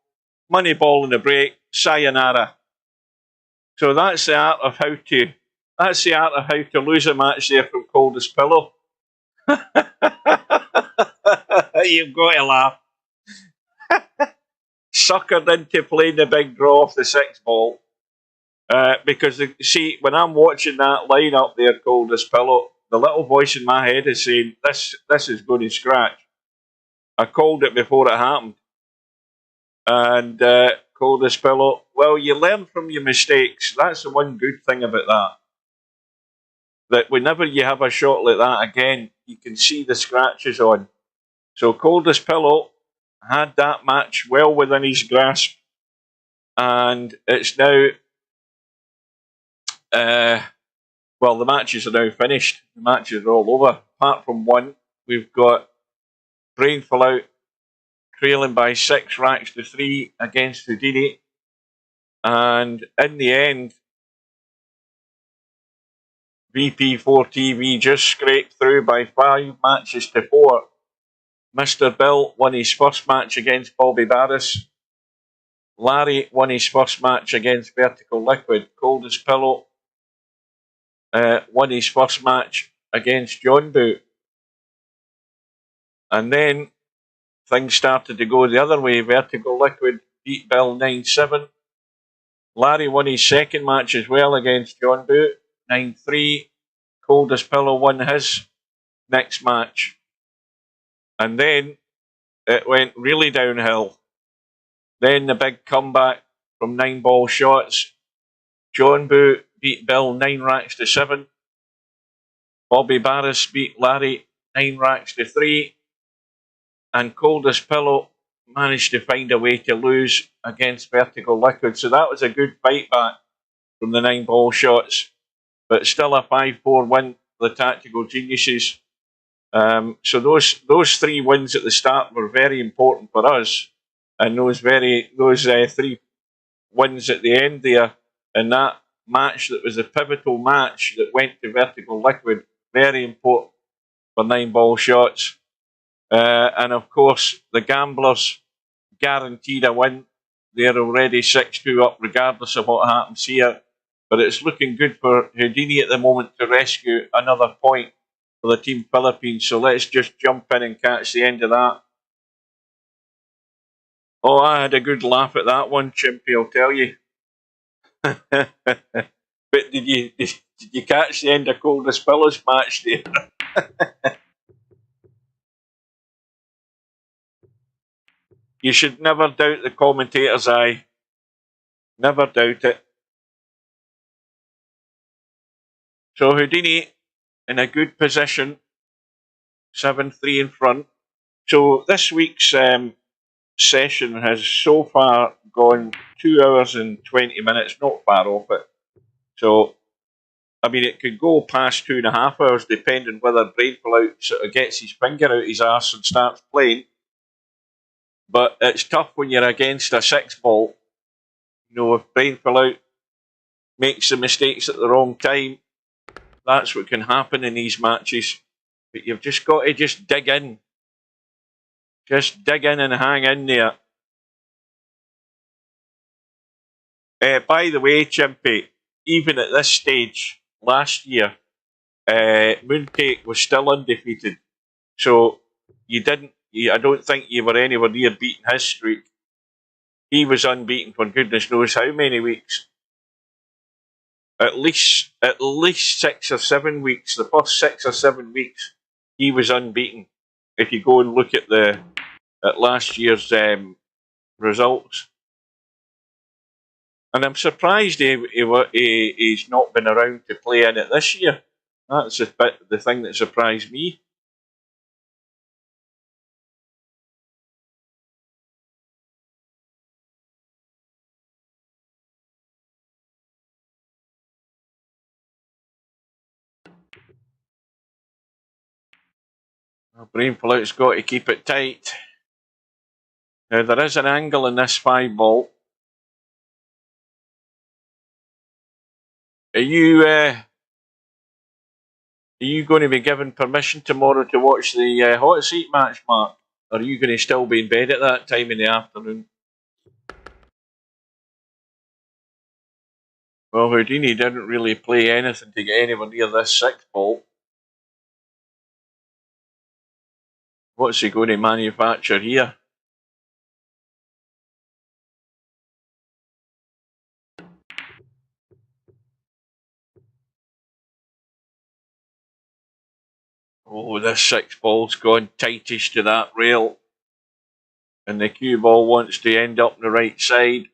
Money ball in the break, sayonara. So that's the art of how to lose a match there from Coldest Pillow. You've got to laugh. Suckered into playing the big draw off the 6 ball. Because, see, when I'm watching that line up there, Coldest Pillow, the little voice in my head is saying, this is going to scratch. I called it before it happened. And Coldest Pillow, well, you learn from your mistakes. That's the one good thing about that. That whenever you have a shot like that again, you can see the scratches on. So Coldest Pillow had that match well within his grasp. And it's now... well, the matches are now finished. The matches are all over. Apart from one, we've got Brainful Out trailing by 6 racks to 3 against Houdini. And in the end, VP4TV just scraped through by 5 matches to 4. Mr. Bill won his first match against Bobby Barris. Larry won his first match against Vertical Liquid. Coldest Pillow won his first match against John Boot. And then things started to go the other way. Vertical Liquid beat Bill 9-7. Larry won his second match as well against John Boot, 9-3. Coldest Pillow won his next match. And then it went really downhill. Then the big comeback from 9-ball shots. John Boot beat Bill 9 racks to 7. Bobby Barris beat Larry 9 racks to 3. And Coldest Pillow managed to find a way to lose against Vertical Liquid. So that was a good fight back from the 9-ball shots. But still a 5-4 win for the Tactical Geniuses. So those 3 wins at the start were very important for us. And those 3 wins at the end there, and that match that was a pivotal match that went to Vertical Liquid, very important for 9-ball shots. And of course, the Gamblers guaranteed a win. They're already 6-2 up, regardless of what happens here. But it's looking good for Houdini at the moment to rescue another point for the Team Philippines. So let's just jump in and catch the end of that. Oh, I had a good laugh at that one, Chimpy, I'll tell you. But did you catch the end of Coldest Pillow's match there? You should never doubt the commentator's eye. Never doubt it. So Houdini in a good position, 7-3 in front. So this week's session has so far gone 2 hours and 20 minutes, not far off it. So, I mean, it could go past 2.5 hours depending whether Brainful Out sort of gets his finger out his arse and starts playing. But it's tough when you're against a 6-ball. You know, if Brainful Out makes the mistakes at the wrong time, that's what can happen in these matches. But you've just got to just dig in. Just dig in and hang in there. By the way, Chimpy, even at this stage, last year, Mooncake was still undefeated. So I don't think you were anywhere near beating his streak. He was unbeaten for goodness knows how many weeks. At least 6 or 7 weeks. The first 6 or 7 weeks, he was unbeaten. If you go and look at last year's results. And I'm surprised he's not been around to play in it this year. That's the thing that surprised me. Brainful Out's got to keep it tight. Now there is an angle in this 5-ball. Are you Are you going to be given permission tomorrow to watch the hot seat match, Mark? Or are you going to still be in bed at that time in the afternoon? Well, Houdini didn't really play anything to get anywhere near this 6 ball. What's he going to manufacture here? Oh, this 6 ball's gone tightish to that rail. And the cue ball wants to end up on the right side.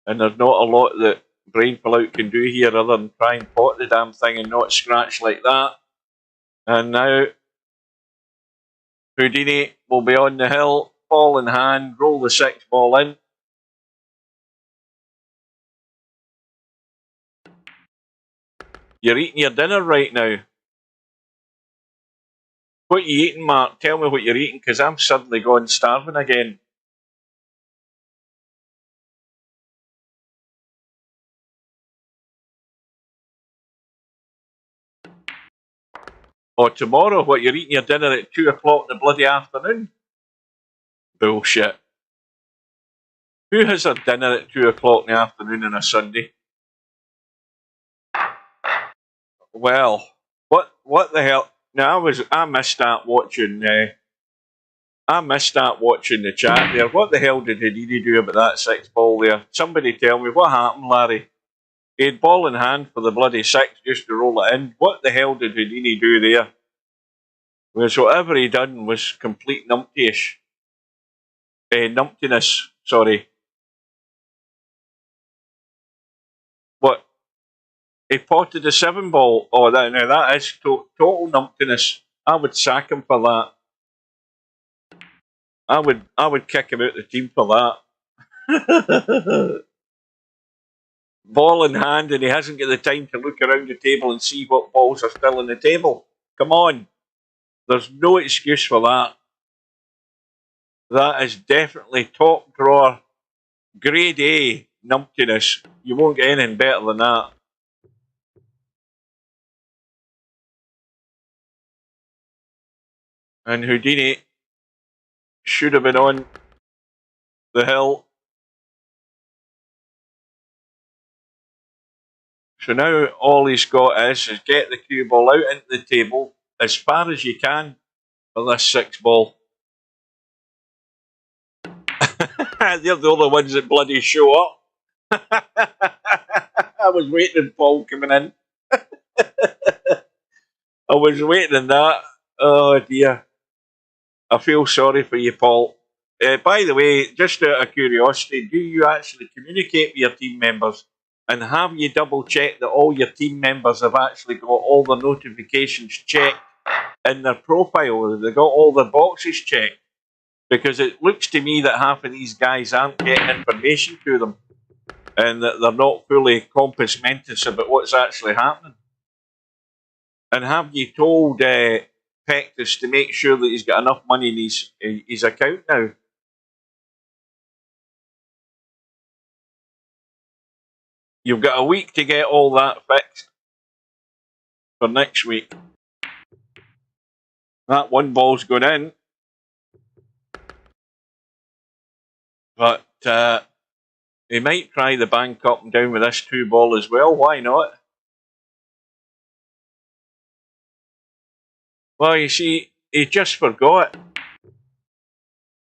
And there's not a lot that Brain Pullout can do here other than try and pot the damn thing and not scratch like that. And now Houdini will be on the hill, ball in hand, roll the 6 ball in. You're eating your dinner right now. What you eating, Mark? Tell me what you're eating, because I'm suddenly going starving again. Or tomorrow, what, you're eating your dinner at 2 o'clock in the bloody afternoon? Bullshit. Who has their dinner at 2 o'clock in the afternoon on a Sunday? Well, what the hell? Now I missed that watching. I missed that watching the chat there. What the hell did Houdini do about that 6 ball there? Somebody tell me what happened, Larry. He had ball in hand for the bloody 6 just to roll it in. What the hell did Houdini do there? Because whatever he done was complete numpty-ish. Numptiness, sorry. What? He potted the 7 ball. Oh, that is total numptiness. I would sack him for that. I would kick him out of the team for that. Ball in hand, and he hasn't got the time to look around the table and see what balls are still on the table. Come on. There's no excuse for that. That is definitely top drawer, grade A numptiness. You won't get anything better than that. And Houdini should have been on the hill. So now all he's got is get the cue ball out into the table as far as you can for this 6 ball. They're the only ones that bloody show up. I was waiting on Paul coming in. I was waiting on that. Oh dear. I feel sorry for you, Paul. By the way, just out of curiosity, do you actually communicate with your team members? And have you double checked that all your team members have actually got all the notifications checked in their profile? Have they got all the boxes checked? Because it looks to me that half of these guys aren't getting information to them. And that they're not fully compos mentis about what's actually happening. And have you told Pectus to make sure that he's got enough money in his account now? You've got a week to get all that fixed for next week. That 1 ball's going in. But he might try the bank up and down with this 2 ball as well. Why not? Well, you see, he just forgot.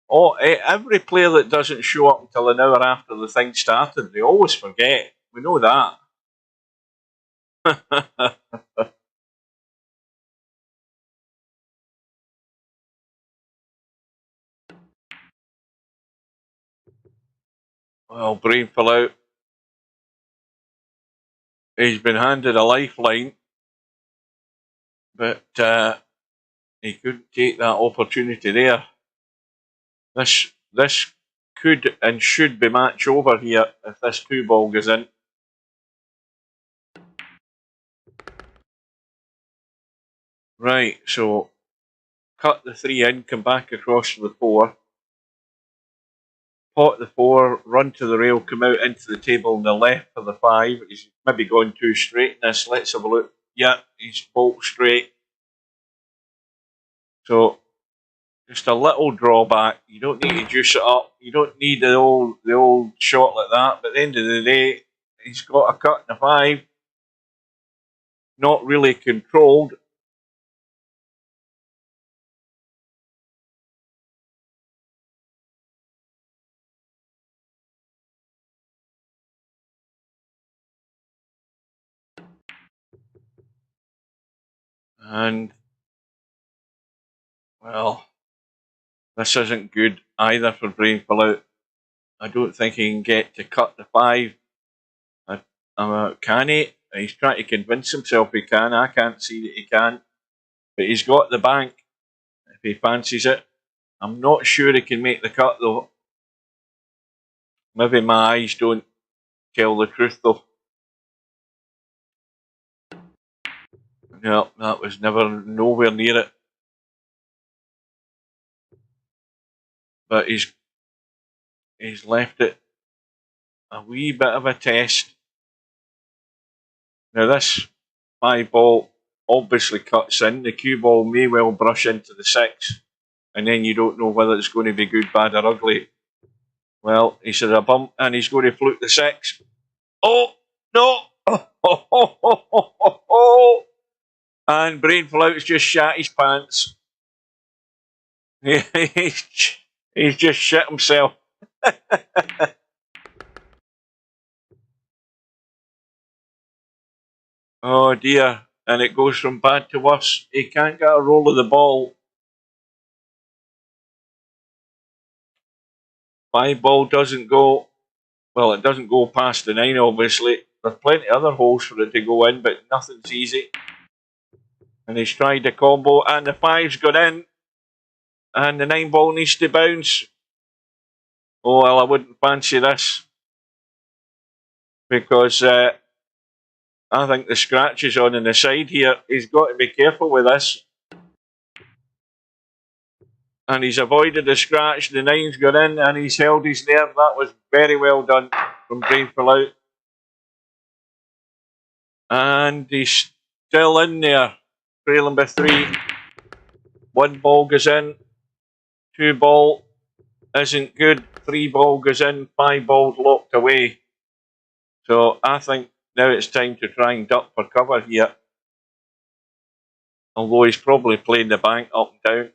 Oh, every player that doesn't show up until an hour after the thing started, they always forget. We know that. Well, Brain Pullout. He's been handed a lifeline. But he couldn't take that opportunity there. This could and should be match over here if this 2 ball goes in. Right, so cut the 3 in, come back across to the 4. Pot the 4, run to the rail, come out into the table on the left for the 5. He's maybe going too straight in this. Let's have a look. Yeah, he's bolt straight. So just a little drawback. You don't need to juice it up. You don't need the old shot like that. But at the end of the day, he's got a cut in a 5. Not really controlled. And, well, this isn't good either for Brain Pullout. I don't think he can get to cut the 5. Can he? He's trying to convince himself he can. I can't see that he can. But he's got the bank if he fancies it. I'm not sure he can make the cut though. Maybe my eyes don't tell the truth though. No, that was nowhere near it. But he's left it a wee bit of a test. Now this 5 ball obviously cuts in. The cue ball may well brush into the 6, and then you don't know whether it's going to be good, bad or ugly. Well, he's had a bump and he's going to fluke the 6. Oh no! And Brain Flout's just shat his pants. He's just shit himself. Oh dear. And it goes from bad to worse. He can't get a roll of the ball. 5 ball doesn't go. Well, it doesn't go past the 9, obviously. There's plenty of other holes for it to go in, but nothing's easy. And he's tried the combo, and the 5's got in. And the 9 ball needs to bounce. Oh, well, I wouldn't fancy this. Because I think the scratch is on the side here. He's got to be careful with this. And he's avoided the scratch. The 9's got in, and he's held his nerve. That was very well done from Brain Pullout. And he's still in there. Trailing by 3. 1 ball goes in. 2 ball isn't good. 3 ball goes in. 5 balls locked away. So I think now it's time to try and duck for cover here. Although he's probably playing the bank up and down.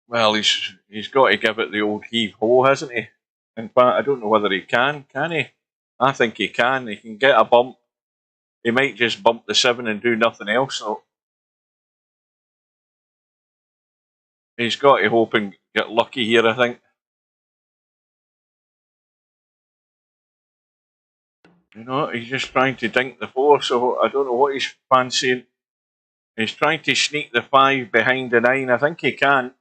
Well, he's got to give it the old heave-ho, hasn't he? In fact, I don't know whether he can he? I think he can. He can get a bump. He might just bump the 7 and do nothing else, though. He's got to hope and get lucky here, I think. You know, he's just trying to dink the 4, so I don't know what he's fancying. He's trying to sneak the 5 behind the 9. I think he can.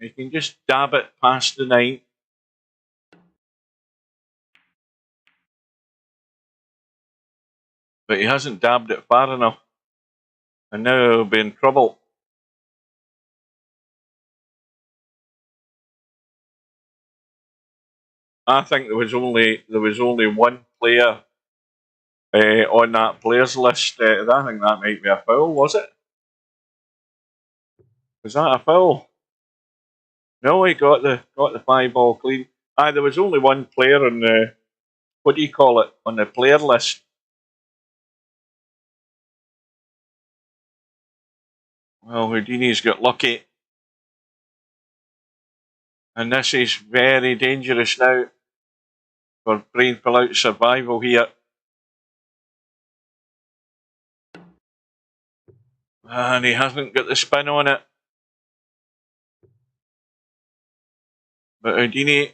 He can just dab it past the 9. But he hasn't dabbed it far enough. And now he'll be in trouble. I think there was only 1 player on that players list. I think that might be a foul, was it? Was that a foul? No, he got the 5 ball clean. There was only 1 player on the, what do you call it, on the player list. Well, Houdini's got lucky. And this is very dangerous now for Brain Pullout survival here. And he hasn't got the spin on it. But Houdini,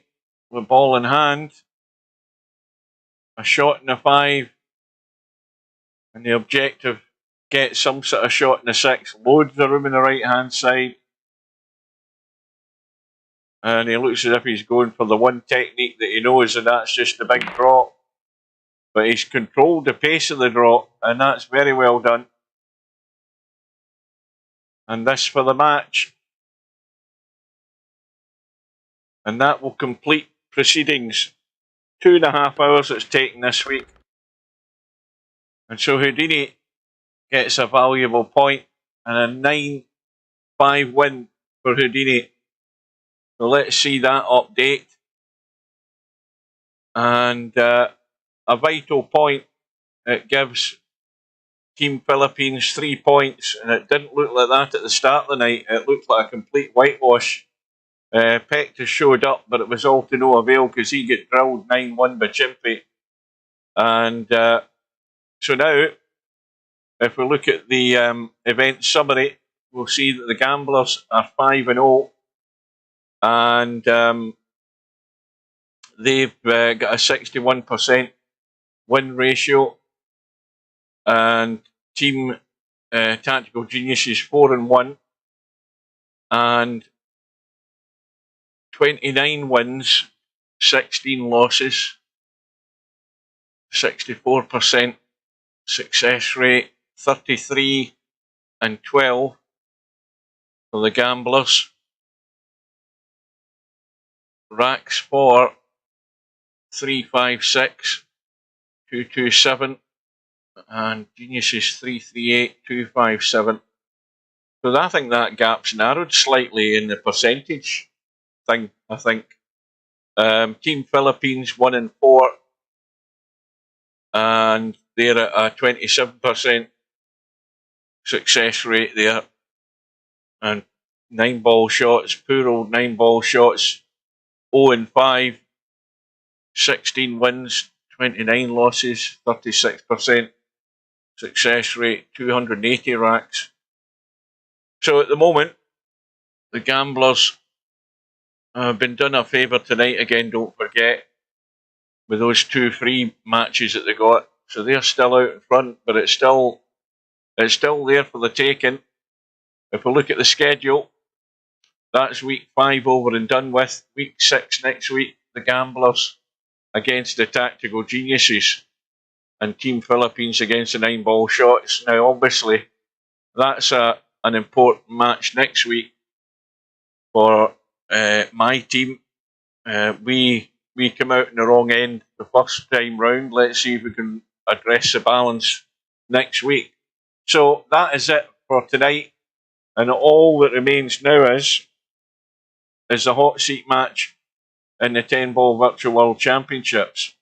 with ball in hand, a shot in the 5, and the objective, get some sort of shot in the 6, loads the room on the right hand side. And he looks as if he's going for the one technique that he knows, and that's just the big drop. But he's controlled the pace of the drop, and that's very well done. and this for the match. And that will complete proceedings. 2.5 hours it's taken this week. And so Houdini gets a valuable point and a 9-5 win for Houdini. So let's see that update. And a vital point, it gives Team Philippines 3 points, and it didn't look like that at the start of the night. It looked like a complete whitewash. Pector showed up, but it was all to no avail because he got drilled 9-1 by Chimpy. And so now, if we look at the event summary, we'll see that the Gamblers are 5-0, and they've got a 61% win ratio, and Team Tactical Geniuses 4-1, and 29 wins, 16 losses, 64% success rate, 33-12 for the Gamblers. Racks for 356, 227, and Geniuses 338, 257. So I think that gap's narrowed slightly in the percentage thing, I think. Team Philippines 1-4, and they're at a 27% success rate there. And 9-ball shots, poor old 9-ball shots, 0-5, 16 wins, 29 losses, 36% success rate, 280 racks. So at the moment, the Gamblers have been done a favour tonight again, don't forget, with those 2 free matches that they got. So they're still out in front, but it's still there for the taking. If we look at the schedule, that's week 5 over and done with. Week 6 next week, the Gamblers against the Tactical Geniuses, and Team Philippines against the 9-ball shots. Now, obviously, that's an important match next week for my team. We come out in the wrong end the first time round. Let's see if we can address the balance next week. So that is it for tonight, and all that remains now is the hot seat match in the 10-ball Virtual World Championships,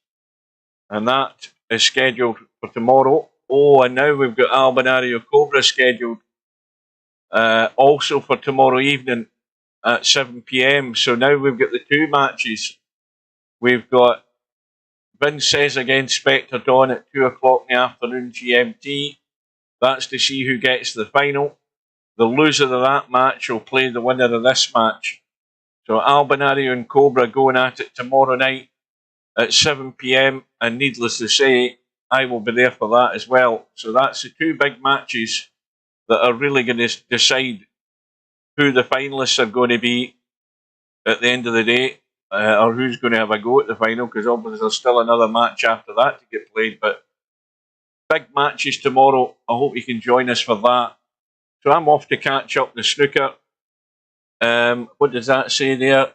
and that is scheduled for tomorrow. Oh, and now we've got Albinario Cobra scheduled also for tomorrow evening at 7 p.m. So now we've got the 2 matches. We've got Vinces against Spectre Dawn at 2 o'clock in the afternoon GMT. That's to see who gets to the final. The loser of that match will play the winner of this match. So Albinario and Cobra going at it tomorrow night at 7 p.m. And needless to say, I will be there for that as well. So that's the 2 big matches that are really going to decide who the finalists are going to be at the end of the day, or who's going to have a go at the final, because obviously there's still another match after that to get played. But big matches tomorrow. I hope you can join us for that. So I'm off to catch up the snooker. What does that say there?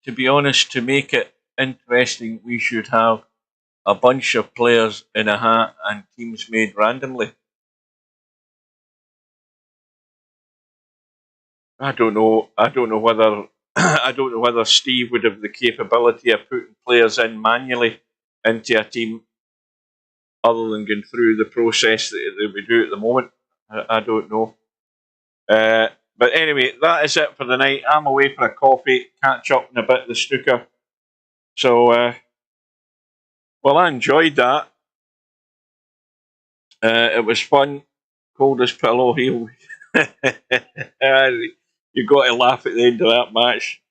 To be honest, to make it interesting, we should have a bunch of players in a hat and teams made randomly. I don't know whether I don't know whether Steve would have the capability of putting players in manually into a team, other than going through the process that we do at the moment. I don't know. But anyway, that is it for the night. I'm away for a coffee, catch up in a bit of the snooker. So, well, I enjoyed that. It was fun. Coldest pillow heel. You got to laugh at the end of that match.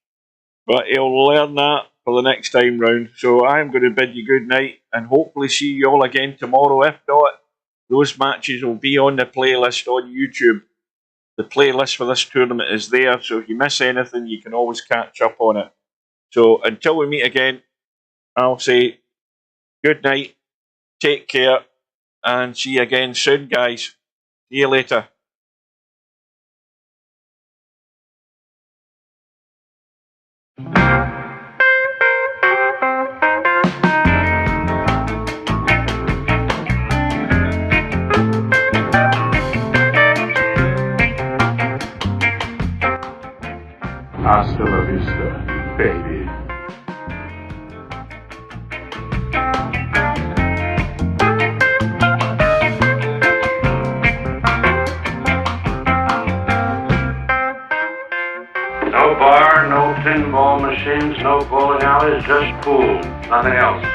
But he'll learn that for the next time round. So I'm going to bid you good night and hopefully see you all again tomorrow. If not, those matches will be on the playlist on YouTube. The playlist for this tournament is there, so if you miss anything, you can always catch up on it. So until we meet again, I'll say good night, take care, and see you again soon, guys. See you later. is just pool, nothing else.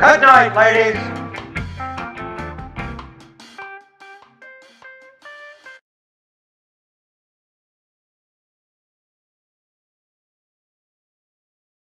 Good night, ladies.